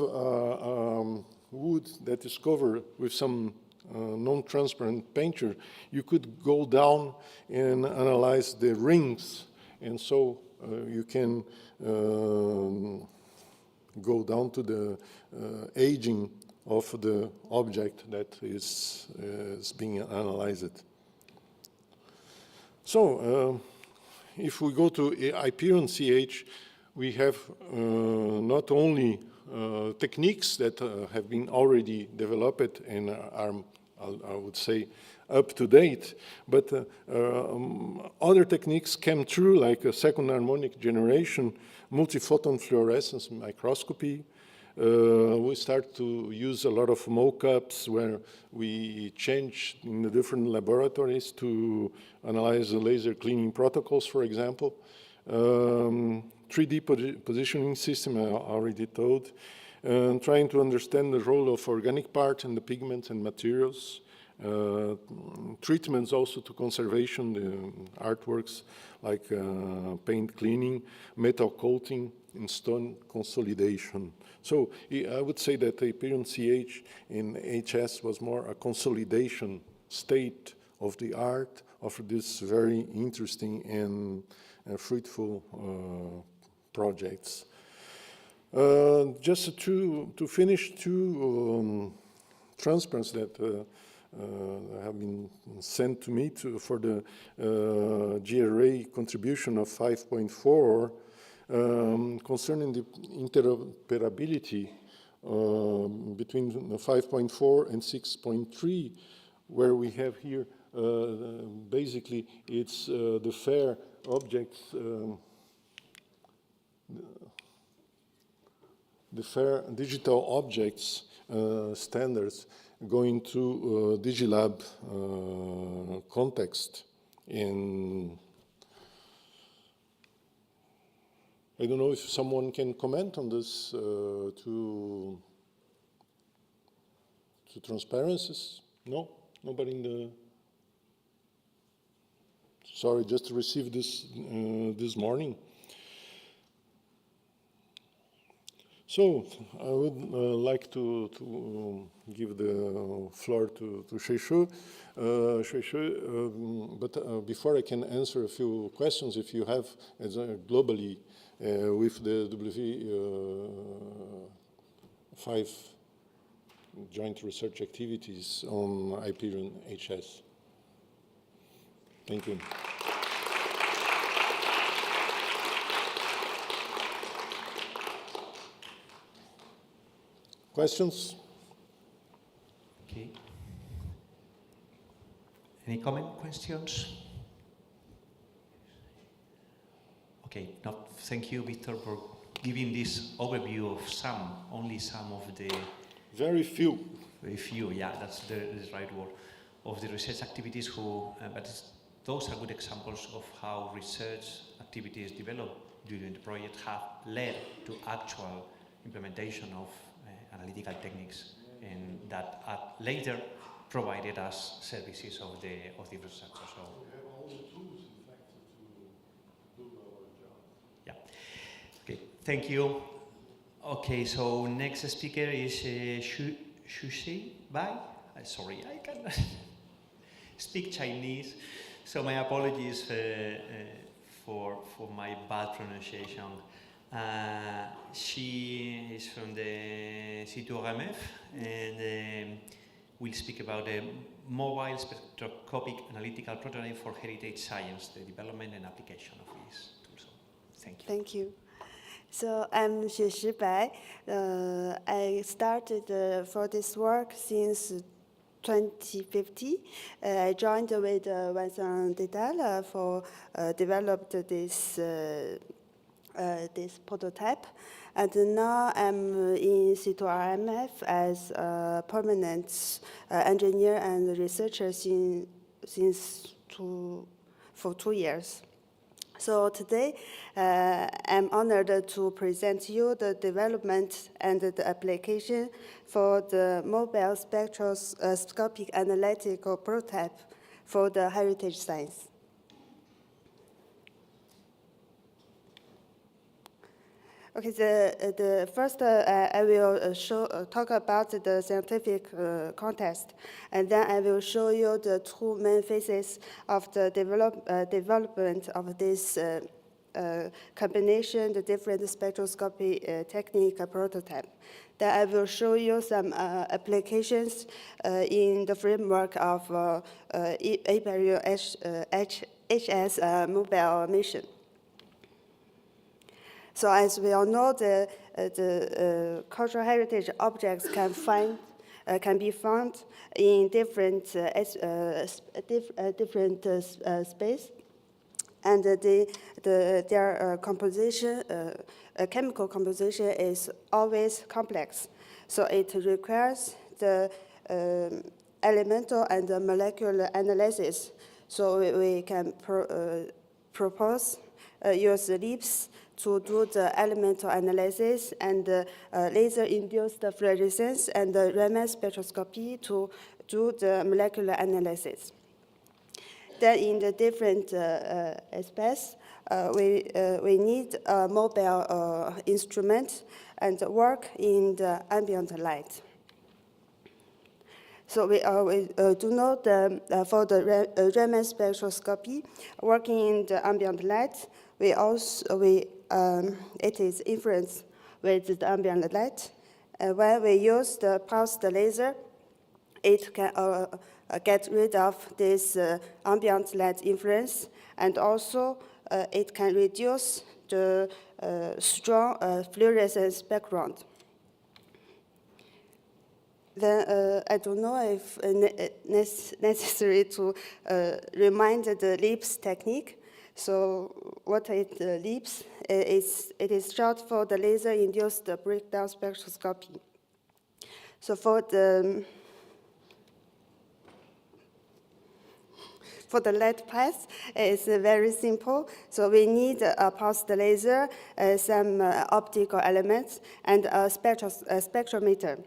[SPEAKER 11] wood that is covered with some non-transparent painter, you could go down and analyze the rings, and so you can go down to the aging of the object that is being analyzed. So, if we go to Iperion CH, we have not only techniques that have been already developed and are, I would say, up to date, but other techniques came through, like a second harmonic generation, multiphoton fluorescence microscopy. We start to use a lot of mock-ups where we change in the different laboratories to analyze the laser cleaning protocols, for example. 3D positioning system, I already told. Trying to understand the role of organic parts and the pigments and materials. Treatments also to conservation, the artworks like paint cleaning, metal coating, and stone consolidation. So I would say that the Iperion CH in HS was more a consolidation state of the art of this very interesting and fruitful projects. Just to finish, two transparencies that have been sent to me for the GRA contribution of 5.4 concerning the interoperability between 5.4 and 6.3, where we have here basically it's the fair objects, the fair digital objects standards going to DigiLab context. In I don't know if someone can comment on this to transparencies. No, nobody in the. Sorry, just received this this morning. So I would like to give the floor to Shui-Shu. But before I can answer a few questions, if you have globally with the W5 joint research activities on Iperion HS. Thank you. Questions?
[SPEAKER 3] Okay. Any questions? Okay, thank you, Victor, for giving this overview of only some of the...
[SPEAKER 11] Very few.
[SPEAKER 3] Very few, yeah, that's the right word, of the research activities but those are good examples of how research activities developed during the project have led to actual implementation of analytical techniques, and that later provided us services of the infrastructure. So
[SPEAKER 11] we have all the tools, in fact, to do our job.
[SPEAKER 3] Yeah. Okay. Thank you. Okay. So next speaker is Shushi Bai. Sorry, I cannot speak Chinese, so my apologies for my bad pronunciation. She is from the C2RMF and will speak about the mobile spectroscopic analytical prototype for heritage science, the development and application of this tool. So, thank you.
[SPEAKER 12] Thank you. So I'm Xue Bai. I started for this work since 2050. I joined with Vincent Dédale for developed this prototype, and now I'm in C2RMF as a permanent engineer and researcher for 2 years. So today, I'm honored to present you the development and the application for the mobile spectroscopic analytical prototype for the heritage science. Okay, the first I will talk about the scientific context, and then I will show you the two main phases of the development of this combination, the different spectroscopy technique prototype. Then I will show you some applications in the framework of Iperion HS mobile mission. So as we all know, the cultural heritage objects can be found in different space, and their composition, chemical composition is always complex. So it requires the elemental and the molecular analysis. So we can propose use LIPS to do the elemental analysis and laser-induced fluorescence and the Raman spectroscopy to do the molecular analysis. Then in the different space, we need a mobile instrument and work in the ambient light. So we do know for the Raman spectroscopy, working in the ambient light, it is influenced with the ambient light. When we use the pulsed laser, it can get rid of this ambient light influence, and also it can reduce the strong fluorescence background. Then I don't know if necessary to remind the LIPS technique. So what is LIPS? It is short for the laser-induced breakdown spectroscopy. So for the light path, it's very simple. So we need a pulsed laser, some optical elements, and a spectrometer.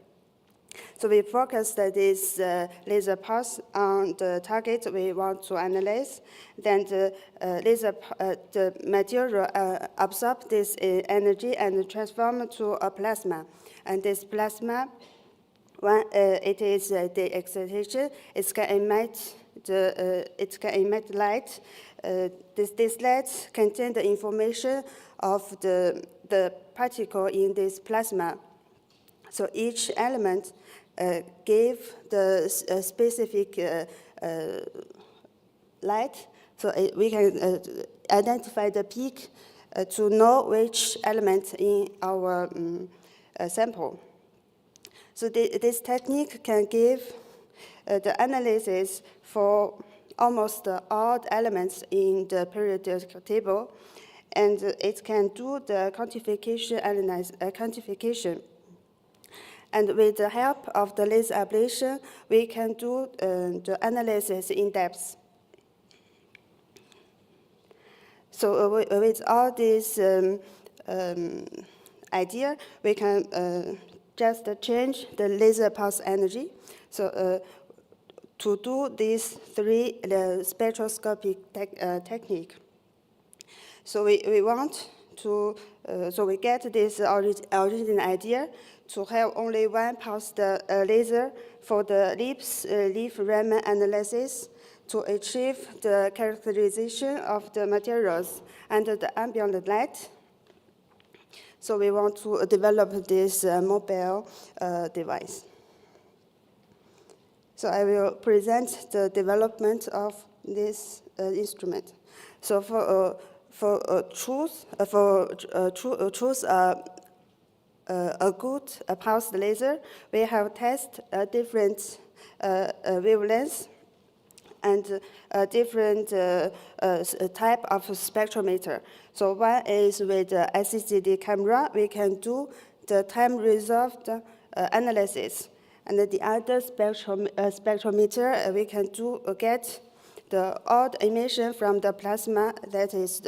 [SPEAKER 12] So we focus this laser pulse on the target we want to analyze. Then the material absorbs this energy and transform to a plasma. And this plasma, when it is the excitation, it can emit light. This light contains the information of the particle in this plasma. So each element gave the specific light, so we can identify the peak to know which element in our sample. So this technique can give the analysis for almost all the elements in the periodic table, and it can do the quantification. And with the help of the laser ablation, we can do the analysis in depth. So with all this idea, we can just change the laser pulse energy. So to do these three spectroscopic technique. So we want to, so we get this original idea to have only one pulsed laser for the leaf Raman analysis to achieve the characterization of the materials under the ambient light. So we want to develop this mobile device. So I will present the development of this instrument. So choose a good pulsed laser, we have tested different wavelengths and different type of spectrometer. So one is with the SCD camera, we can do the time-resolved analysis. And the other spectrometer, we can get the odd emission from the plasma, that is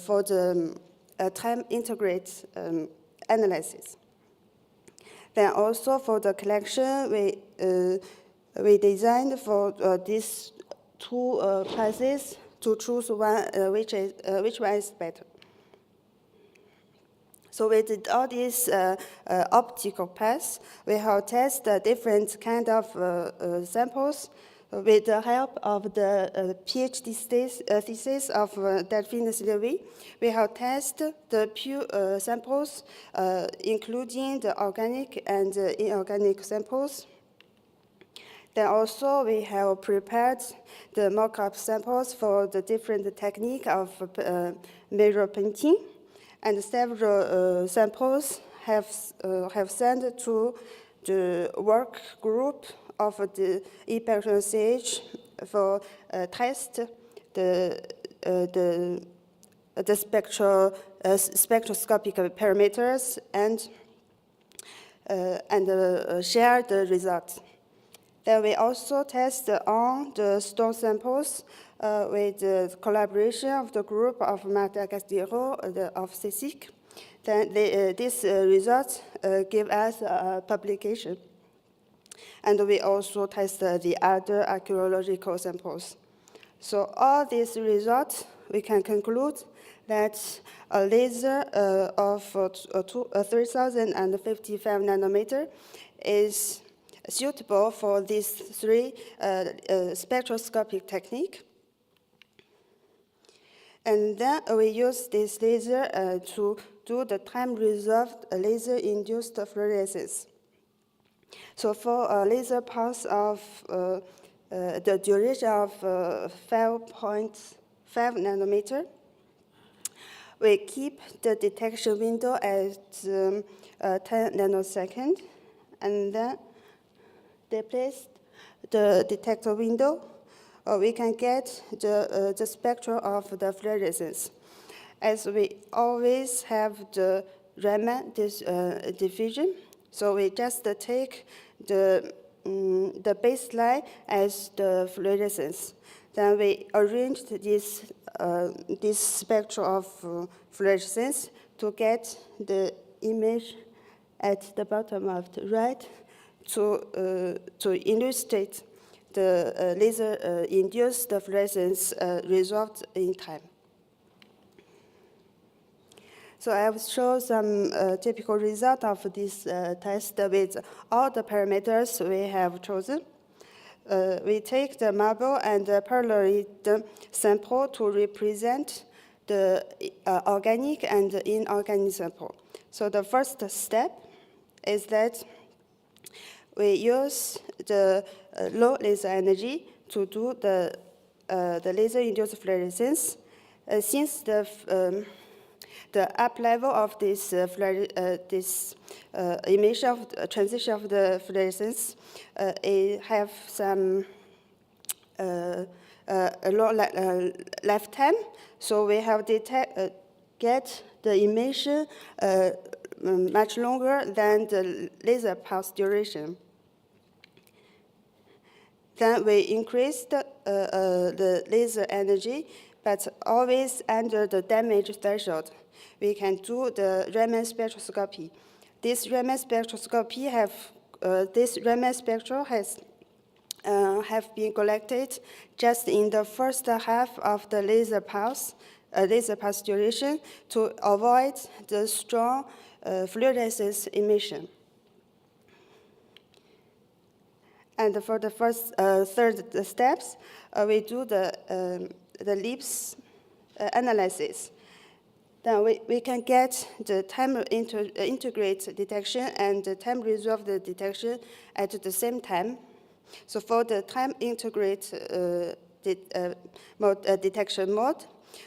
[SPEAKER 12] for the time-integrate analysis. Then also for the collection, we designed for these two passes to choose one which one is better. So with all these optical paths, we have tested different kind of samples with the help of the PhD thesis of Delphine Sylvie, we have tested the pure samples, including the organic and inorganic samples. Then also we have prepared the mock-up samples for the different technique of mirror painting, and several samples have sent to the work group of the Iperion CH for test the spectroscopic parameters and share the results. Then we also test on the stone samples with the collaboration of the group of Marta Castillo of CSIC. Then these results give us a publication. And we also test the other archaeological samples. So all these results, we can conclude that a laser of 3055 nanometer is suitable for these three spectroscopic technique. And then we use this laser to do the time-resolved laser-induced fluorescence. So for a laser pulse of the duration of 5.5 nanometer, we keep the detection window at 10 nanoseconds, and then replace the detector window, we can get the spectrum of the fluorescence. As we always have the Raman diffusion, so we just take the baseline as the fluorescence. Then we arrange this spectrum of fluorescence to get the image at the bottom of the right to illustrate the laser-induced fluorescence resolved in time. So I will show some typical result of this test with all the parameters we have chosen. We take the marble and the perlite sample to represent the organic and inorganic sample. So the first step is that we use the low laser energy to do the laser-induced fluorescence. Since the up level of this emission of transition of the fluorescence, it have some low lifetime, so we have get the emission much longer than the laser pulse duration. Then we increase the laser energy, but always under the damage threshold. We can do the Raman spectroscopy. This Raman spectroscopy this Raman spectrum have been collected just in the first half of the laser pulse duration to avoid the strong fluorescence emission. And for the first third steps, we do the LIPS analysis. Then we can get the time integrate detection and the time resolved detection at the same time. So for the time integrate detection mode,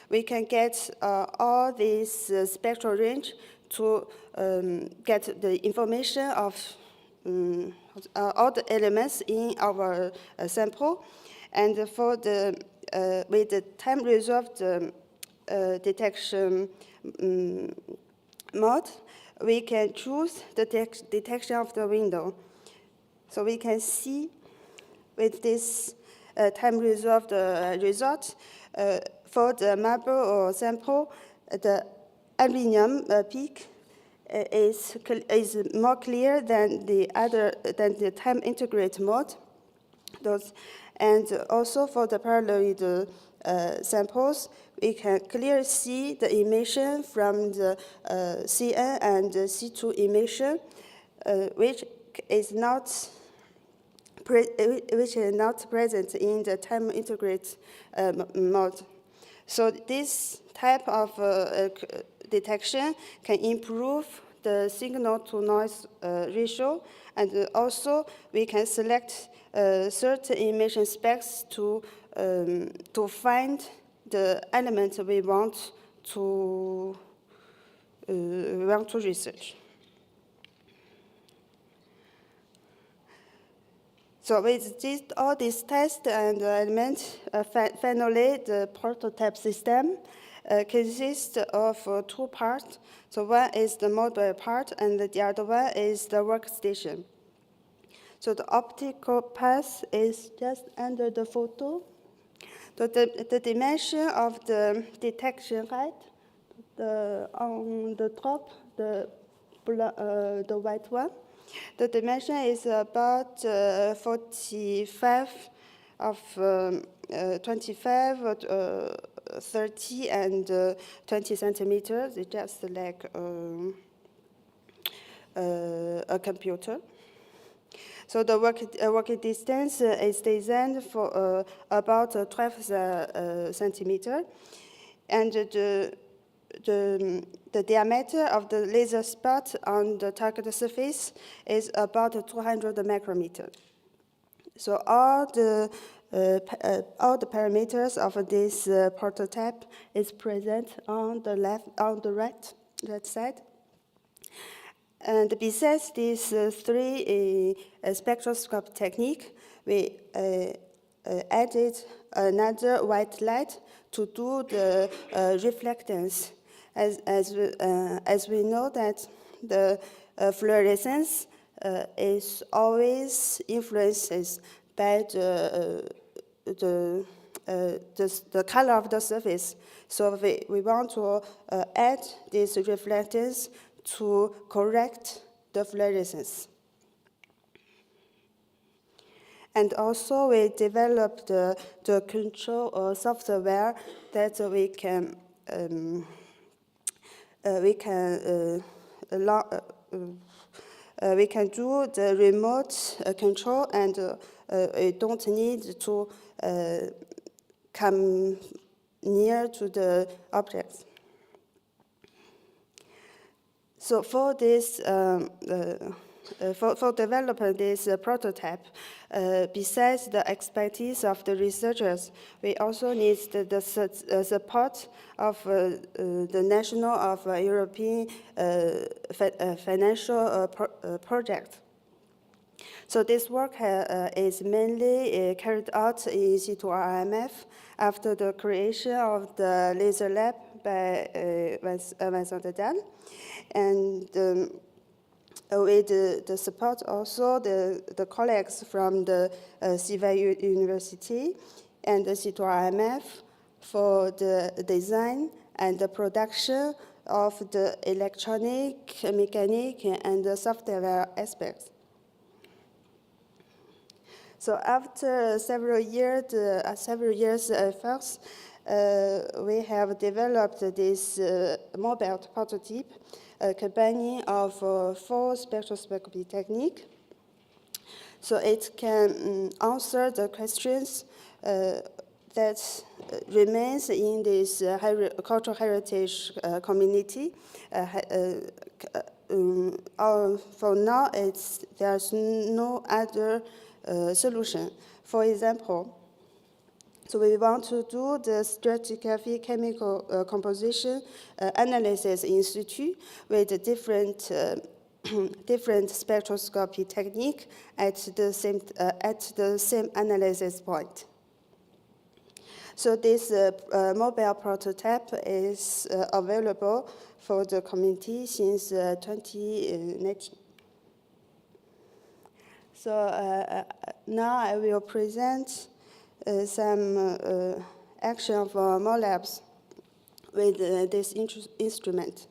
[SPEAKER 12] we can get all these spectral range to get the information of all the elements in our sample. And for the with the time resolved detection mode, we can choose the detection of the window. So we can see with this time resolved result, for the marble or sample, the aluminum peak is more clear than the time integrate mode. And also for the parallel samples, we can clearly see the emission from the CN and the C2 emission, which is not which is not present in the time integrate mode. So this type of detection can improve the signal-to-noise ratio, and also we can select certain emission specs to find the elements we want to research. So with all these tests and elements, finally the prototype system consists of two parts. So one is the mobile part, and the other one is the workstation. So the optical path is just under the photo. So the dimension of the detection height, on the top, the white one, the dimension is about 45 of 25, 30, and 20 centimeters. It's just like a computer. So the working distance is designed for about 12 centimeters, and the diameter of the laser spot on the target surface is about 200 micrometers. So all the parameters of this prototype is present on the right side. And besides these three spectroscope technique, we added another white light to do the reflectance. As we know that the fluorescence is always influenced by the color of the surface. So we want to add this reflectance to correct the fluorescence. And also we developed the control software that we can do the remote control, and we don't need to come near to the objects. So for this, for developing this prototype, besides the expertise of the researchers, we also need the support of the national of European financial project. So this work is mainly carried out in situ RMF after the creation of the laser lab by Vincent Dedal. And with the support also the colleagues from the Civil University and the situ RMF for the design and the production of the electronic, mechanic, and the software aspects. So after several years efforts, we have developed this mobile prototype combining of 4 spectroscopy techniques. So it can answer the questions that remains in this cultural heritage community. For now, there's no other solution. For example, so we want to do the stratigraphic chemical composition analysis in situ with different spectroscopy technique at the same analysis point. So this mobile prototype is available for the community since 2019. So now I will present some action for more labs with this instrument.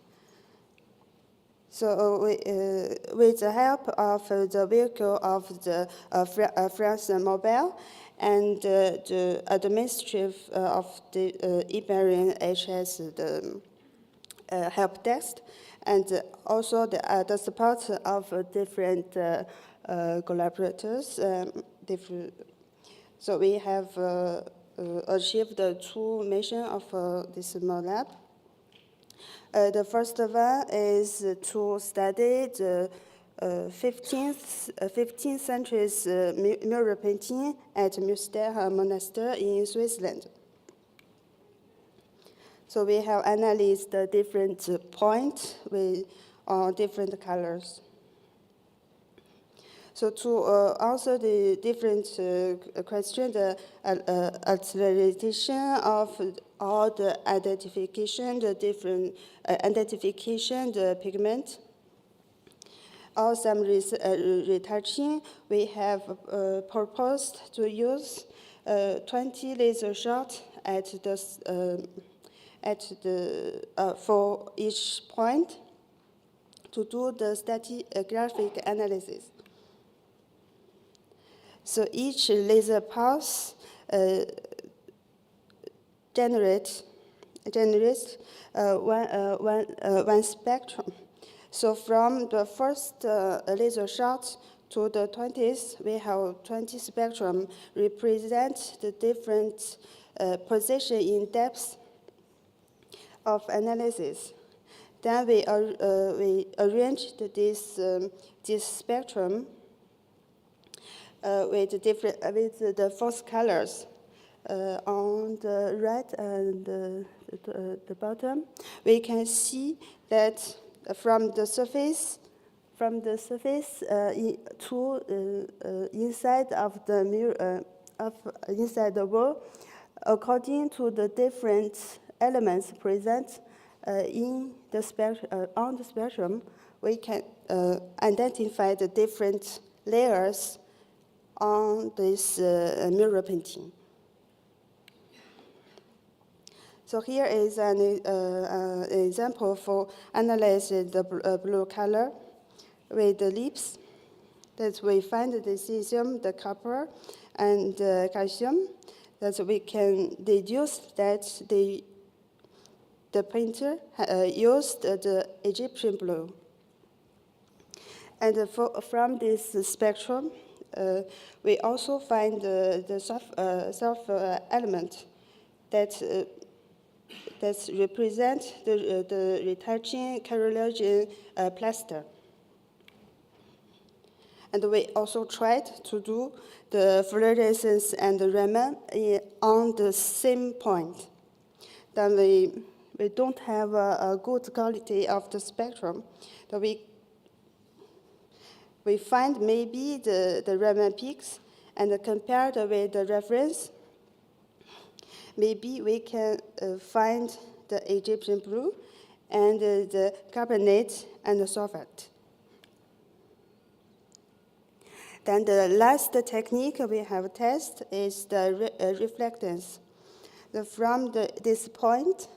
[SPEAKER 12] So with the help of the vehicle of the France Mobile and the administrative of the Iperion HS, the help desk, and also the support of different collaborators, So we have achieved the 2 missions of this lab. The first one is to study the 15th century's mural painting at Münster Monastery in Switzerland. So we have analyzed the different points with different colors. So to answer the different questions, the acceleration of all the identification, the different identification, the pigment, or some retouching, we have proposed to use 20 laser shots for each point to do the stratigraphic analysis. So each laser pulse generates one spectrum. So from the first laser shot to the 20th, we have 20 spectrum represent the different position in depth of analysis. Then we arranged this spectrum with the 4 colors on the right and the bottom. We can see that from the surface to inside of the mirror, inside the wall, according to the different elements present on the spectrum, we can identify the different layers on this mirror painting. So here is an example for analyzing the blue color with the lips. That we find the cesium, the copper, and the calcium. That we can deduce that the painter used the Egyptian blue. And from this spectrum, we also find the soft element that represent the retouching carryogen plaster. And we also tried to do the fluorescence and the Raman on the same point. Then we don't have a good quality of the spectrum. So we find maybe the Raman peaks and compared with the reference, maybe we can find the Egyptian blue and the carbonate and the sulfate. Then the last technique we have tested is the reflectance. From this point,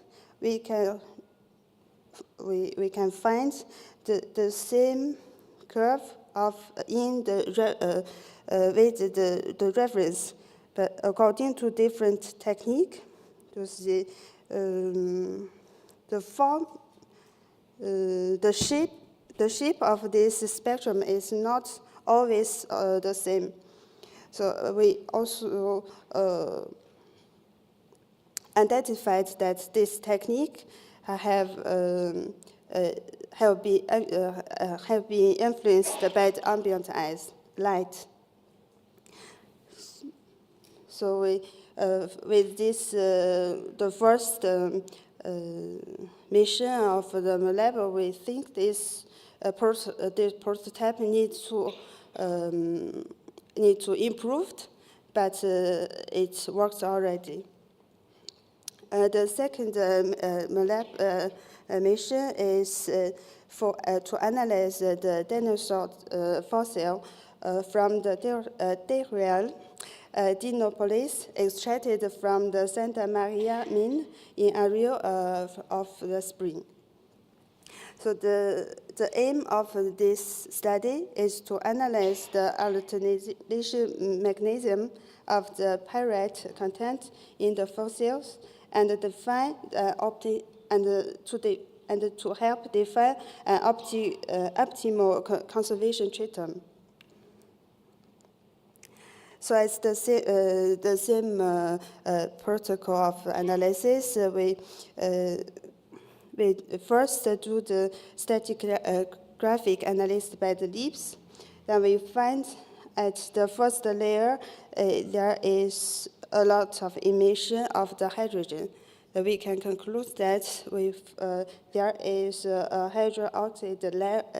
[SPEAKER 12] we can find the same curve with the reference, but according to different technique, the form, the shape of this spectrum is not always the same. So we also identified that this technique have been influenced by the ambient light. So we, with this, the first mission of the lab, we think this prototype needs to improve, but it works already. The second lab mission is to analyze the dinosaur fossil from the Iperion Dinopolis extracted from the Santa Maria mine in area of the spring. So the aim of this study is to analyze the alternation mechanism of the pyrite content in the fossils and define to help define an optimal conservation treatment. So it's the same protocol of analysis. We first do the static graphic analysis by the leaps. Then we find at the first layer there is a lot of emission of the hydrogen. We can conclude that there is a hydrogen oxide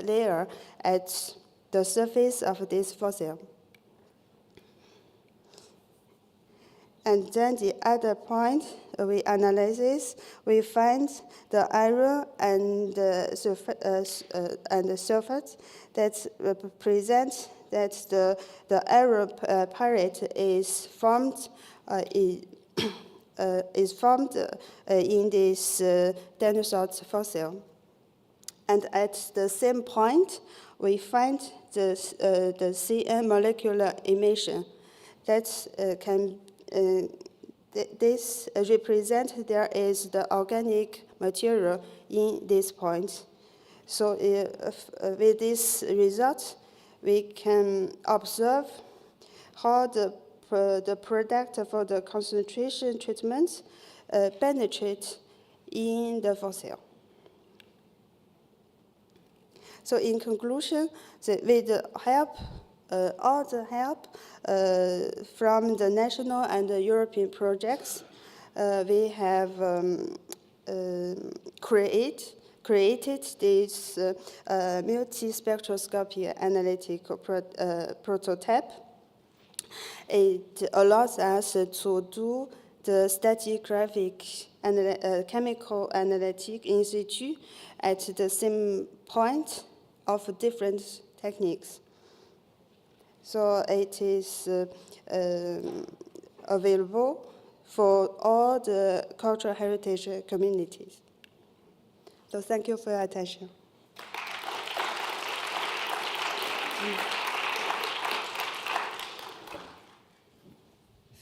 [SPEAKER 12] layer at the surface of this fossil. And then the other point we analyze is, we find the iron and the sulfate that present that the iron pyrite is formed in this dinosaur fossil. And at the same point, we find the CN molecular emission that this represents there is the organic material in this point. So with this result, we can observe how the product for the concentration treatment penetrate in the fossil. So in conclusion, with the help, all the help from the national and the European projects, we have created this multispectroscopy analytical prototype. It allows us to do the static graphic and chemical analytic in situ at the same point of different techniques. So it is available for all the cultural heritage communities. So thank you for your attention.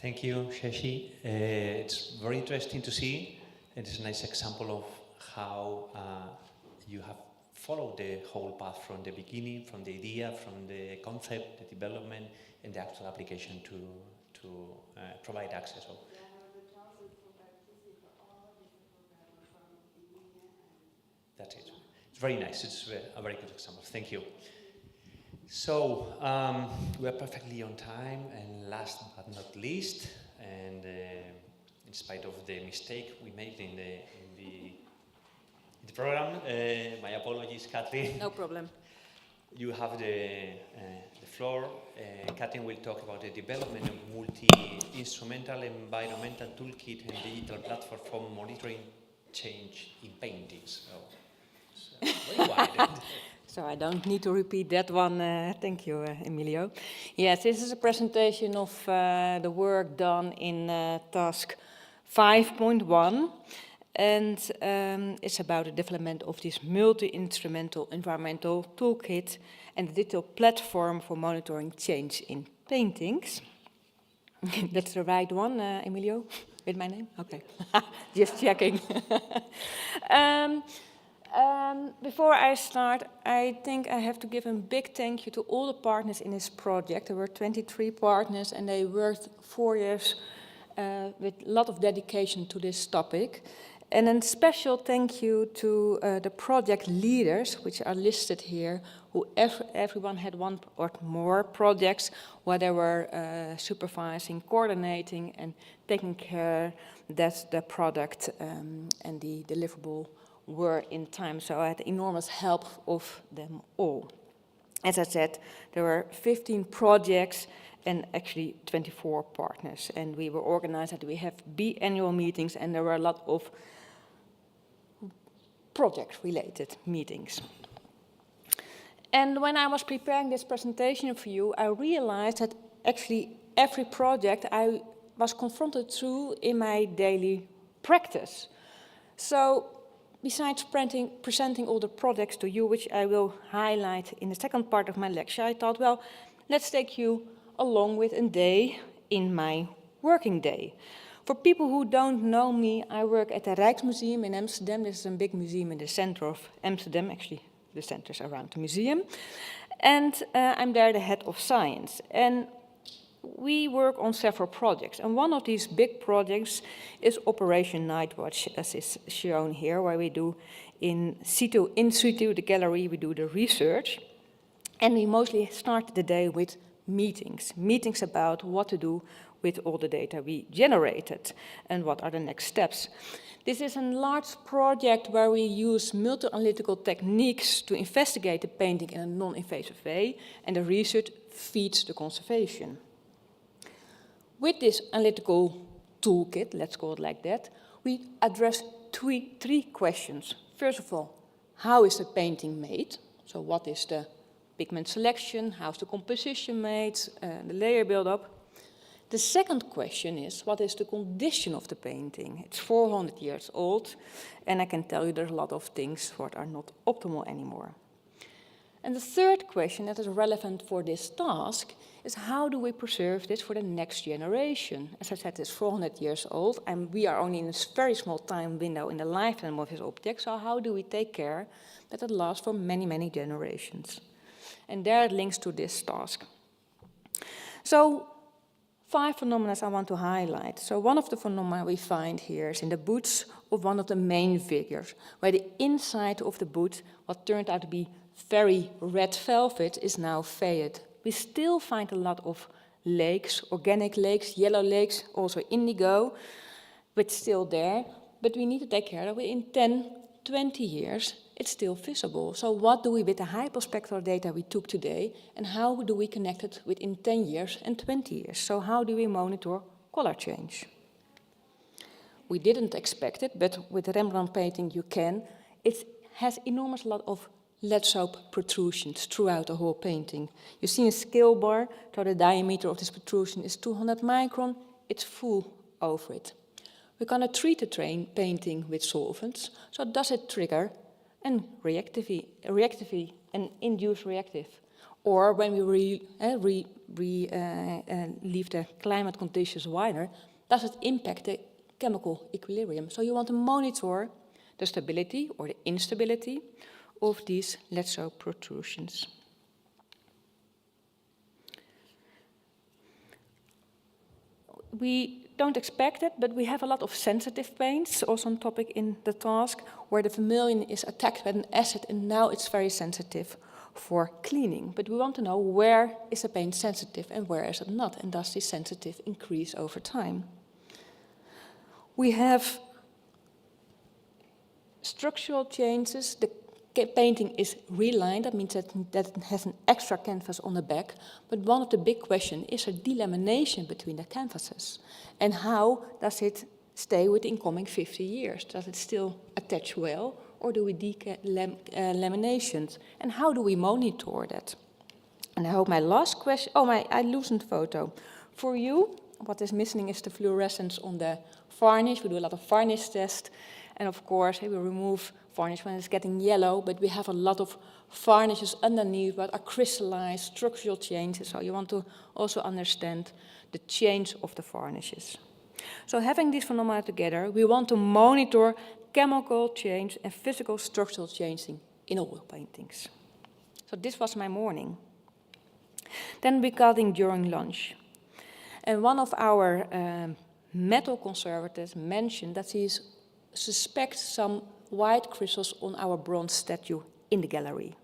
[SPEAKER 3] Thank you, Shashi. It's very interesting to see. It is a nice example of how you have followed the whole path from the beginning, from the idea, from the concept, the development, and the actual application to provide access. That's it. It's very nice. It's a very good example. Thank you. So we're perfectly on time, and last but not least, and in spite of the mistake we made in the program, my apologies, Katrin.
[SPEAKER 13] No problem.
[SPEAKER 3] You have the floor. Katrin will talk about the development of multi-instrumental environmental toolkit and digital platform for monitoring change in paintings. So it's very wide.
[SPEAKER 13] So I don't need to repeat that one. Thank you, Emilio. Yes, this is a presentation of the work done in task 5.1. And it's about the development of this multi-instrumental environmental toolkit and the digital platform for monitoring change in paintings. That's the right one, Emilio, with my name? Okay, just checking. Before I start, I think I have to give a big thank you to all the partners in this project. There were 23 partners and they worked 4 years with a lot of dedication to this topic. And a special thank you to the project leaders, which are listed here, who everyone had one or more projects where they were supervising, coordinating, and taking care that the product and the deliverable were in time. So I had enormous help of them all. As I said, there were 15 projects and actually 24 partners. And we were organized that we have biannual meetings, and there were a lot of project-related meetings. And when I was preparing this presentation for you, I realized that actually every project I was confronted through in my daily practice. So besides presenting all the projects to you, which I will highlight in the second part of my lecture, I thought, well, let's take you along with a day in my working day. For people who don't know me, I work at the Rijksmuseum in Amsterdam. This is a big museum in the center of Amsterdam, actually the center is around the museum. And I'm there the head of science. And we work on several projects, and one of these big projects is Operation Nightwatch, as is shown here, where we do in situ the gallery, we do the research, and we mostly start the day with meetings about what to do with all the data we generated and what are the next steps. This is a large project where we use multi-analytical techniques to investigate the painting in a non-invasive way, and the research feeds the conservation. With this analytical toolkit, let's call it like that, we address three questions. First of all, how is the painting made? So what is the pigment selection? How's the composition made? The layer build-up? The second question is, what is the condition of the painting? It's 400 years old, and I can tell you there's a lot of things that are not optimal anymore. And the third question that is relevant for this task is, how do we preserve this for the next generation? As I said, it's 400 years old, and we are only in a very small time window in the lifetime of this object, so how do we take care that it lasts for many, many generations? And there it links to this task. So, 5 phenomena I want to highlight. So one of the phenomena we find here is in the boots of one of the main figures, where the inside of the boot, what turned out to be very red velvet, is now faded. We still find a lot of lakes, organic lakes, yellow lakes, also indigo, but still there. But we need to take care of it in 10, 20 years. It's still visible. So what do we with the hyperspectral data we took today, and how do we connect it within 10 years and 20 years? So how do we monitor color change? We didn't expect it, but with Rembrandt painting you can. It has enormous lot of lead soap protrusions throughout the whole painting. You see a scale bar, so the diameter of this protrusion is 200 micron, it's full over it. We're going to treat the painting with solvents, so does it trigger and reactively and induce reactive? Or when we leave the climate conditions wider, does it impact the chemical equilibrium? So you want to monitor the stability or the instability of these lead soap protrusions. We don't expect it, but we have a lot of sensitive paints, also on topic in the task, where the vermilion is attacked by an acid and now it's very sensitive for cleaning. But we want to know, where is the paint sensitive and where is it not, and does this sensitive increase over time? We have structural changes. The painting is relined, that means that it has an extra canvas on the back, but one of the big questions is a delamination between the canvases. And how does it stay with the incoming 50 years? Does it still attach well, or do we laminations? And how do we monitor that? And I hope my last question, I loosened photo. For you, what is missing is the fluorescence on the varnish. We do a lot of varnish tests, and of course we remove varnish when it's getting yellow, but we have a lot of varnishes underneath that are crystallized, structural changes, so you want to also understand the change of the varnishes. So having these phenomena together, we want to monitor chemical change and physical structural changing in all paintings. So this was my morning. Then we got in during lunch. And one of our metal conservators mentioned that he suspects some white crystals on our bronze statue in the gallery.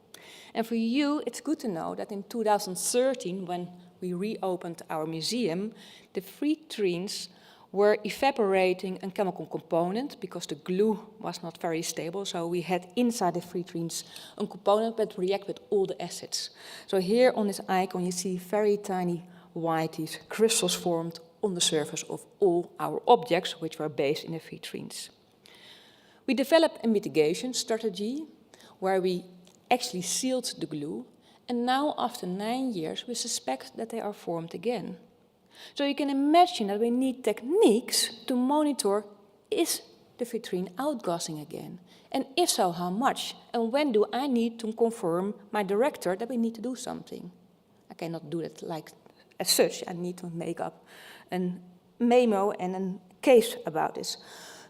[SPEAKER 13] And for you, it's good to know that in 2013, when we reopened our museum, the vitrines were evaporating a chemical component because the glue was not very stable. So we had inside the vitrines a component that reacted with all the acids. So here on this icon, you see very tiny whitish crystals formed on the surface of all our objects, which were based in the vitrines. We developed a mitigation strategy where we actually sealed the glue, and now after 9 years we suspect that they are formed again. So you can imagine that we need techniques to monitor, is the vitrine outgassing again? And if so, how much? And when do I need to confirm my director that we need to do something? I cannot do that like as such. I need to make up a memo and a case about this.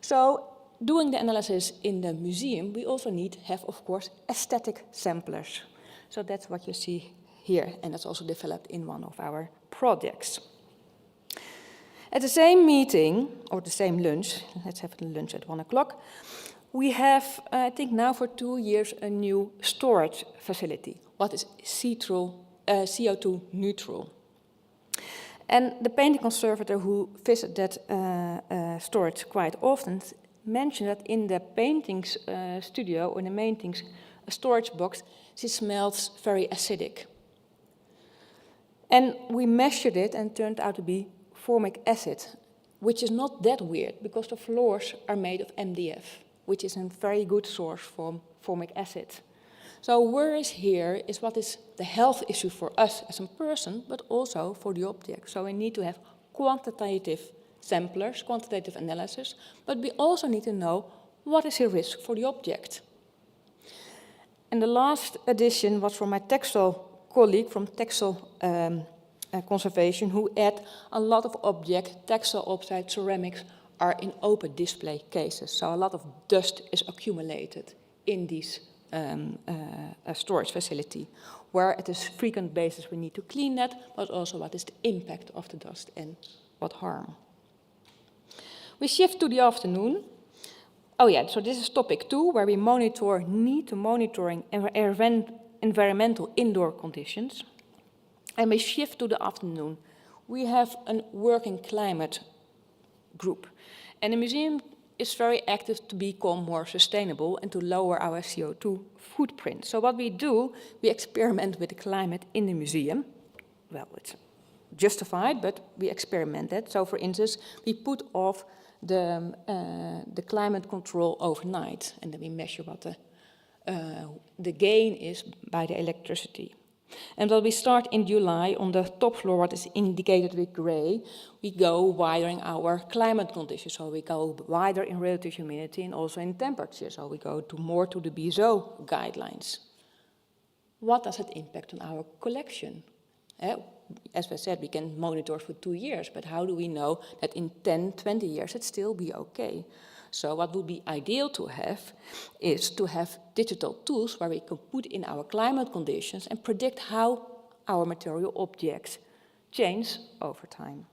[SPEAKER 13] So doing the analysis in the museum, we also need to have, of course, aesthetic samplers. So that's what you see here, and that's also developed in one of our projects. At the same meeting, or the same lunch, let's have the lunch at 1 o'clock, we have, I think now for 2 years, a new storage facility, what is CO2 neutral. And the painting conservator who visited that storage quite often mentioned that in the paintings studio, or in the paintings storage box, it smells very acidic. And we measured it and it turned out to be formic acid, which is not that weird because the floors are made of MDF, which is a very good source for formic acid. So worries here is what is the health issue for us as a person, but also for the object. So we need to have quantitative samplers, quantitative analysis, but we also need to know what is the risk for the object. And the last addition was from my textile colleague from textile conservation, who had a lot of objects, textile objects, ceramics, are in open display cases. So a lot of dust is accumulated in these storage facility, where at a frequent basis we need to clean that, but also what is the impact of the dust and what harm. We shift to the afternoon. Oh yeah, so this is topic 2, where we need to monitoring environmental indoor conditions. And we shift to the afternoon. We have a working climate group. And the museum is very active to become more sustainable and to lower our CO2 footprint. So what we do, we experiment with the climate in the museum. Well, it's justified, but we experiment that. So for instance, we put off the climate control overnight, and then we measure what the gain is by the electricity. And when we start in July, on the top floor, what is indicated with gray, we go wider in our climate conditions. So we go wider in relative humidity and also in temperature. So we go more to the BSO guidelines. What does it impact on our collection? As I said, we can monitor for 2 years, but how do we know that in 10, 20 years it still be okay? So what would be ideal to have is to have digital tools where we can put in our climate conditions and predict how our material objects change over time.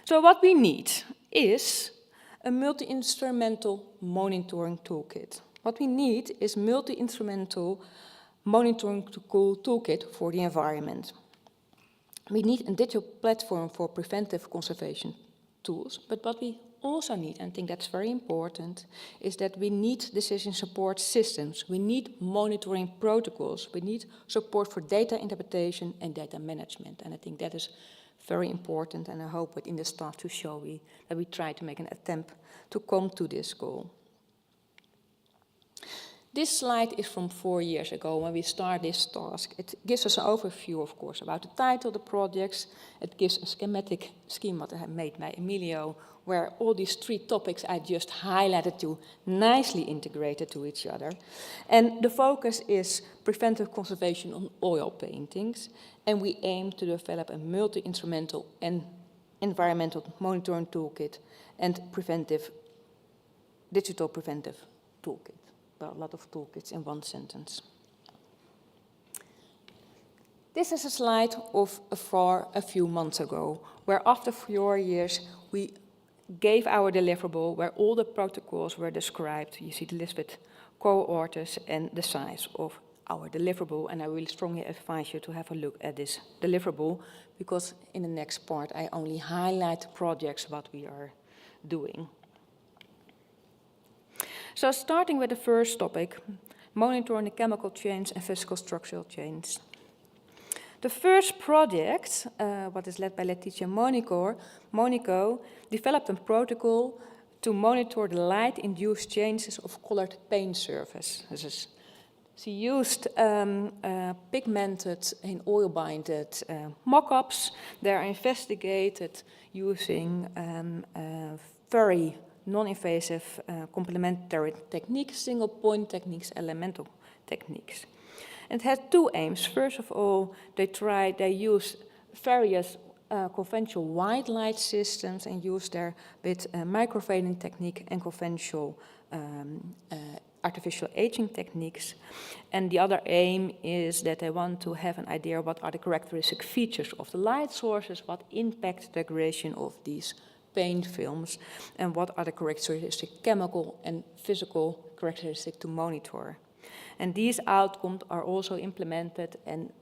[SPEAKER 13] So what we need is a multi-instrumental monitoring toolkit. What we need is multi-instrumental monitoring toolkit for the environment. We need a digital platform for preventive conservation tools, but what we also need, and I think that's very important, is that we need decision support systems. We need monitoring protocols. We need support for data interpretation and data management. And I think that is very important, and I hope within the staff to show that we try to make an attempt to come to this goal. This slide is from 4 years ago when we started this task. It gives us an overview, of course, about the title of the projects. It gives a schematic scheme what I have made by Emilio, where all these 3 topics I just highlighted to nicely integrated to each other. And the focus is preventive conservation on oil paintings, and we aim to develop a multi-instrumental and environmental monitoring toolkit and digital preventive toolkit. Well, a lot of toolkits in one sentence. This is a slide of a few months ago, where after 4 years we gave our deliverable where all the protocols were described. You see the list with co-authors and the size of our deliverable, and I really strongly advise you to have a look at this deliverable, because in the next part I only highlight projects what we are doing. So starting with the first topic, monitoring the chemical chains and physical structural chains. The first project, what is led by Letitia Monico, developed a protocol to monitor the light-induced changes of colored paint surfaces. She used pigmented and oil-binded mock-ups. They are investigated using very non-invasive complementary techniques, single-point techniques, elemental techniques. And it had 2 aims. First of all, they used various conventional white light systems and used their with microfading technique and conventional artificial aging techniques. And the other aim is that they want to have an idea what are the characteristic features of the light sources, what impact the degradation of these paint films, and what are the characteristic chemical and physical characteristics to monitor. And these outcomes are also implemented and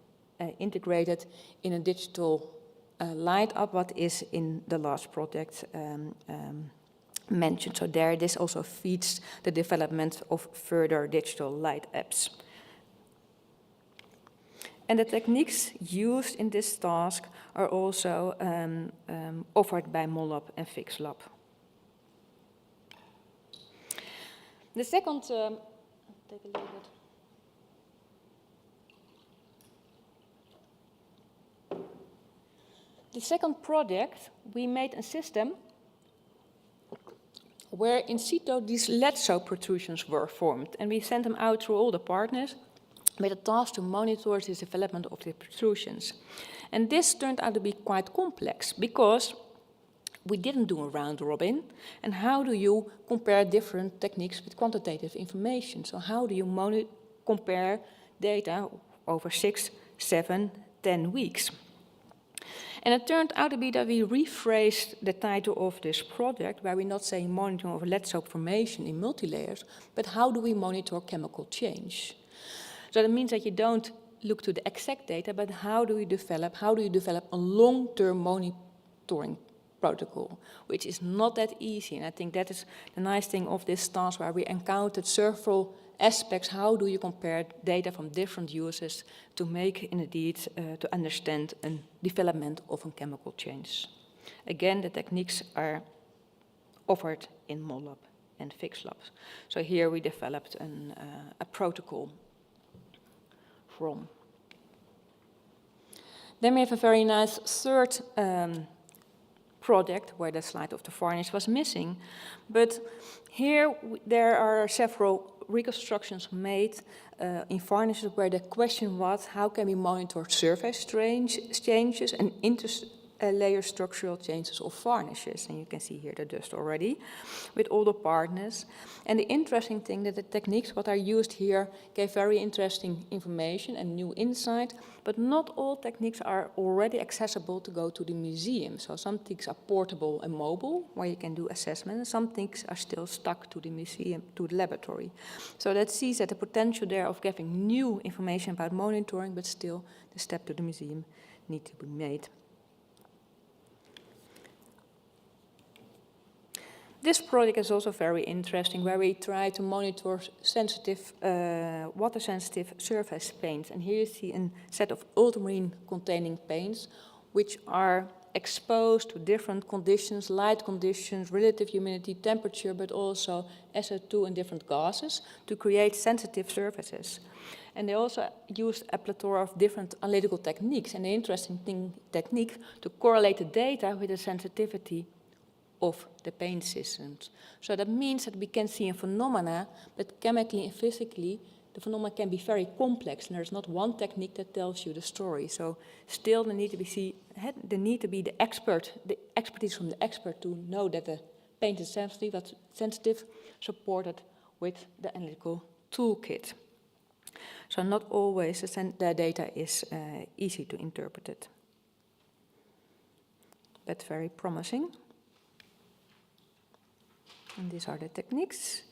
[SPEAKER 13] integrated in a digital light up, what is in the last project mentioned. So there, this also feeds the development of further digital light apps. And the techniques used in this task are also offered by MOLAB and FixLab. The second, take a little bit. The second project, we made a system where in situ these lead soap protrusions were formed, and we sent them out through all the partners with a task to monitor the development of the protrusions. And this turned out to be quite complex because we didn't do a round robin, and how do you compare different techniques with quantitative information? So how do you compare data over 6, 7, 10 weeks? And it turned out to be that we rephrased the title of this project, where we're not saying monitoring of lead soap formation in multilayers, but how do we monitor chemical change? So that means that you don't look to the exact data, but how do you develop a long-term monitoring protocol, which is not that easy. And I think that is the nice thing of this task, where we encountered several aspects. How do you compare data from different uses to make, indeed, to understand a development of a chemical change? Again, the techniques are offered in MOLAB and FixLab. So here we developed a protocol from. Then we have a very nice third project where the slide of the varnish was missing. But here there are several reconstructions made in varnishes where the question was, how can we monitor surface changes and interlayer structural changes of varnishes? And you can see here the dust already with all the partners. And the interesting thing that the techniques what are used here gave very interesting information and new insight, but not all techniques are already accessible to go to the museum. So some things are portable and mobile, where you can do assessment, and some things are still stuck to the museum, to the laboratory. So that sees that the potential there of giving new information about monitoring, but still the step to the museum need to be made. This project is also very interesting, where we try to monitor sensitive, water-sensitive surface paints. And here you see a set of ultramarine-containing paints, which are exposed to different conditions, light conditions, relative humidity, temperature, but also SO2 and different gases to create sensitive surfaces. And they also used a plethora of different analytical techniques. And the interesting technique to correlate the data with the sensitivity of the paint systems. So that means that we can see a phenomena, but chemically and physically, the phenomena can be very complex, and there's not one technique that tells you the story. So still there need to be the expertise from the expert to know that the paint is sensitive, supported with the analytical toolkit. So not always the data is easy to interpret it, but very promising. And these are the techniques.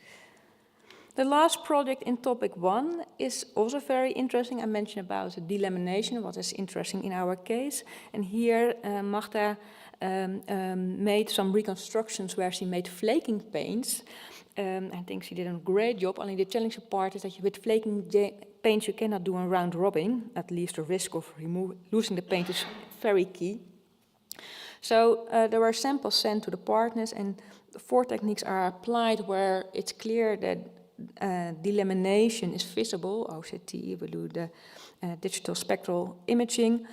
[SPEAKER 13] The last project in topic 1 is also very interesting. I mentioned about the delamination, what is interesting in our case. And here Magda made some reconstructions where she made flaking paints. I think she did a great job. Only the challenging part is that with flaking paints you cannot do a round robin. At least the risk of losing the paint is very key. So there were samples sent to the partners, and 4 techniques are applied where it's clear that delamination is visible. OCT, we do the digital spectral imaging.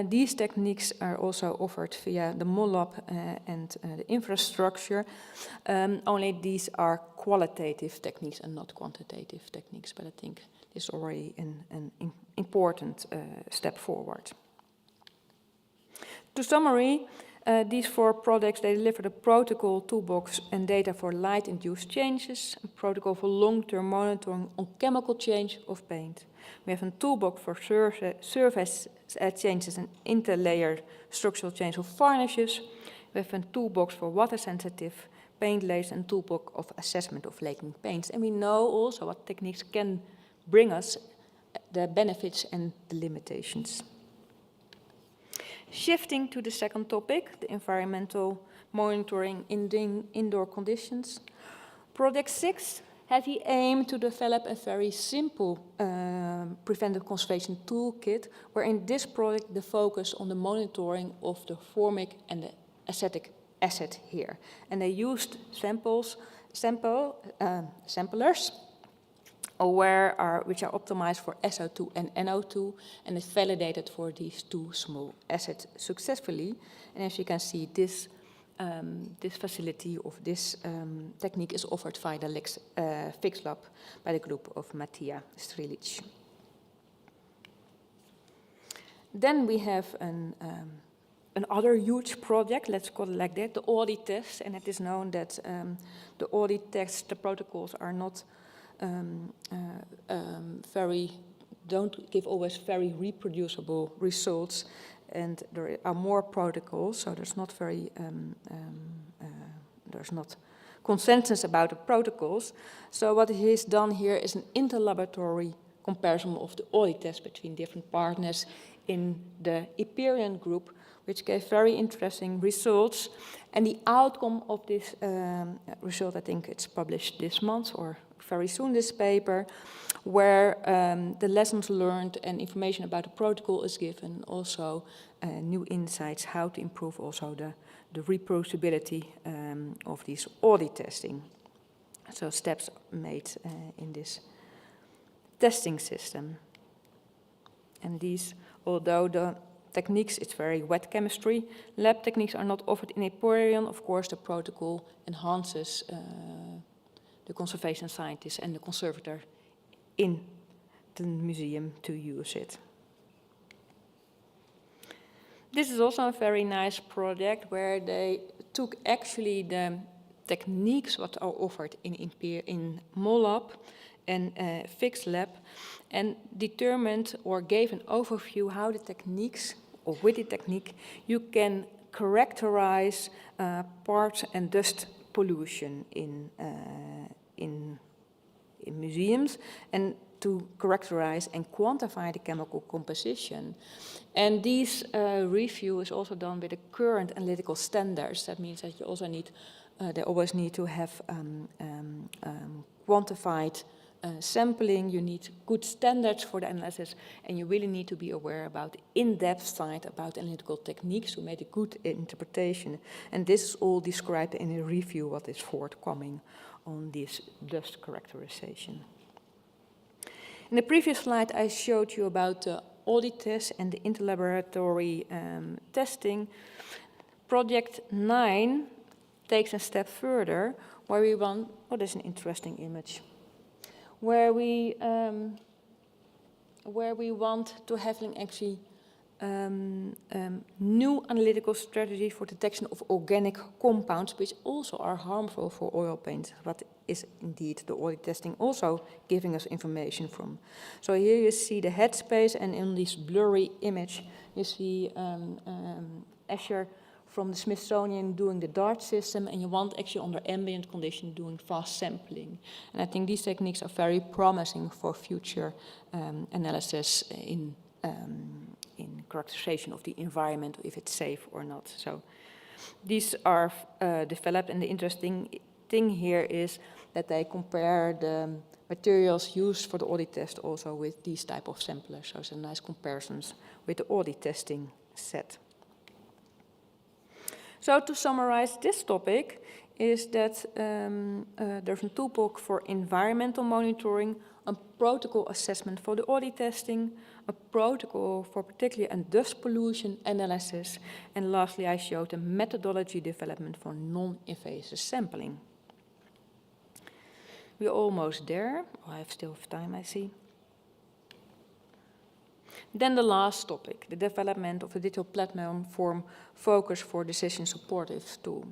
[SPEAKER 13] These techniques are also offered via the MOLAB and the infrastructure. Only these are qualitative techniques and not quantitative techniques, but I think this is already an important step forward. To summary, These 4 products, they deliver the protocol, toolbox, and data for light-induced changes, a protocol for long-term monitoring on chemical change of paint. We have a toolbox for surface changes and interlayer structural change of varnishes. We have a toolbox for water-sensitive paint layers and toolbox of assessment of laking paints. And we know also what techniques can bring us the benefits and the limitations. Shifting to the second topic, the environmental monitoring in indoor conditions. Project 6 had the aim to develop a very simple preventive conservation toolkit, where in this project the focus on the monitoring of the formic and the acetic acid here. And they used samplers which are optimized for SO2 and NO2, and it's validated for these 2 small acids successfully. And as you can see, this facility of this technique is offered via the Fix Lab by the group of Matija Strilic. Then we have another huge project, let's call it like that, the audit test, and it is known that the audit test, the protocols are not don't give always very reproducible results, and there are more protocols, so there's not consensus about the protocols. So what is done here is an interlaboratory comparison of the audit tests between different partners in the Iperion group, which gave very interesting results. And the outcome of this result, I think it's published this month or very soon, this paper, where the lessons learned and information about the protocol is given, also new insights how to improve also the reproducibility of this audit testing. So steps made in this testing system. And these, although the techniques, it's very wet chemistry, lab techniques are not offered in Iperion, of course the protocol enhances the conservation scientists and the conservator in the museum to use it. This is also a very nice project where they took actually the techniques what are offered in MOLAB and Fix Lab and determined or gave an overview how the techniques, or with the technique, you can characterize parts and dust pollution in museums, and to characterize and quantify the chemical composition. And this review is also done with the current analytical standards. That means that you also need, they always need to have quantified sampling, you need good standards for the analysis, and you really need to be aware about the in-depth side about analytical techniques to make a good interpretation. And this is all described in a review what is forthcoming on this dust characterization. In the previous slide, I showed you about the audit test and the interlaboratory testing. Project 9 takes a step further, where we want, oh, that's an interesting image, where we want to have actually new analytical strategy for detection of organic compounds, which also are harmful for oil paint. What is indeed the audit testing also giving us information from. So here you see the headspace, and in this blurry image you see Escher from the Smithsonian doing the DART system, and you want actually under ambient condition doing fast sampling. And I think these techniques are very promising for future analysis in characterization of the environment, if it's safe or not. So these are developed, and the interesting thing here is that they compare the materials used for the audit test also with these type of samplers. So it's a nice comparisons with the audit testing set. So to summarize this topic is that there's a toolbox for environmental monitoring, a protocol assessment for the audit testing, a protocol for particularly and dust pollution analysis, and lastly I showed a methodology development for non-invasive sampling. We're almost there. Oh, I still have time, I see. Then the last topic, the development of the digital platform focus for decision supportive tool.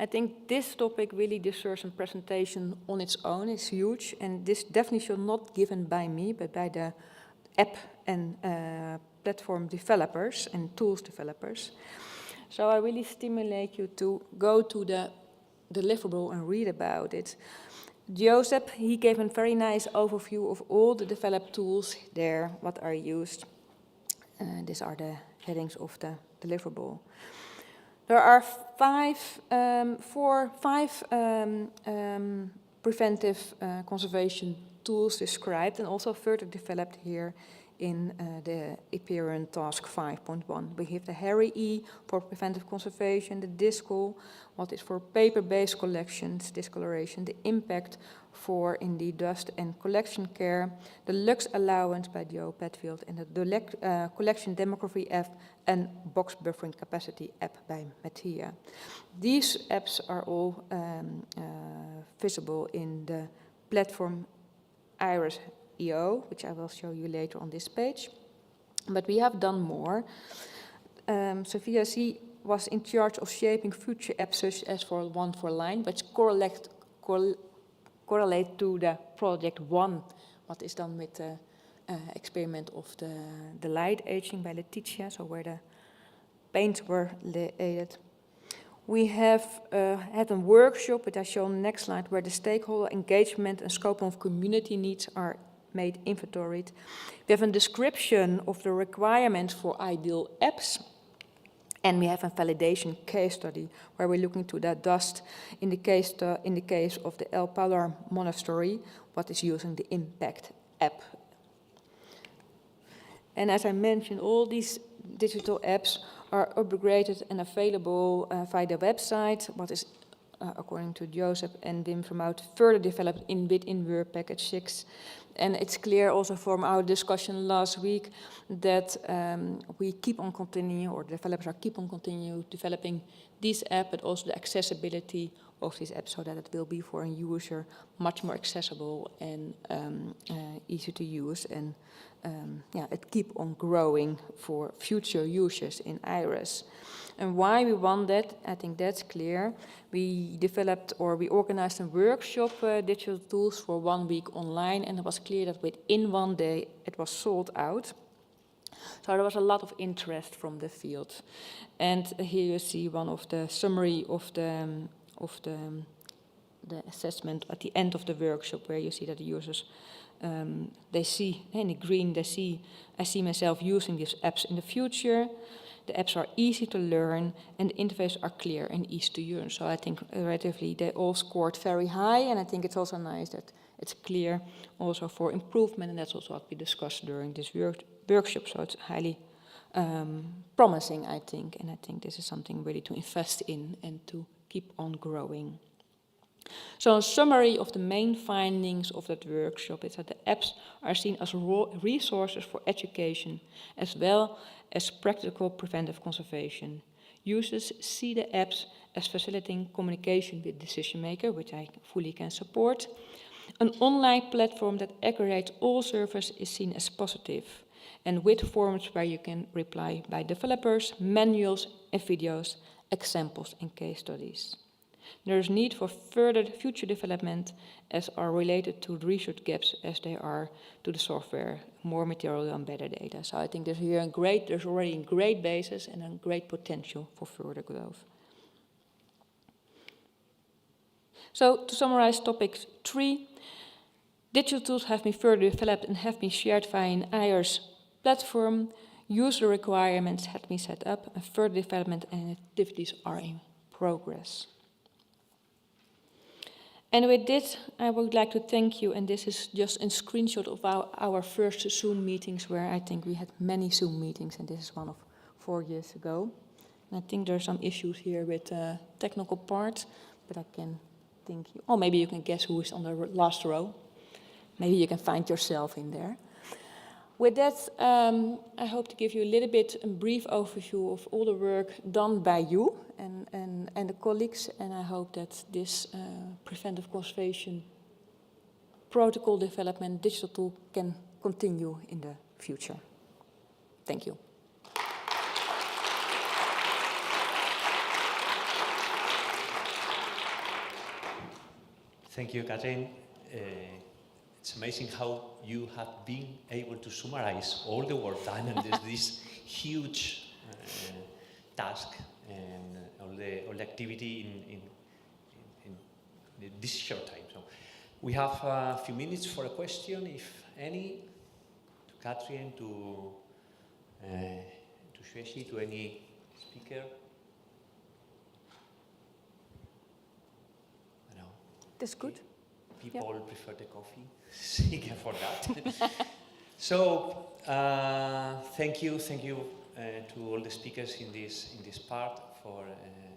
[SPEAKER 13] I think this topic really deserves a presentation on its own. It's huge, and this definition not given by me, but by the app and platform developers and tools developers. So I really stimulate you to go to the deliverable and read about it. Joseph, he gave a very nice overview of all the developed tools there, what are used. These are the headings of the deliverable. There are five preventive conservation tools described and also further developed here in the Iperion Task 5.1. We have the Harry E for preventive conservation, the DISCOL, what is for paper-based collections, discoloration, the impact for indeed dust and collection care, the Lux allowance by Joe Petfield, and the collection demography app and box buffering capacity app by Mattia. These apps are all visible in the platform E-Rihs, which I will show you later on this page. But we have done more. Sophia C. was in charge of shaping future apps such as for One for Line, which correlate to the project one, what is done with the experiment of the light aging by Letitia, so where the paints were added. We have had a workshop, which I show on the next slide, where the stakeholder engagement and scope of community needs are made inventoried. We have a description of the requirements for ideal apps, and we have a validation case study where we're looking to that dust in the case of the El Palar Monastery, what is using the Impact app. And as I mentioned, all these digital apps are upgraded and available via the website, what is, according to Joseph and Wim Vermout, further developed within Word Package 6. And it's clear also from our discussion last week that we keep on continuing, or developers are keep on continuing developing this app, but also the accessibility of this app so that it will be for a user much more accessible and easy to use. And it keep on growing for future users in E-Rihs. And why we want that, I think that's clear. We developed or we organized a workshop, digital tools for 1 week online, and it was clear that within 1 day it was sold out. So there was a lot of interest from the field. And here you see one of the summary of the assessment at the end of the workshop, where you see that the users, they see in the green, I see myself using these apps in the future. The apps are easy to learn and the interfaces are clear and easy to use. So I think relatively they all scored very high, and I think it's also nice that it's clear also for improvement, and that's also what we discussed during this workshop. So it's highly promising, I think, and I think this is something really to invest in and to keep on growing. So a summary of the main findings of that workshop is that the apps are seen as resources for education as well as practical preventive conservation. Users see the apps as facilitating communication with decision maker, which I fully can support. An online platform that aggregates all services is seen as positive, and with forums where you can reply by developers, manuals and videos, examples and case studies. There is need for further future development as are related to research gaps as they are to the software, more material and better data. So I think there's already a great basis and a great potential for further growth. So to summarize topic 3, digital tools have been further developed and have been shared via an E-Rihs platform. User requirements have been set up and further development and activities are in progress. And with this, I would like to thank you, and this is just a screenshot of our first Zoom meetings, where I think we had many Zoom meetings, and this is one of 4 years ago. And I think there are some issues here with the technical part, but I can think, oh, maybe you can guess who is on the last row. Maybe you can find yourself in there. With that, I hope to give you a little bit a brief overview of all the work done by you and the colleagues, and I hope that this preventive conservation protocol development digital tool can continue in the future. Thank you.
[SPEAKER 3] Thank you, Catherine. It's amazing how you have been able to summarize all the work done and this huge task and all the activity in this short time. So we have a few minutes for a question, if any, to Catherine, to Shueshi, to any speaker.
[SPEAKER 13] That's good.
[SPEAKER 3] People prefer the coffee. Thank you for that. So thank you to all the speakers in this part for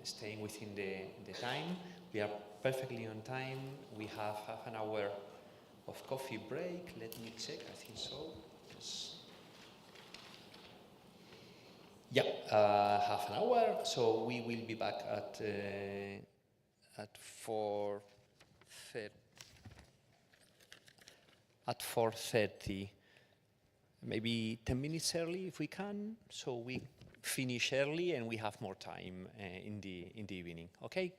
[SPEAKER 3] staying within the time. We are perfectly on time. We have half an hour of coffee break. Let me check. I think so. Yes. Yeah, half an hour. So we will be back at 4:30, maybe 10 minutes early if we can, so we finish early and we have more time in the evening. Okay.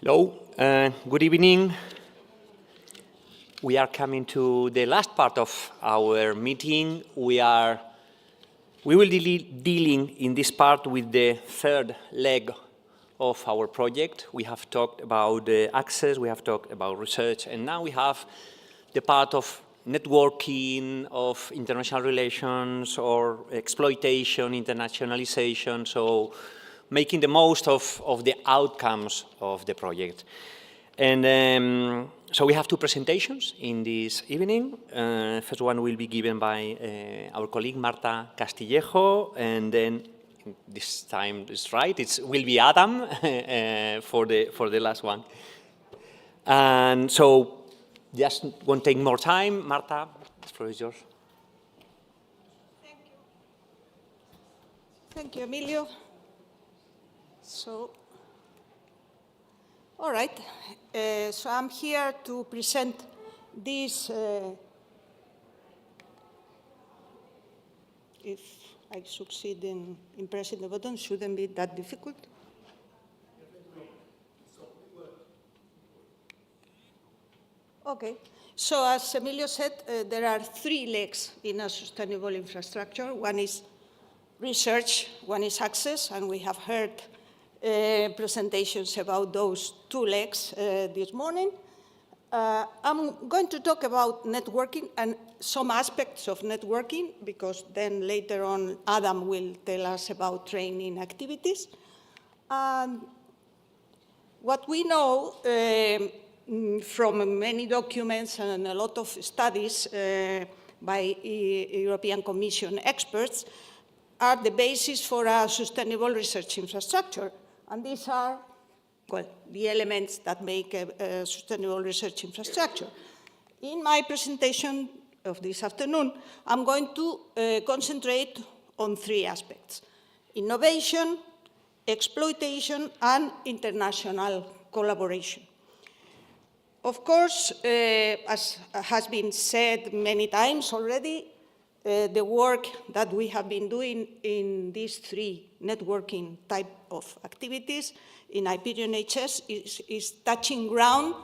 [SPEAKER 1] Hello, good evening. We are coming to the last part of our meeting. We will be dealing in this part with the third leg of our project. We have talked about access, we have talked about research, and now we have the part of networking, of international relations, or exploitation, internationalization, so making the most of the outcomes of the project. And so we have two presentations in this evening. First one will be given by our colleague Marta Castillejo, and then this time is right, it will be Adam for the last one. And so just won't take more time. Marta, the floor is yours.
[SPEAKER 14] Thank you. Thank you, Emilio. So, all right. So I'm here to present this, if I succeed in pressing the button, shouldn't be that difficult. Okay. So as Emilio said, there are three legs in a sustainable infrastructure. One is research, one is access, and we have heard presentations about those two legs this morning. I'm going to talk about networking and some aspects of networking, because then later on Adam will tell us about training activities. What we know from many documents and a lot of studies by European Commission experts are the basis for a sustainable research infrastructure. And these are, well, the elements that make a sustainable research infrastructure. In my presentation of this afternoon, I'm going to concentrate on three aspects: innovation, exploitation, and international collaboration. Of course, as has been said many times already, the work that we have been doing in these three networking type of activities in Iperion HS is touching ground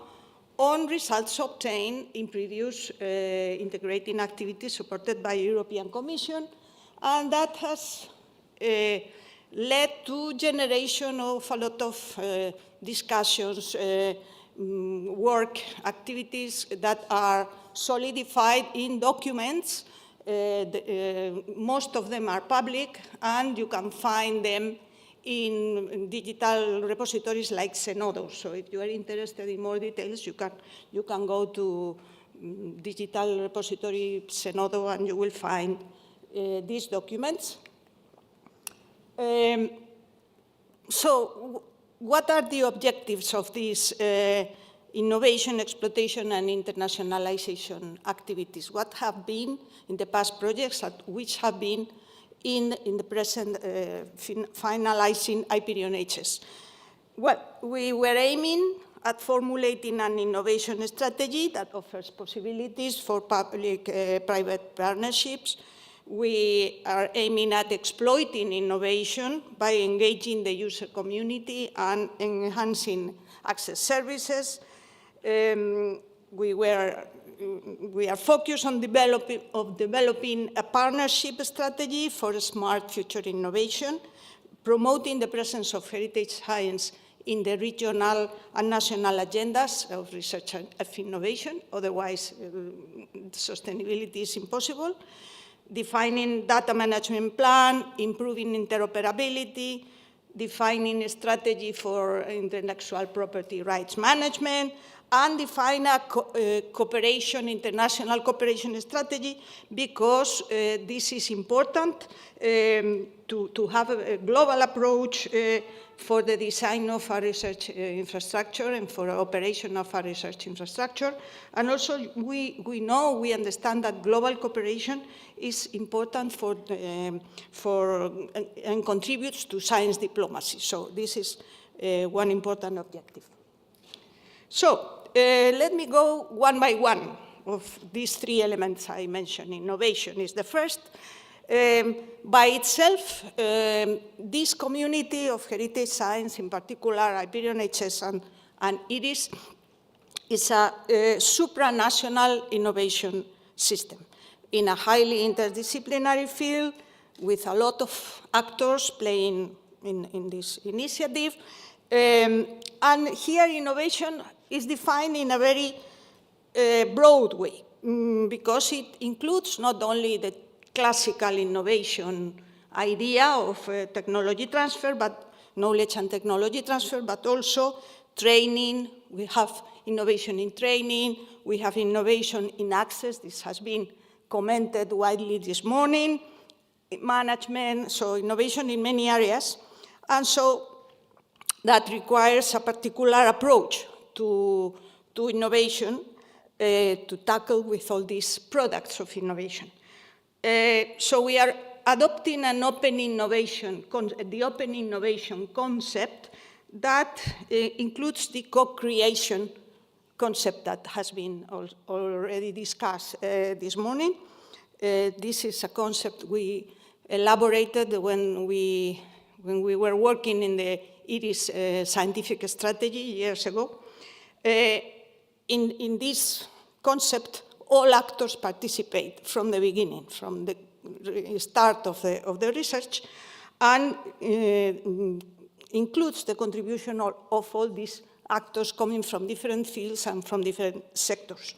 [SPEAKER 14] on results obtained in previous integrating activities supported by European Commission, and that has led to generation of a lot of discussions, work activities that are solidified in documents. Most of them are public, and you can find them in digital repositories like Zenodo. So if you are interested in more details, you can go to digital repository Zenodo and you will find these documents. So what are the objectives of these innovation, exploitation, and internationalization activities? What have been in the past projects which have been in the present finalizing Iperion HS? Well, we were aiming at formulating an innovation strategy that offers possibilities for public-private partnerships. We are aiming at exploiting innovation by engaging the user community and enhancing access services. We are focused on developing a partnership strategy for a smart future innovation, promoting the presence of heritage science in the regional and national agendas of research and innovation, otherwise sustainability is impossible, defining data management plan, improving interoperability, defining a strategy for intellectual property rights management, and define a international cooperation strategy, because this is important to have a global approach for the design of a research infrastructure and for operation of a research infrastructure. And also we understand that global cooperation is important and contributes to science diplomacy. So this is one important objective. So let me go one by one of these three elements I mentioned. Innovation is the first. By itself, this community of heritage science, in particular Iperion HS And E-Rihs is a supranational innovation system in a highly interdisciplinary field with a lot of actors playing in this initiative. And here innovation is defined in a very broad way, because it includes not only the classical innovation idea of technology transfer, but knowledge and technology transfer, but also training. We have innovation in training, we have innovation in access, this has been commented widely this morning, management, so innovation in many areas. And so that requires a particular approach to innovation to tackle with all these products of innovation. So we are adopting an open innovation, the open innovation concept that includes the co-creation concept that has been already discussed this morning. This is a concept we elaborated when we were working in the E-Rihs scientific strategy years ago. In this concept, all actors participate from the beginning, from the start of the research, and includes the contribution of all these actors coming from different fields and from different sectors.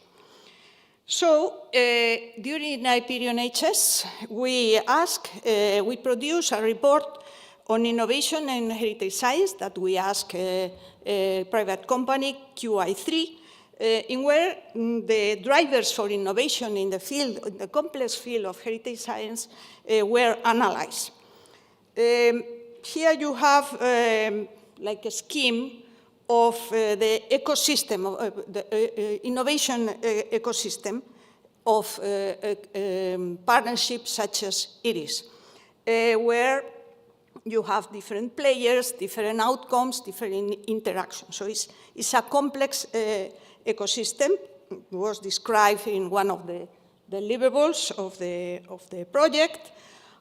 [SPEAKER 14] So during Iperion HS, we produce a report on innovation and heritage science that we ask a private company, QI3, in where the drivers for innovation in the field, the complex field of heritage science, were analyzed. Here you have like a scheme of the ecosystem, of the innovation ecosystem of partnerships such as E-Rihs, where you have different players, different outcomes, different interactions. So it's a complex ecosystem. It was described in one of the deliverables of the project.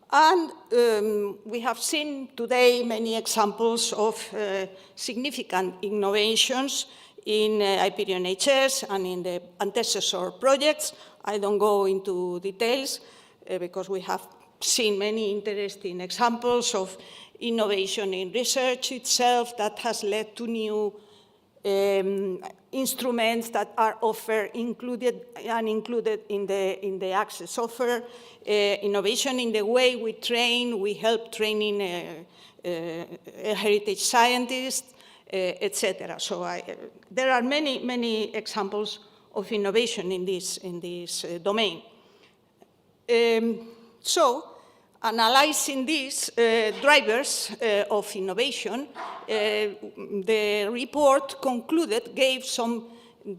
[SPEAKER 14] And we have seen today many examples of significant innovations in Iperion HS and in the antecessor projects. I don't go into details because we have seen many interesting examples of innovation in research itself that has led to new instruments that are offered, included in the access offer, innovation in the way we train, we help training heritage scientists, etc. So there are many examples of innovation in this domain. So, analyzing these drivers of innovation, the report gave some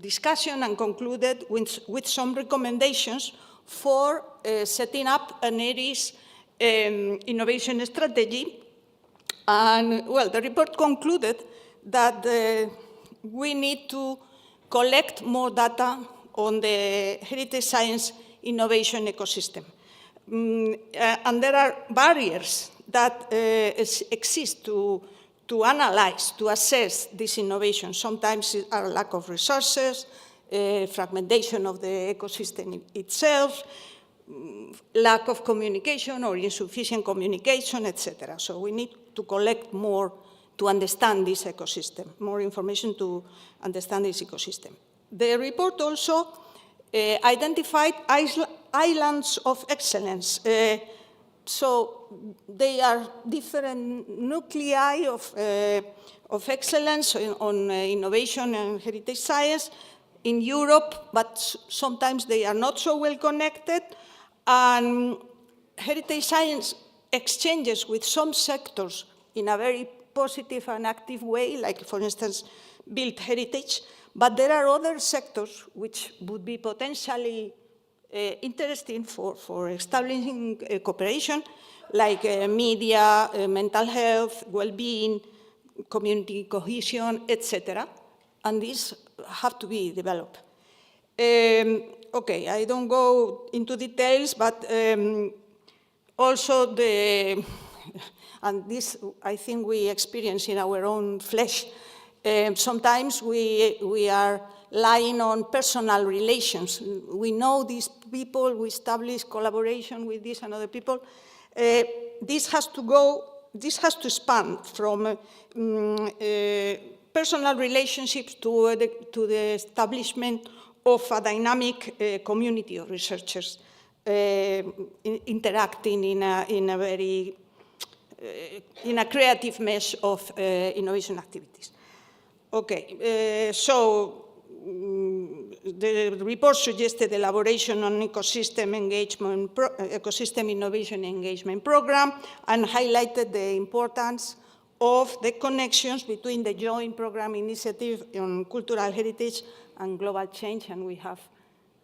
[SPEAKER 14] discussion and concluded with some recommendations for setting up an E-Rihs innovation strategy. And, well, the report concluded that we need to collect more data on the heritage science innovation ecosystem. And there are barriers that exist to analyze, to assess this innovation. Sometimes it are lack of resources, fragmentation of the ecosystem itself, lack of communication or insufficient communication, etc. So we need to collect more to understand this ecosystem, more information to understand this ecosystem. The report also identified islands of excellence. So they are different nuclei of excellence on innovation and heritage science in Europe, but sometimes they are not so well connected. And heritage science exchanges with some sectors in a very positive and active way, like, for instance, built heritage. But there are other sectors which would be potentially interesting for establishing cooperation, like media, mental health, well-being, community cohesion, etc. And these have to be developed. Okay, I don't go into details, but also and this I think we experience in our own flesh, Sometimes we are relying on personal relations. We know these people, we establish collaboration with these and other people. This has to span from personal relationships to the establishment of a dynamic community of researchers interacting in a creative mesh of innovation activities. Okay, so the report suggested elaboration on ecosystem innovation engagement program, and highlighted the importance of the connections between the joint program initiative on cultural heritage and global change, and we have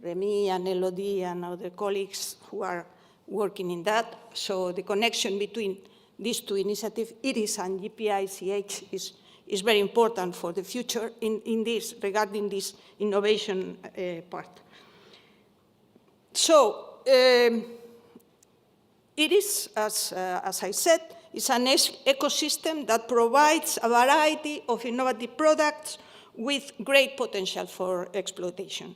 [SPEAKER 14] Remy and Elodie and other colleagues who are working in that. So the connection between these two initiatives, E-Rihs and GPICH, is very important for the future in this, regarding this innovation part. So E-Rihs, as I said, is an ecosystem that provides a variety of innovative products with great potential for exploitation,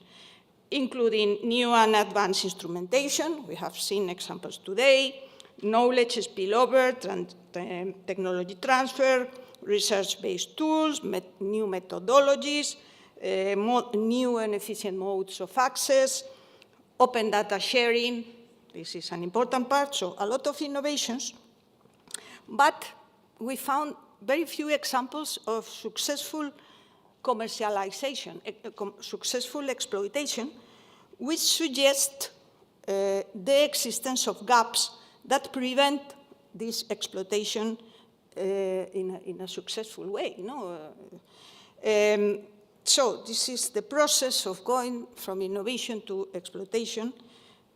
[SPEAKER 14] including new and advanced instrumentation. We have seen examples today, knowledge spillover, technology transfer, research-based tools, new methodologies, new and efficient modes of access, open data sharing. This is an important part, so a lot of innovations. But we found very few examples of successful commercialization, successful exploitation, which suggest the existence of gaps that prevent this exploitation in a successful way. So this is the process of going from innovation to exploitation.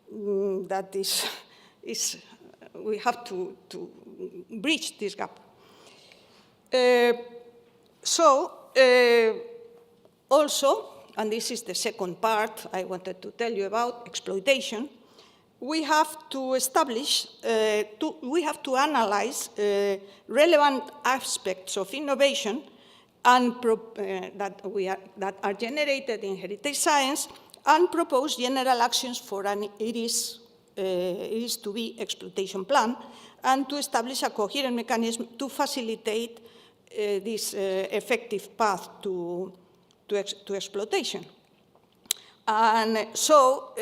[SPEAKER 14] That is we have to bridge this gap. Also, and this is the second part I wanted to tell you about, exploitation, we have to establish, we have to analyze relevant aspects of innovation and that are generated in heritage science, and propose general actions for an E-Rihs to be exploitation plan, and to establish a coherent mechanism to facilitate this effective path to exploitation. And so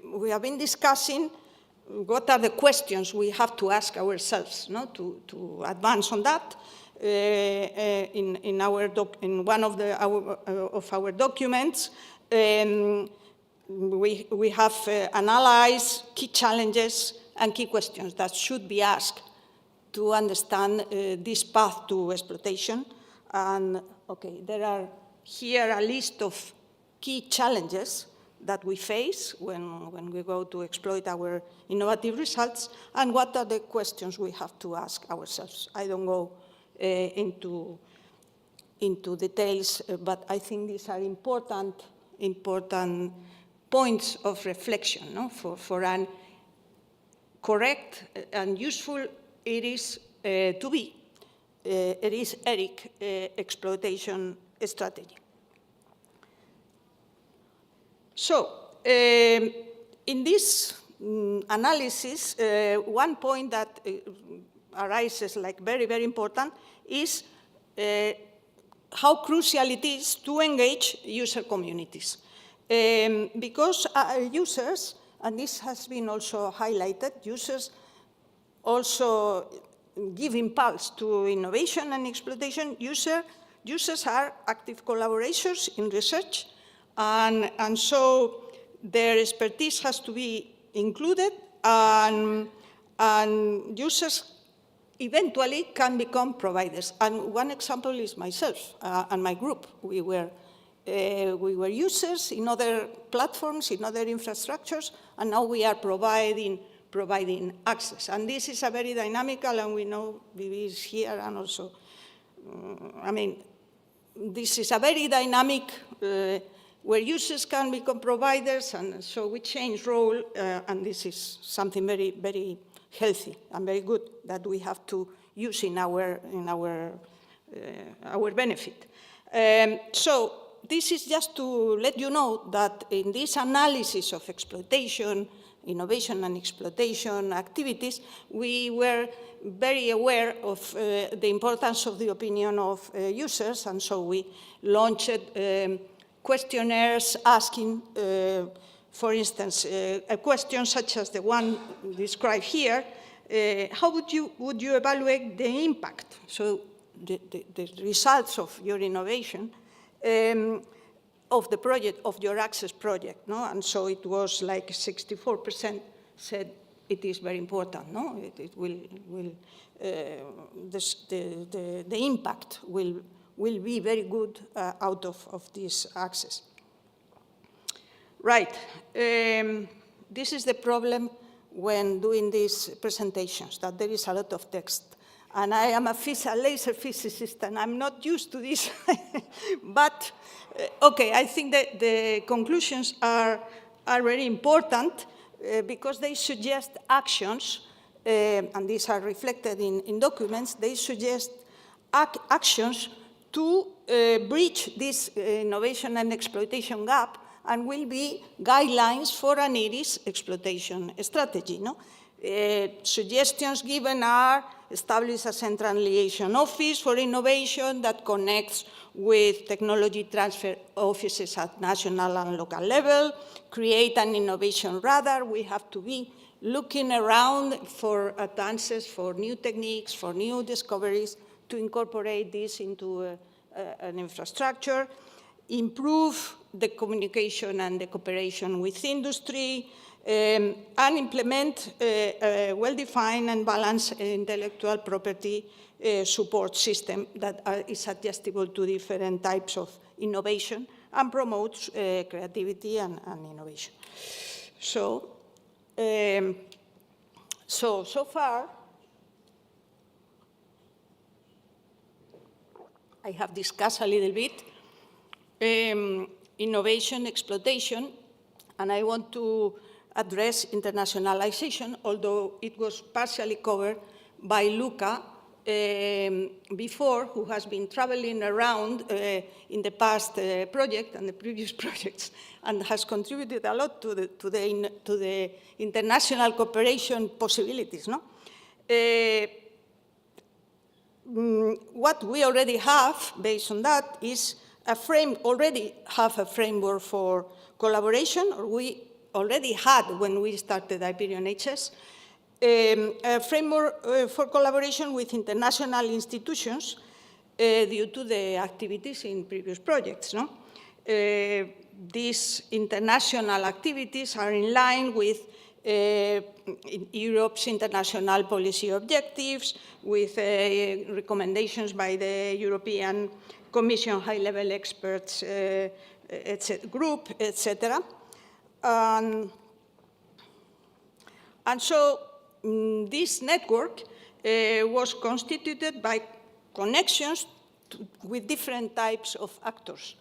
[SPEAKER 14] we have been discussing what are the questions we have to ask ourselves to advance on that. In one of our documents, we have analyzed key challenges and key questions that should be asked to understand this path to exploitation. And okay, there are here a list of key challenges that we face when we go to exploit our innovative results, and what are the questions we have to ask ourselves. I don't go into details, but I think these are important points of reflection for an correct and useful E-Rihs to be ERIC exploitation strategy. So, in this analysis, one point that arises like very, very important is how crucial it is to engage user communities. Because users, and this has been also highlighted, users also give impulse to innovation and exploitation. Users are active collaborators in research, and so their expertise has to be included, and users eventually can become providers. And one example is myself and my group. We were users in other platforms, in other infrastructures, and now we are providing access. And this is a very dynamical, and we know Vivi is here, and also, I mean, this is a very dynamic where users can become providers, and so we change role, and this is something very, very healthy and very good that we have to use in our our benefit. So this is just to let you know that in this analysis of exploitation, innovation and exploitation activities, we were very aware of the importance of the opinion of users, and so we launched questionnaires asking, for instance, a question such as the one described here, how would you evaluate the impact? So the results of your innovation of the project, of your access project, no? And so it was like 64% said it is very important, no? It will the impact will be very good out of this access. Right, this is the problem when doing these presentations, that there is a lot of text. And I am a laser physicist, and I'm not used to this. But, okay, I think that the conclusions are very important because they suggest actions, and these are reflected in documents, they suggest actions to bridge this innovation and exploitation gap, and will be guidelines for an E-Rihs exploitation strategy. No? Suggestions given are establish a central liaison office for innovation that connects with technology transfer offices at national and local level, create an innovation radar. We have to be looking around for advances, for new techniques, for new discoveries, to incorporate this into an infrastructure, improve the communication and the cooperation with industry, and implement a well-defined and balanced intellectual property support system that is adjustable to different types of innovation and promotes creativity and innovation. So, so far, I have discussed a little bit innovation, exploitation, and I want to address internationalization, although it was partially covered by Luca before, who has been traveling around in the past project and the previous projects, and has contributed a lot to the international cooperation possibilities. No? What we already have, based on that, is already have a framework for collaboration, or we already had when we started Iperion HS, a framework for collaboration with international institutions due to the activities in previous projects. No? These international activities are in line with Europe's international policy objectives, with recommendations by the European Commission high-level experts group, etc. And so this network was constituted by connections with different types of actors,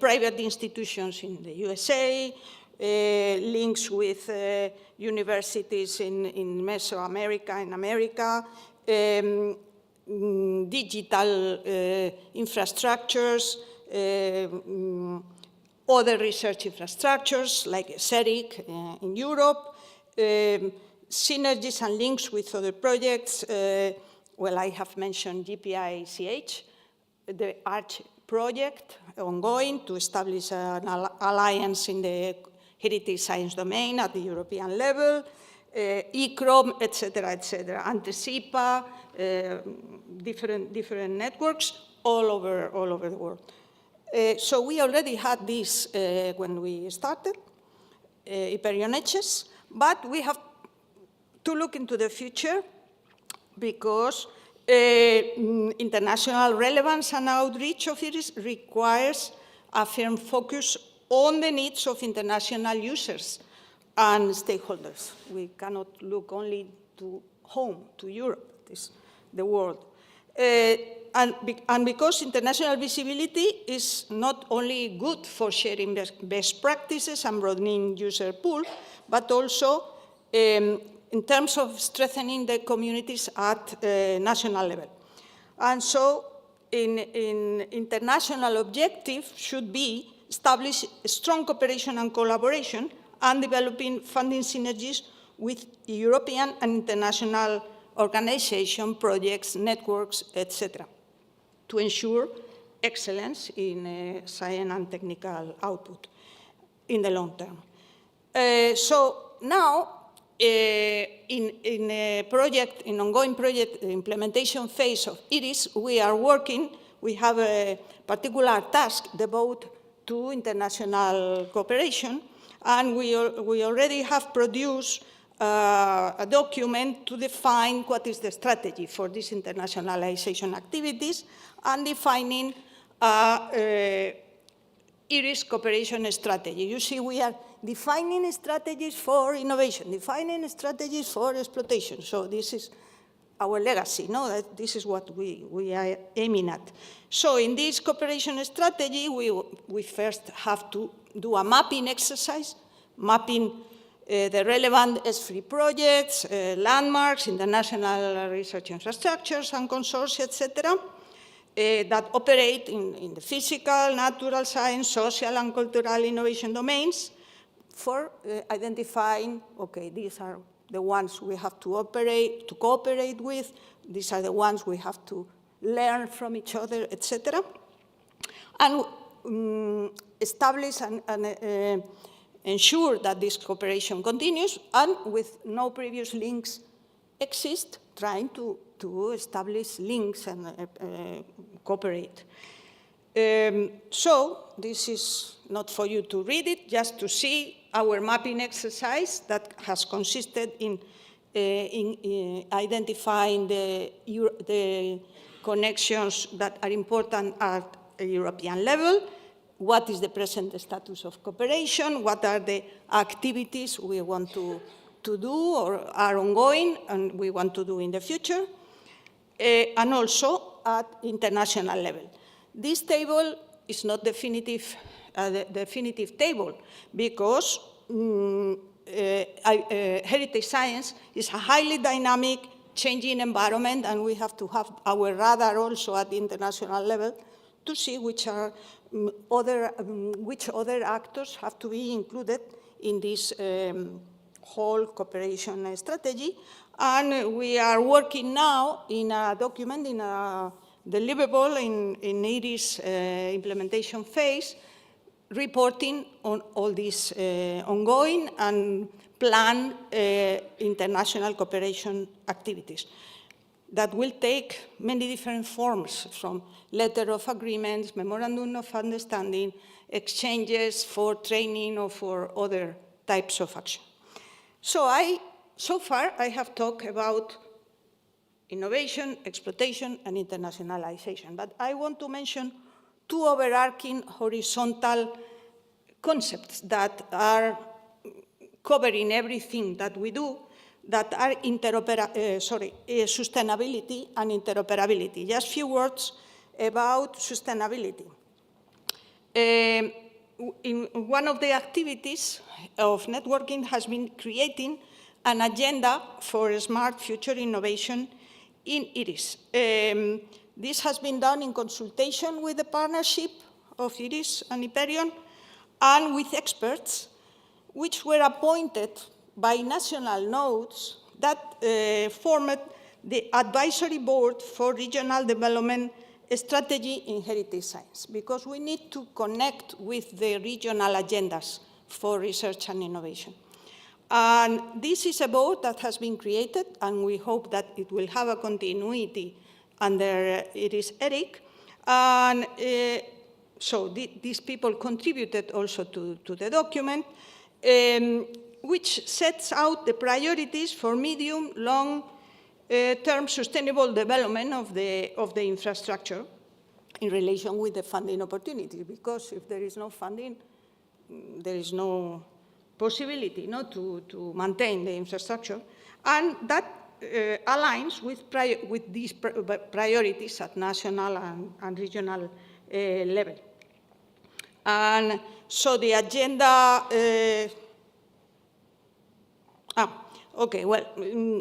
[SPEAKER 14] private institutions in the USA, links with universities in Mesoamerica, in America, digital infrastructures, other research infrastructures like CERIC in Europe, synergies and links with other projects. Well, I have mentioned GPI-CH, the ARCH project ongoing to establish an alliance in the heritage science domain at the European level, ECROM, etc., etc., Anticipa, different networks all over the world. So we already had this when we started Iperion HS, but we have to look into the future because international relevance and outreach of E-Rihs requires a firm focus on the needs of international users and stakeholders. We cannot look only to home, to Europe, the world. And because international visibility is not only good for sharing best practices and broadening user pool, but also in terms of strengthening the communities at national level. And so in international objective should be establish strong cooperation and collaboration and developing funding synergies with European and international organizations, projects, networks, etc., to ensure excellence in science and technical output in the long term. So now, in ongoing project implementation phase of E-Rihs, we have a particular task devoted to international cooperation, and we already have produced a document to define what is the strategy for these internationalization activities and defining E-Rihs cooperation strategy. You see, we are defining strategies for innovation, defining strategies for exploitation. So this is our legacy, no? This is what we are aiming at. So in this cooperation strategy, we first have to do a mapping exercise, mapping the relevant S3 projects, landmarks, international research infrastructures and consortia, etc., that operate in the physical, natural science, social and cultural innovation domains for identifying, okay, these are the ones we have to cooperate with, these are the ones we have to learn from each other, etc., and establish and ensure that this cooperation continues, and with no previous links exist, trying to establish links and cooperate. So this is not for you to read it, just to see our mapping exercise that has consisted in identifying the connections that are important at a European level, what is the present status of cooperation, what are the activities we want to do or are ongoing and we want to do in the future, and also at international level. This table is not definitive, the definitive table, because heritage science is a highly dynamic, changing environment, and we have to have our radar also at the international level to see which other actors have to be included in this whole cooperation strategy. And we are working now in a document, in a deliverable in E-Rihs implementation phase, reporting on all these ongoing and planned international cooperation activities that will take many different forms, from letter of agreements, memorandum of understanding, exchanges for training or for other types of action. So far, I have talked about innovation, exploitation, and internationalization, but I want to mention two overarching horizontal concepts that are covering everything that we do, that are sustainability and interoperability. Just a few words about sustainability. In one of the activities of networking has been creating an agenda for smart future innovation in E-Rihs. This has been done in consultation with the partnership of E-Rihs and Iperion and with experts which were appointed by national nodes that formed the advisory board for regional development strategy in heritage science, because we need to connect with the regional agendas for research and innovation. And this is a board that has been created, and we hope that it will have a continuity under E-Rihs ERIC. And so these people contributed also to the document, which sets out the priorities for medium, long-term sustainable development of the infrastructure in relation with the funding opportunities, because if there is no funding, there is no possibility to maintain the infrastructure, and that aligns with these priorities at national and regional level. And so the agenda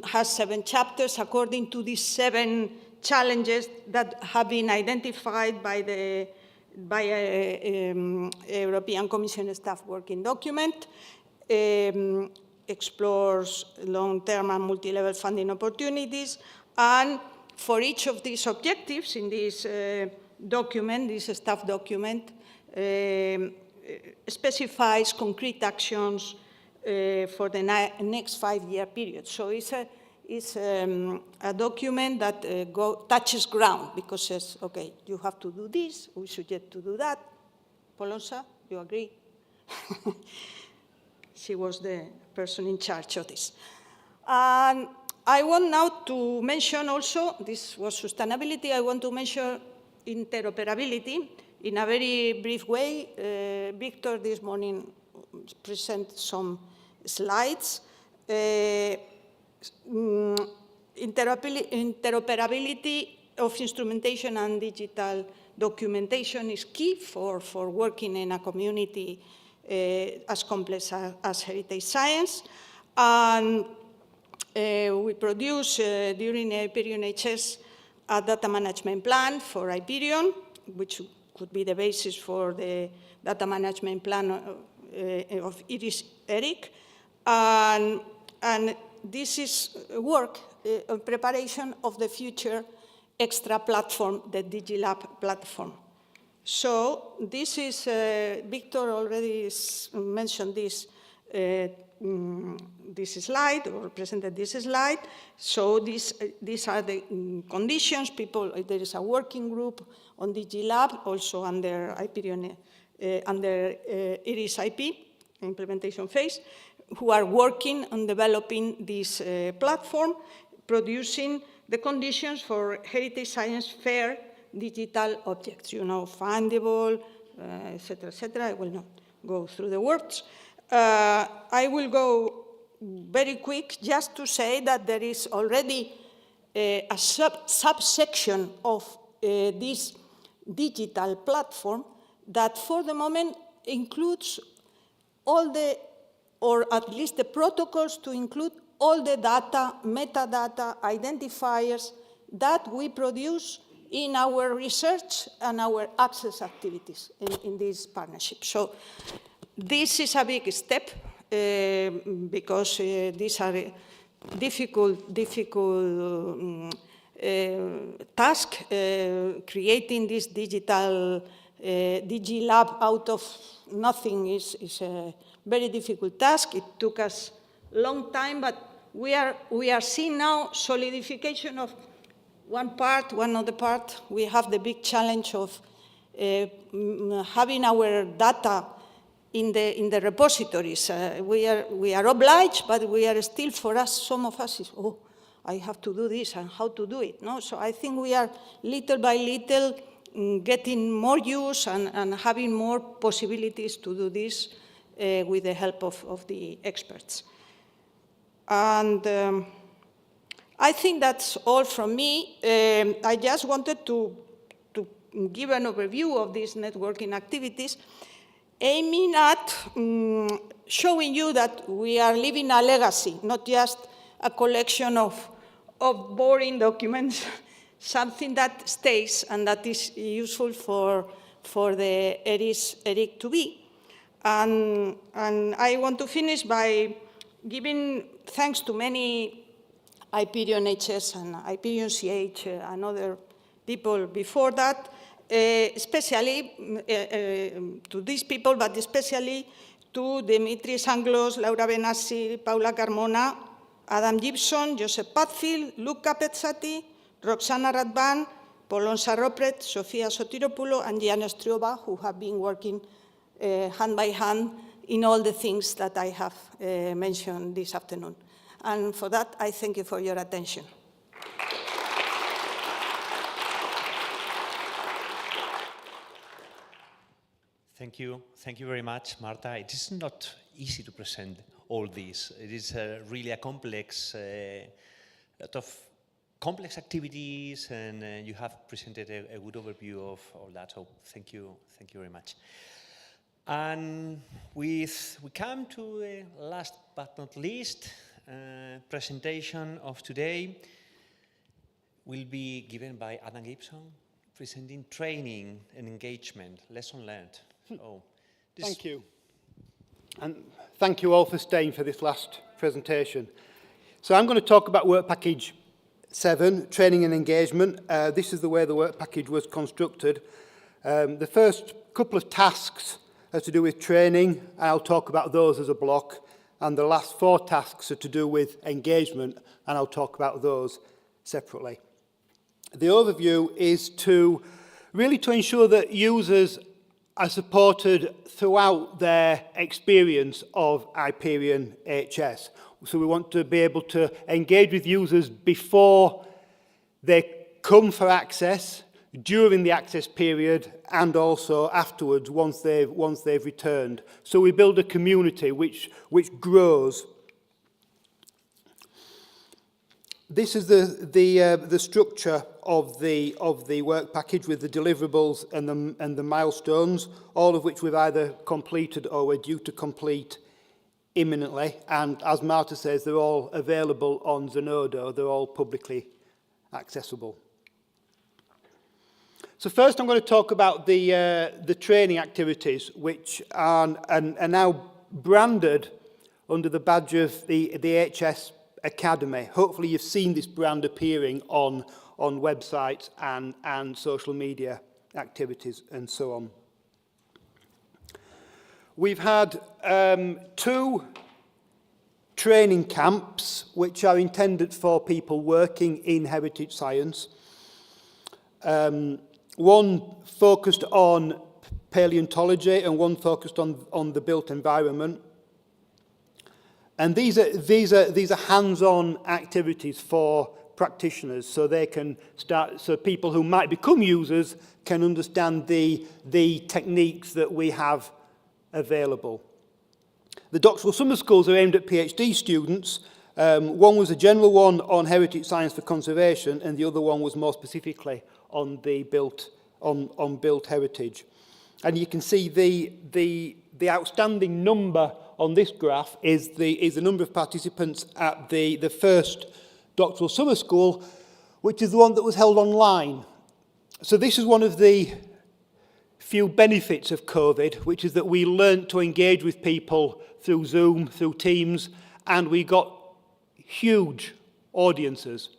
[SPEAKER 14] has 7 chapters according to these 7 challenges that have been identified by the European Commission staff working document, explores long-term and multi-level funding opportunities, and for each of these objectives in this document, this staff document, specifies concrete actions for the next 5-year period. So it's a document that touches ground, because says, okay, you have to do this, we suggest to do that. Polonza, you agree? She was the person in charge of this. And I want now to mention also, this was sustainability, I want to mention interoperability in a very brief way. Victor this morning presented some slides. Interoperability of instrumentation and digital documentation is key for working in a community as complex as heritage science. And we produce during Iperion HS a data management plan for Iperion, which could be the basis for the data management plan of E-Rihs ERIC. And this is work on preparation of the future extra platform, the DigiLab platform. So this is, Victor already mentioned this, this slide, or presented this slide. So these are the conditions. There is a working group on DigiLab, also under Iperion, under E-Rihs IP, implementation phase, who are working on developing this platform, producing the conditions for heritage science fair digital objects, findable, et cetera. I will not go through the words. I will go very quick just to say that there is already a subsection of this digital platform that for the moment includes all the, or at least the protocols to include all the data, metadata, identifiers that we produce in our research and our access activities in this partnership. So this is a big step because these are difficult task. Creating this digital DigiLab out of nothing is a very difficult task. It took us a long time, but we are seeing now solidification of one other part. We have the big challenge of having our data in the repositories. We are obliged, but we are still, for us, some of us is, oh, I have to do this, and how to do it. No? So I think we are little by little getting more use and having more possibilities to do this with the help of the experts. And I think that's all from me. I just wanted to give an overview of these networking activities, aiming at showing you that we are leaving a legacy, not just a collection of boring documents, something that stays and that is useful for the E-Rihs ERIC to be. And I want to finish by giving thanks to many Iperion HS and Iperion CH and other people before that, especially to these people, but especially to Dimitris Anglos, Laura Benassi, Paula Carmona, Adam Gibson, Joseph Padfield, Luke Capezzati, Roxana Radvan, Polonza Ropret, Sofia Sotiropoulou, and Jan Strioba, who have been working hand by hand in all the things that I have mentioned this afternoon. And for that, I thank you for your attention.
[SPEAKER 3] Thank you very much, Marta. It is not easy to present all this. It is really a complex, lot of complex activities, and you have presented a good overview of all that. So thank you very much. And we come to the last but not least presentation of today. will be given by Adam Gibson, presenting training and engagement, lesson learned. So,
[SPEAKER 15] thank you. And thank you all for staying for this last presentation. So I'm going to talk about work package 7, training and engagement. This is the way the work package was constructed. The first couple of tasks are to do with training, and I'll talk about those as a block. And the last 4 tasks are to do with engagement, and I'll talk about those separately. The overview is to really to ensure that users are supported throughout their experience of Iperion HS. So we want to be able to engage with users before they come for access, during the access period, and also afterwards once they've returned. So we build a community which grows. This is the structure of the work package with the deliverables and the milestones, all of which we've either completed or we're due to complete imminently. And as Marta says, they're all available on Zenodo. They're all publicly accessible. So first I'm going to talk about the training activities, which are now branded under the badge of the HS Academy. Hopefully you've seen this brand appearing on websites and social media activities and so on. We've had 2 training camps which are intended for people working in heritage science. One focused on paleontology and one focused on the built environment. And these are hands-on activities for practitioners, so they can start, so people who might become users can understand the techniques that we have available. The doctoral summer schools are aimed at PhD students. One was a general one on heritage science for conservation, and the other one was more specifically on the built heritage. And you can see the outstanding number on this graph is the number of participants at the first doctoral summer school, which is the one that was held online. So this is one of the few benefits of COVID, which is that we learnt to engage with people through Zoom, through Teams, and we got huge audiences.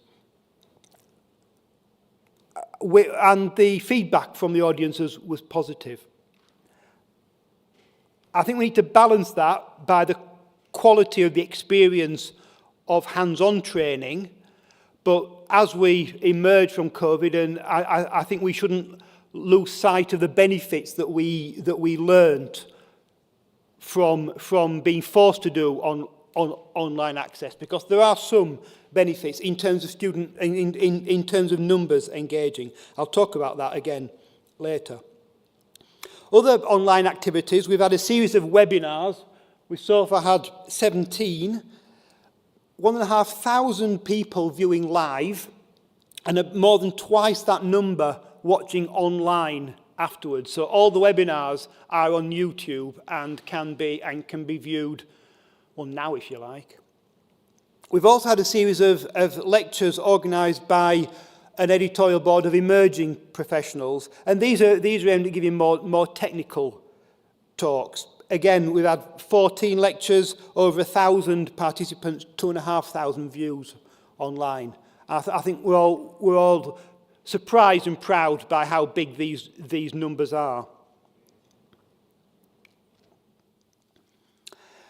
[SPEAKER 15] And the feedback from the audiences was positive. I think we need to balance that by the quality of the experience of hands-on training, but as we emerge from COVID, and I think we shouldn't lose sight of the benefits that we learned from being forced to do on online access, because there are some benefits in terms of in terms of numbers engaging. I'll talk about that again later. Other online activities, we've had a series of webinars. We so far had 17, 1,500 people viewing live, and more than twice that number watching online afterwards. So all the webinars are on YouTube and can be viewed, well, now if you like. We've also had a series of lectures organised by an editorial board of emerging professionals, and these are aimed at giving more technical talks. Again, we've had 14 lectures, over 1,000 participants, 2,500 views online. I think we're all surprised and proud by how big these numbers are.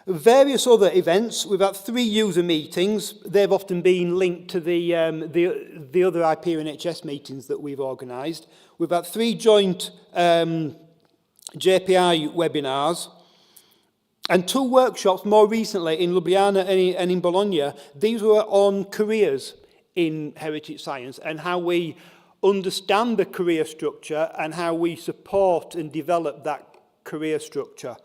[SPEAKER 15] Various other events, we've had 3 user meetings. They've often been linked to the other Iperion HS meetings that we've organised. We've had 3 joint JPI webinars and 2 workshops more recently in Ljubljana and in Bologna. These were on careers in heritage science and how we understand the career structure and how we support and develop that career structure.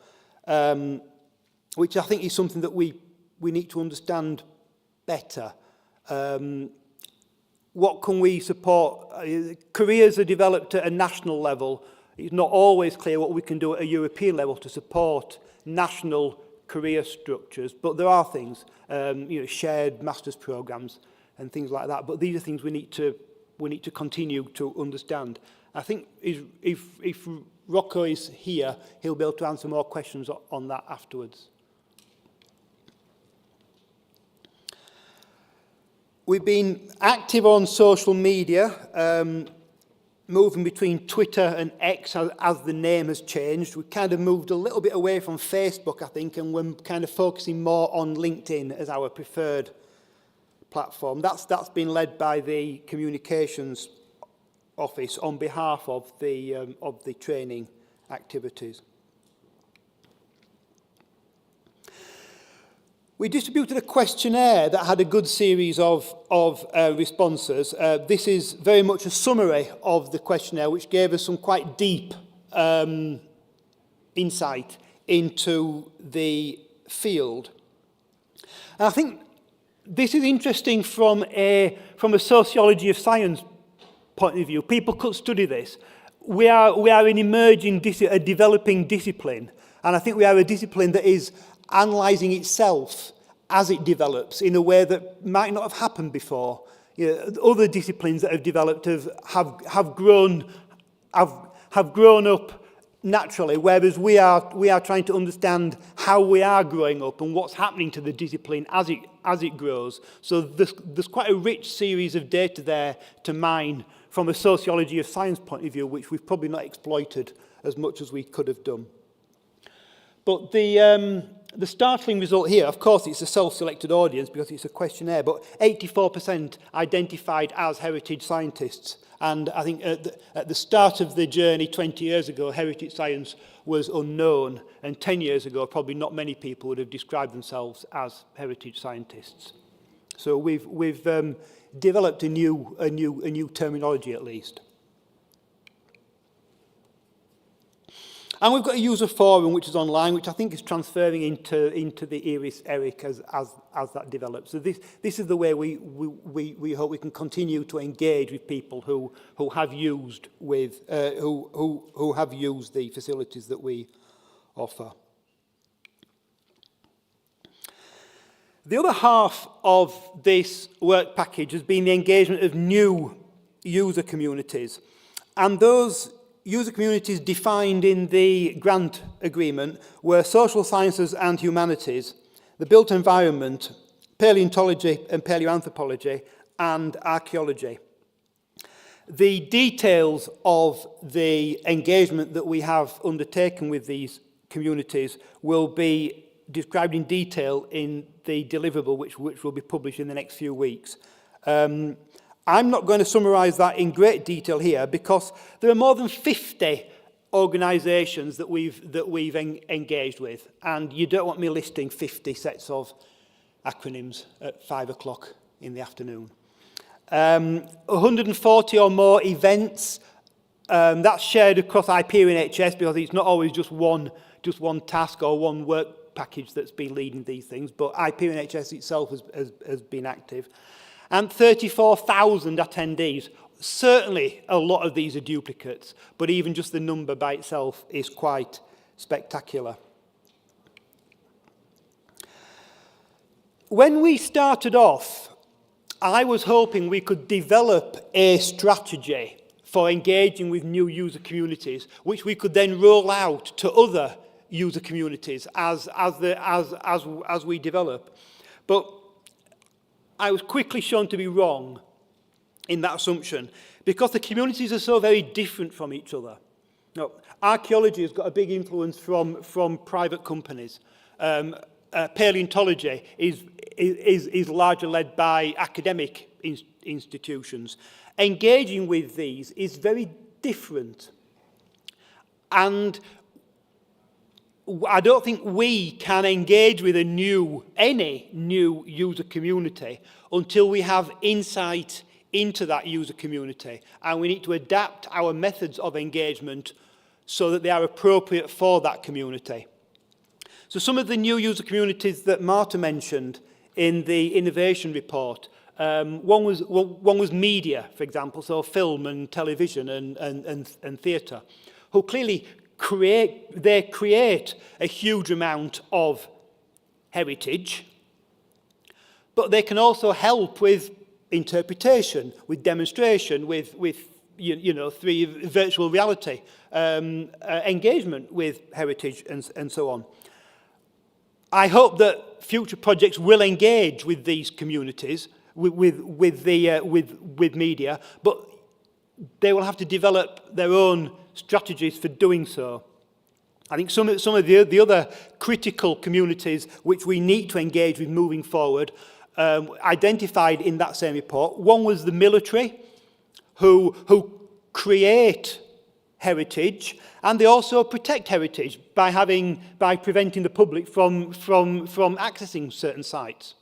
[SPEAKER 15] Which I think is something that we need to understand better. What can we support? Careers are developed at a national level. It's not always clear what we can do at a European level to support national career structures, but there are things, shared masters programs and things like that. But these are things we need to we need to continue to understand. I think if Rocco is here, he'll be able to answer more questions on that afterwards. We've been active on social media, moving between Twitter and X as the name has changed. We kind of moved a little bit away from Facebook, I think, and we're kind of focusing more on LinkedIn as our preferred platform. That's been led by the communications office on behalf of the training activities. We distributed a questionnaire that had a good series of responses. This is very much a summary of the questionnaire, which gave us some quite deep insight into the field. And I think this is interesting from a sociology of science point of view. People could study this. We are an emerging, a developing discipline, and I think we are a discipline that is analysing itself as it develops in a way that might not have happened before. You know, other disciplines that have developed have grown up naturally, whereas we are trying to understand how we are growing up and what's happening to the discipline as it grows. So there's quite a rich series of data there to mine from a sociology of science point of view, which we've probably not exploited as much as we could have done. But the startling result here, of course, it's a self-selected audience because it's a questionnaire, but 84% identified as heritage scientists. And I think at the start of the journey 20 years ago, heritage science was unknown. And 10 years ago, probably not many people would have described themselves as heritage scientists. So we've developed a new terminology at least. And we've got a user forum which is online, which I think is transferring into the E-Rihs ERIC as that develops. So this is the way we hope we can continue to engage with people who have used who have used the facilities that we offer. The other half of this work package has been the engagement of new user communities, and those user communities defined in the grant agreement were social sciences and humanities, the built environment, paleontology and paleoanthropology, and archaeology. The details of the engagement that we have undertaken with these communities will be described in detail in the deliverable, which will be published in the next few weeks. I'm not going to summarise that in great detail here because there are more than 50 organisations that we've engaged with, and you don't want me listing 50 sets of acronyms at 5 o'clock in the afternoon. 140 or more events. That's shared across Iperion HS because it's not always just one task or one work package that's been leading these things, but Iperion HS itself has been active. And 34,000 attendees. Certainly a lot of these are duplicates, but even just the number by itself is quite spectacular. When we started off, I was hoping we could develop a strategy for engaging with new user communities, which we could then roll out to other user communities as we develop. But I was quickly shown to be wrong in that assumption because the communities are so very different from each other. Now, archaeology has got a big influence from private companies. Paleontology is largely led by academic institutions. Engaging with these is very different. And I don't think we can engage with any new user community until we have insight into that user community. And we need to adapt our methods of engagement so that they are appropriate for that community. So some of the new user communities that Marta mentioned in the innovation report, one was media, for example, so film and television and theatre, who clearly create a huge amount of heritage, but they can also help with interpretation, with demonstration, with you know, through virtual reality, engagement with heritage and so on. I hope that future projects will engage with these communities, with media, but they will have to develop their own strategies for doing so. I think some of the other critical communities which we need to engage with moving forward, identified in that same report. One was the military, who create heritage, and they also protect heritage by preventing the public from accessing certain sites.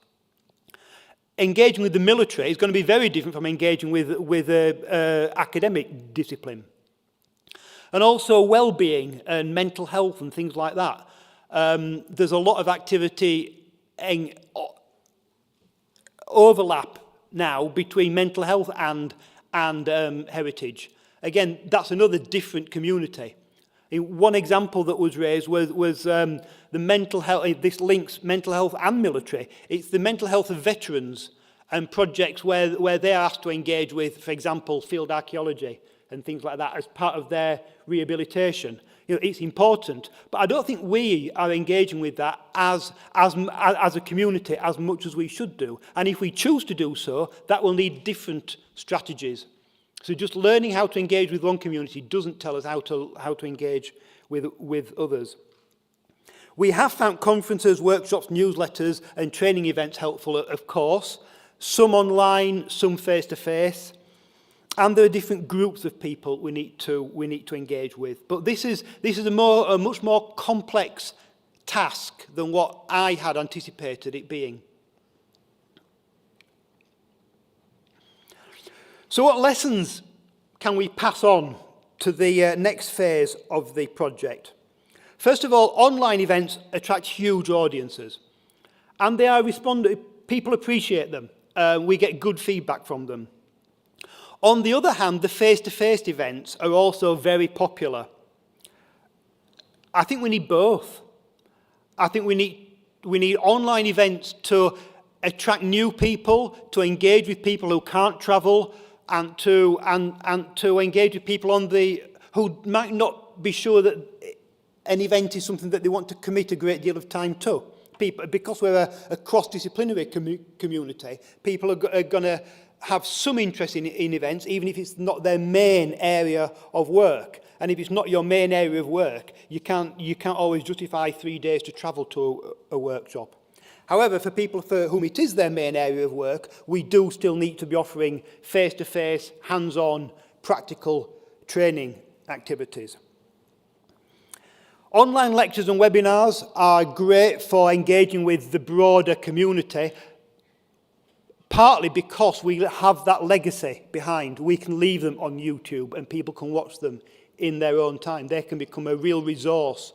[SPEAKER 15] Engaging with the military is going to be very different from engaging with academic discipline. And also well-being and mental health and things like that. There's a lot of activity and overlap now between mental health and heritage. Again, that's another different community. One example that was raised was the mental health. This links mental health and military. It's the mental health of veterans and projects where they are asked to engage with, for example, field archaeology and things like that as part of their rehabilitation. You know, it's important, but I don't think we are engaging with that as a community as much as we should do. And if we choose to do so, that will need different strategies. So just learning how to engage with one community doesn't tell us how to engage with others. We have found conferences, workshops, newsletters and training events helpful, of course. Some online, some face-to-face. And there are different groups of people we need to engage with. But this is a much more complex task than what I had anticipated it being. So what lessons can we pass on to the next phase of the project? First of all, online events attract huge audiences. And they are people appreciate them. We get good feedback from them. On the other hand, the face-to-face events are also very popular. I think we need both. I think we need online events to attract new people, to engage with people who can't travel, and to engage with people who might not be sure that an event is something that they want to commit a great deal of time to. Because we're a cross-disciplinary community, people are going to have some interest in events, even if it's not their main area of work. And if it's not your main area of work, you can't always justify 3 days to travel to a workshop. However, for people for whom it is their main area of work, we do still need to be offering face-to-face, hands-on, practical training activities. Online lectures and webinars are great for engaging with the broader community, partly because we have that legacy behind. We can leave them on YouTube and people can watch them in their own time. They can become a real resource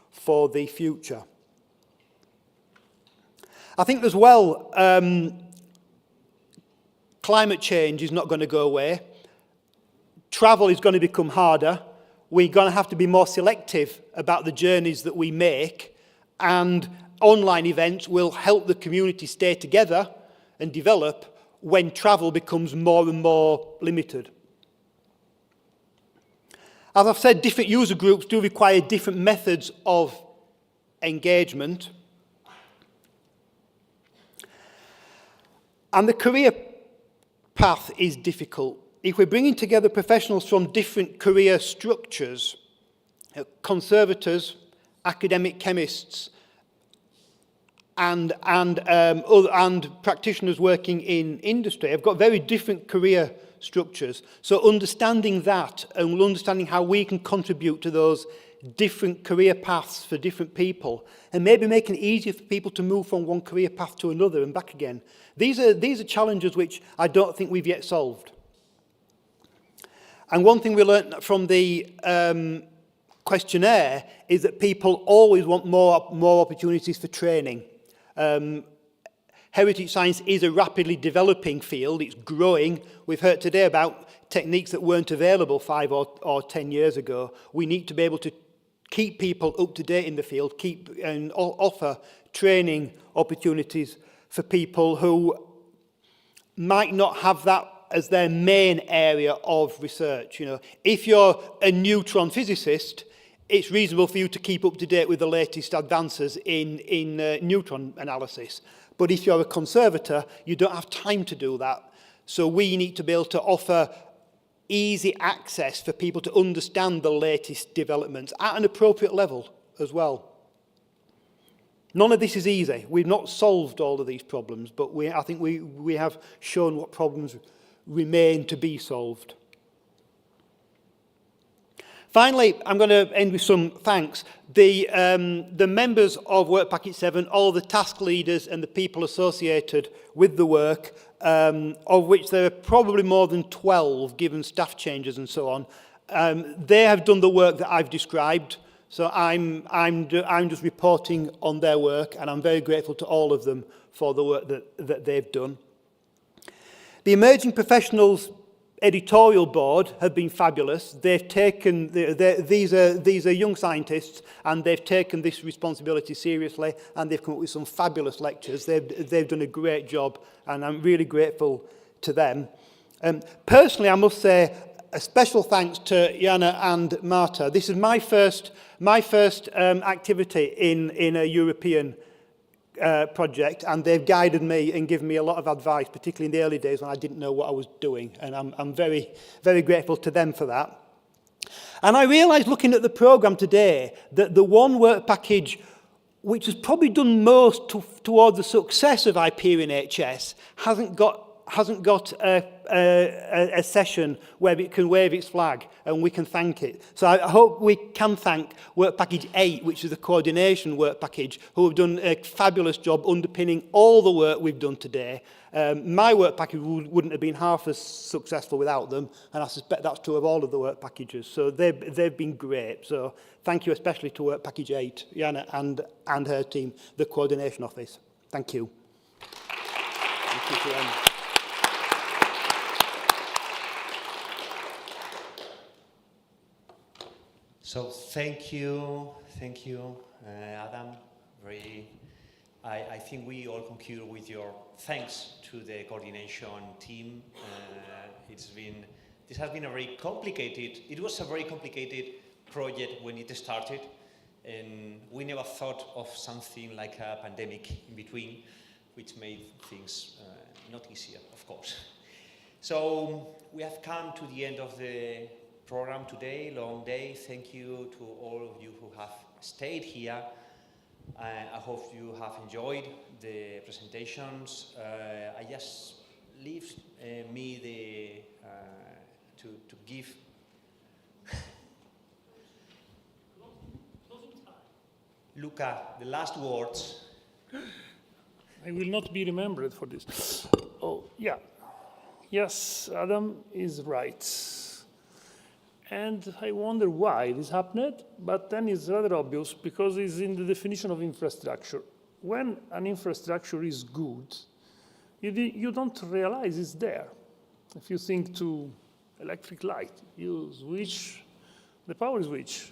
[SPEAKER 15] for the future. I think as well, climate change is not going to go away. Travel is going to become harder. We're going to have to be more selective about the journeys that we make, and online events will help the community stay together and develop when travel becomes more and more limited. As I've said, different user groups do require different methods of engagement. And the career path is difficult. If we're bringing together professionals from different career structures, conservators, academic chemists, and practitioners working in industry have got very different career structures. So understanding that and understanding how we can contribute to those different career paths for different people, and maybe making it easier for people to move from one career path to another and back again. These are challenges which I don't think we've yet solved. And one thing we learned from the questionnaire is that people always want more opportunities for training. Heritage science is a rapidly developing field. It's growing. We've heard today about techniques that weren't available 5 or 10 years ago. We need to be able to keep people up to date in the field, and offer training opportunities for people who might not have that as their main area of research. You know, if you're a neutron physicist, it's reasonable for you to keep up to date with the latest advances in neutron analysis. But if you're a conservator, you don't have time to do that. So we need to be able to offer easy access for people to understand the latest developments at an appropriate level as well. None of this is easy. We've not solved all of these problems, but I think we have shown what problems remain to be solved. Finally, I'm going to end with some thanks. The members of Work Package 7, all the task leaders and the people associated with the work, of which there are probably more than 12 given staff changes and so on, they have done the work that I've described. So I'm just reporting on their work, and I'm very grateful to all of them for the work that they've done. The Emerging Professionals editorial board have been fabulous. They've taken, these are young scientists, and they've taken this responsibility seriously, and they've come up with some fabulous lectures. They've done a great job, and I'm really grateful to them. Personally, I must say a special thanks to Jana and Marta. This is my first activity in a European project, and they've guided me and given me a lot of advice, particularly in the early days when I didn't know what I was doing, and I'm very, very grateful to them for that. And I realised looking at the programme today that the one work package which has probably done most towards the success of Iperion HS hasn't got a session where it can wave its flag and we can thank it. So I hope we can thank Work Package 8, which is the coordination work package, who have done a fabulous job underpinning all the work we've done today. My work package wouldn't have been half as successful without them, and I suspect that's true of all of the work packages. So they've been great. So thank you especially to Work Package 8, Jana and her team, the coordination office. Thank you. Thank you to them.
[SPEAKER 3] So thank you, Adam. I think we all concur with your thanks to the coordination team. This has been a very complicated. It was a very complicated project when it started, and we never thought of something like a pandemic in between, which made things not easier, of course. So we have come to the end of the program today, long day. Thank you to all of you who have stayed here. I hope you have enjoyed the presentations. I just leave me to give Luca the last words.
[SPEAKER 2] I will not be remembered for this. Oh, yeah. Yes, Adam is right. And I wonder why this happened, but then it's rather obvious because it's in the definition of infrastructure. When an infrastructure is good, you don't realize it's there. If you think to electric light, you switch the power switch.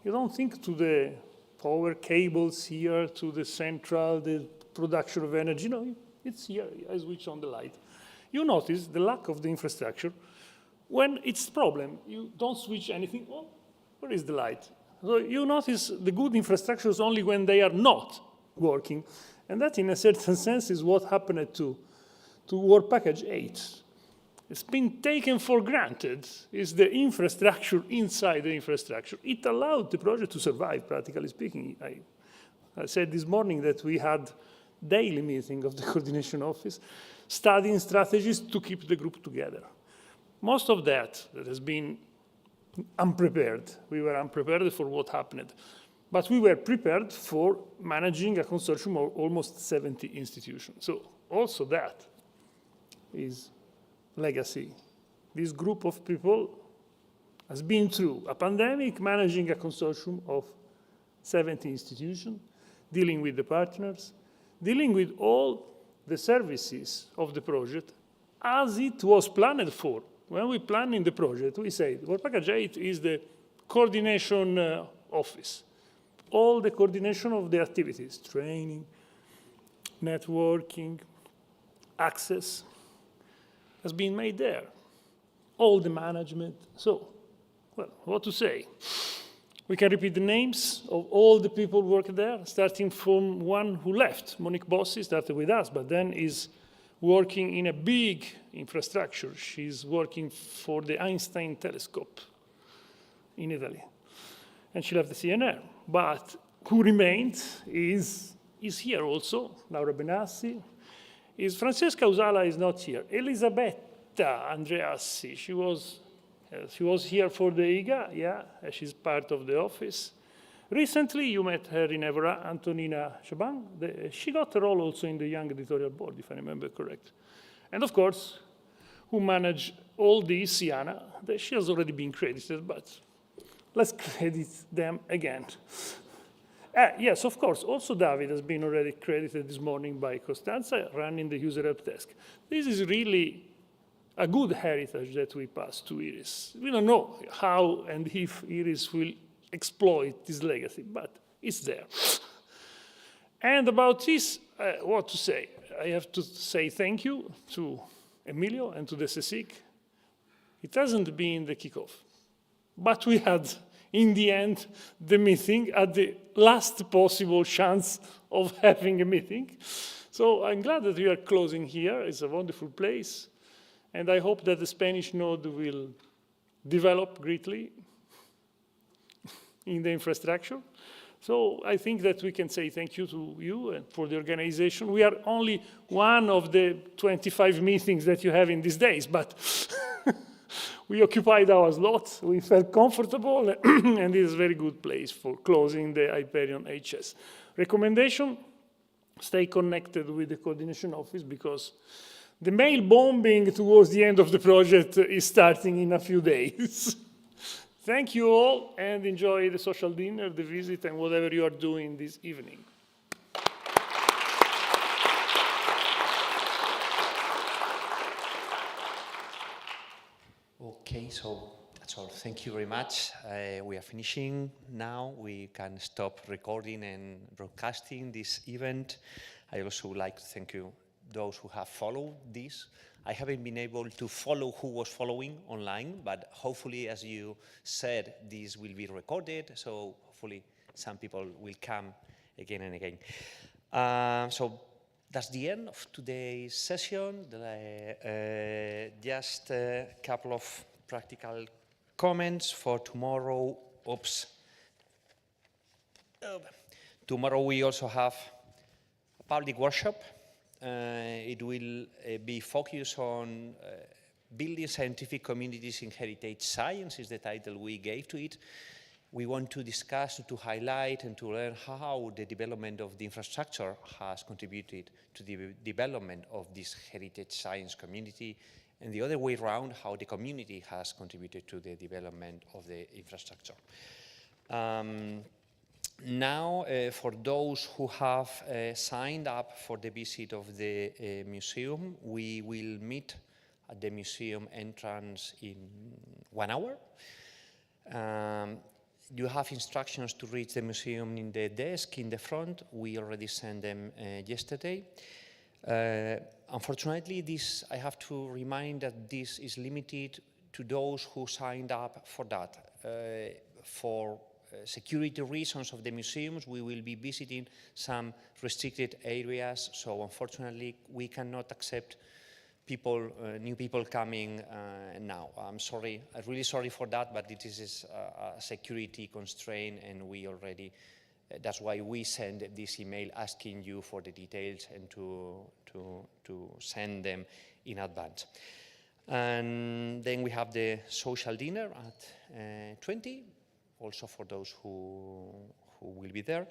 [SPEAKER 2] You don't think to the power cables here, to the central, the production of energy. No, it's here, I switch on the light. You notice the lack of the infrastructure. When it's a problem, you don't switch anything. Oh, where is the light? So you notice the good infrastructures only when they are not working. And that, in a certain sense, is what happened to Work Package 8. It's been taken for granted. It's the infrastructure inside the infrastructure. It allowed the project to survive, practically speaking. I said this morning that we had daily meeting of the coordination office, studying strategies to keep the group together. Most of that has been unprepared. We were unprepared for what happened. But we were prepared for managing a consortium of almost 70 institutions. So also that is legacy. This group of people has been through a pandemic, managing a consortium of 70 institutions, dealing with the partners, dealing with all the services of the project as it was planned for. When we planned in the project, we said, Work Package 8 is the coordination office. All the coordination of the activities, training, networking, access. has been made there. All the management. So, well, what to say? We can repeat the names of all the people who work there, starting from one who left. Monique Bossi started with us, but then is working in a big infrastructure. She's working for the Einstein telescope in Italy. And she left the CNR. But who remained is here also, Laura Benassi. Francesca Usala is not here. Elisabetta Andreassi, she was here for the IGA, yeah, she's part of the office. Recently, you met her in Evora, Antonina Chaban. She got a role also in the Young Editorial Board, if I remember correct. And of course, who managed all this, Siana, she has already been credited, but let's credit them again. Yes, of course, also David has been already credited this morning by Costanza, running the user help desk. This is really a good heritage that we pass to E-Rihs. We don't know how and if E-Rihs will exploit this legacy, but it's there. And about this, what to say? I have to say thank you to Emilio and to the CSIC. It hasn't been the kickoff, but we had, in the end, the meeting at the last possible chance of having a meeting. So I'm glad that we are closing here. It's a wonderful place. And I hope that the Spanish node will develop greatly in the infrastructure. So I think that we can say thank you to you and for the organization. We are only one of the 25 meetings that you have in these days, but we occupied our slot. We felt comfortable, and it is a very good place for closing the Iperion HS. Recommendation, stay connected with the coordination office because the mail bombing towards the end of the project is starting in a few days. Thank you all, and enjoy the social dinner, the visit, and whatever you are doing this evening.
[SPEAKER 3] Okay, so that's all. Thank you very much. We are finishing now. We can stop recording and broadcasting this event. I also would like to thank you, those who have followed this. I haven't been able to follow who was following online, but hopefully, as you said, this will be recorded, so hopefully some people will come again and again. So that's the end of today's session. Just a couple of practical comments for tomorrow. Oops. Tomorrow we also have a public workshop. It will be focused on building scientific communities in heritage science is the title we gave to it. We want to discuss, to highlight, and to learn how the development of the infrastructure has contributed to the development of this heritage science community, and the other way around, how the community has contributed to the development of the infrastructure. Now, for those who have signed up for the visit of the museum, we will meet at the museum entrance in 1 hour. You have instructions to reach the museum in the desk in the front. We already sent them yesterday. Unfortunately, I have to remind that this is limited to those who signed up for that. For security reasons of the museums, we will be visiting some restricted areas, so unfortunately we cannot accept people, new people coming now. I'm sorry, I'm really sorry for that, but it is a security constraint, and we already, that's why we send this email asking you for the details and to send them in advance. And then we have the social dinner at 20. Also for those who will be there.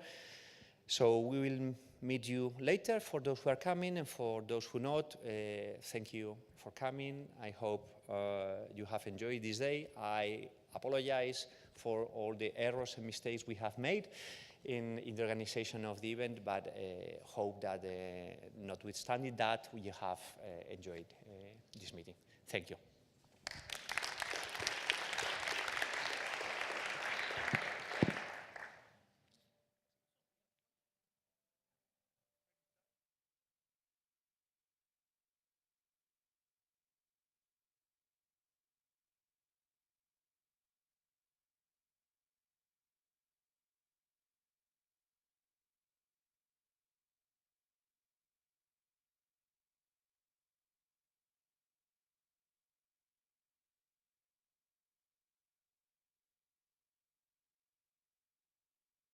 [SPEAKER 3] So we will meet you later for those who are coming, and for those who not, thank you for coming. I hope you have enjoyed this day. I apologize for all the errors and mistakes we have made in the organization of the event, but hope that notwithstanding that, you have enjoyed this meeting. Thank you.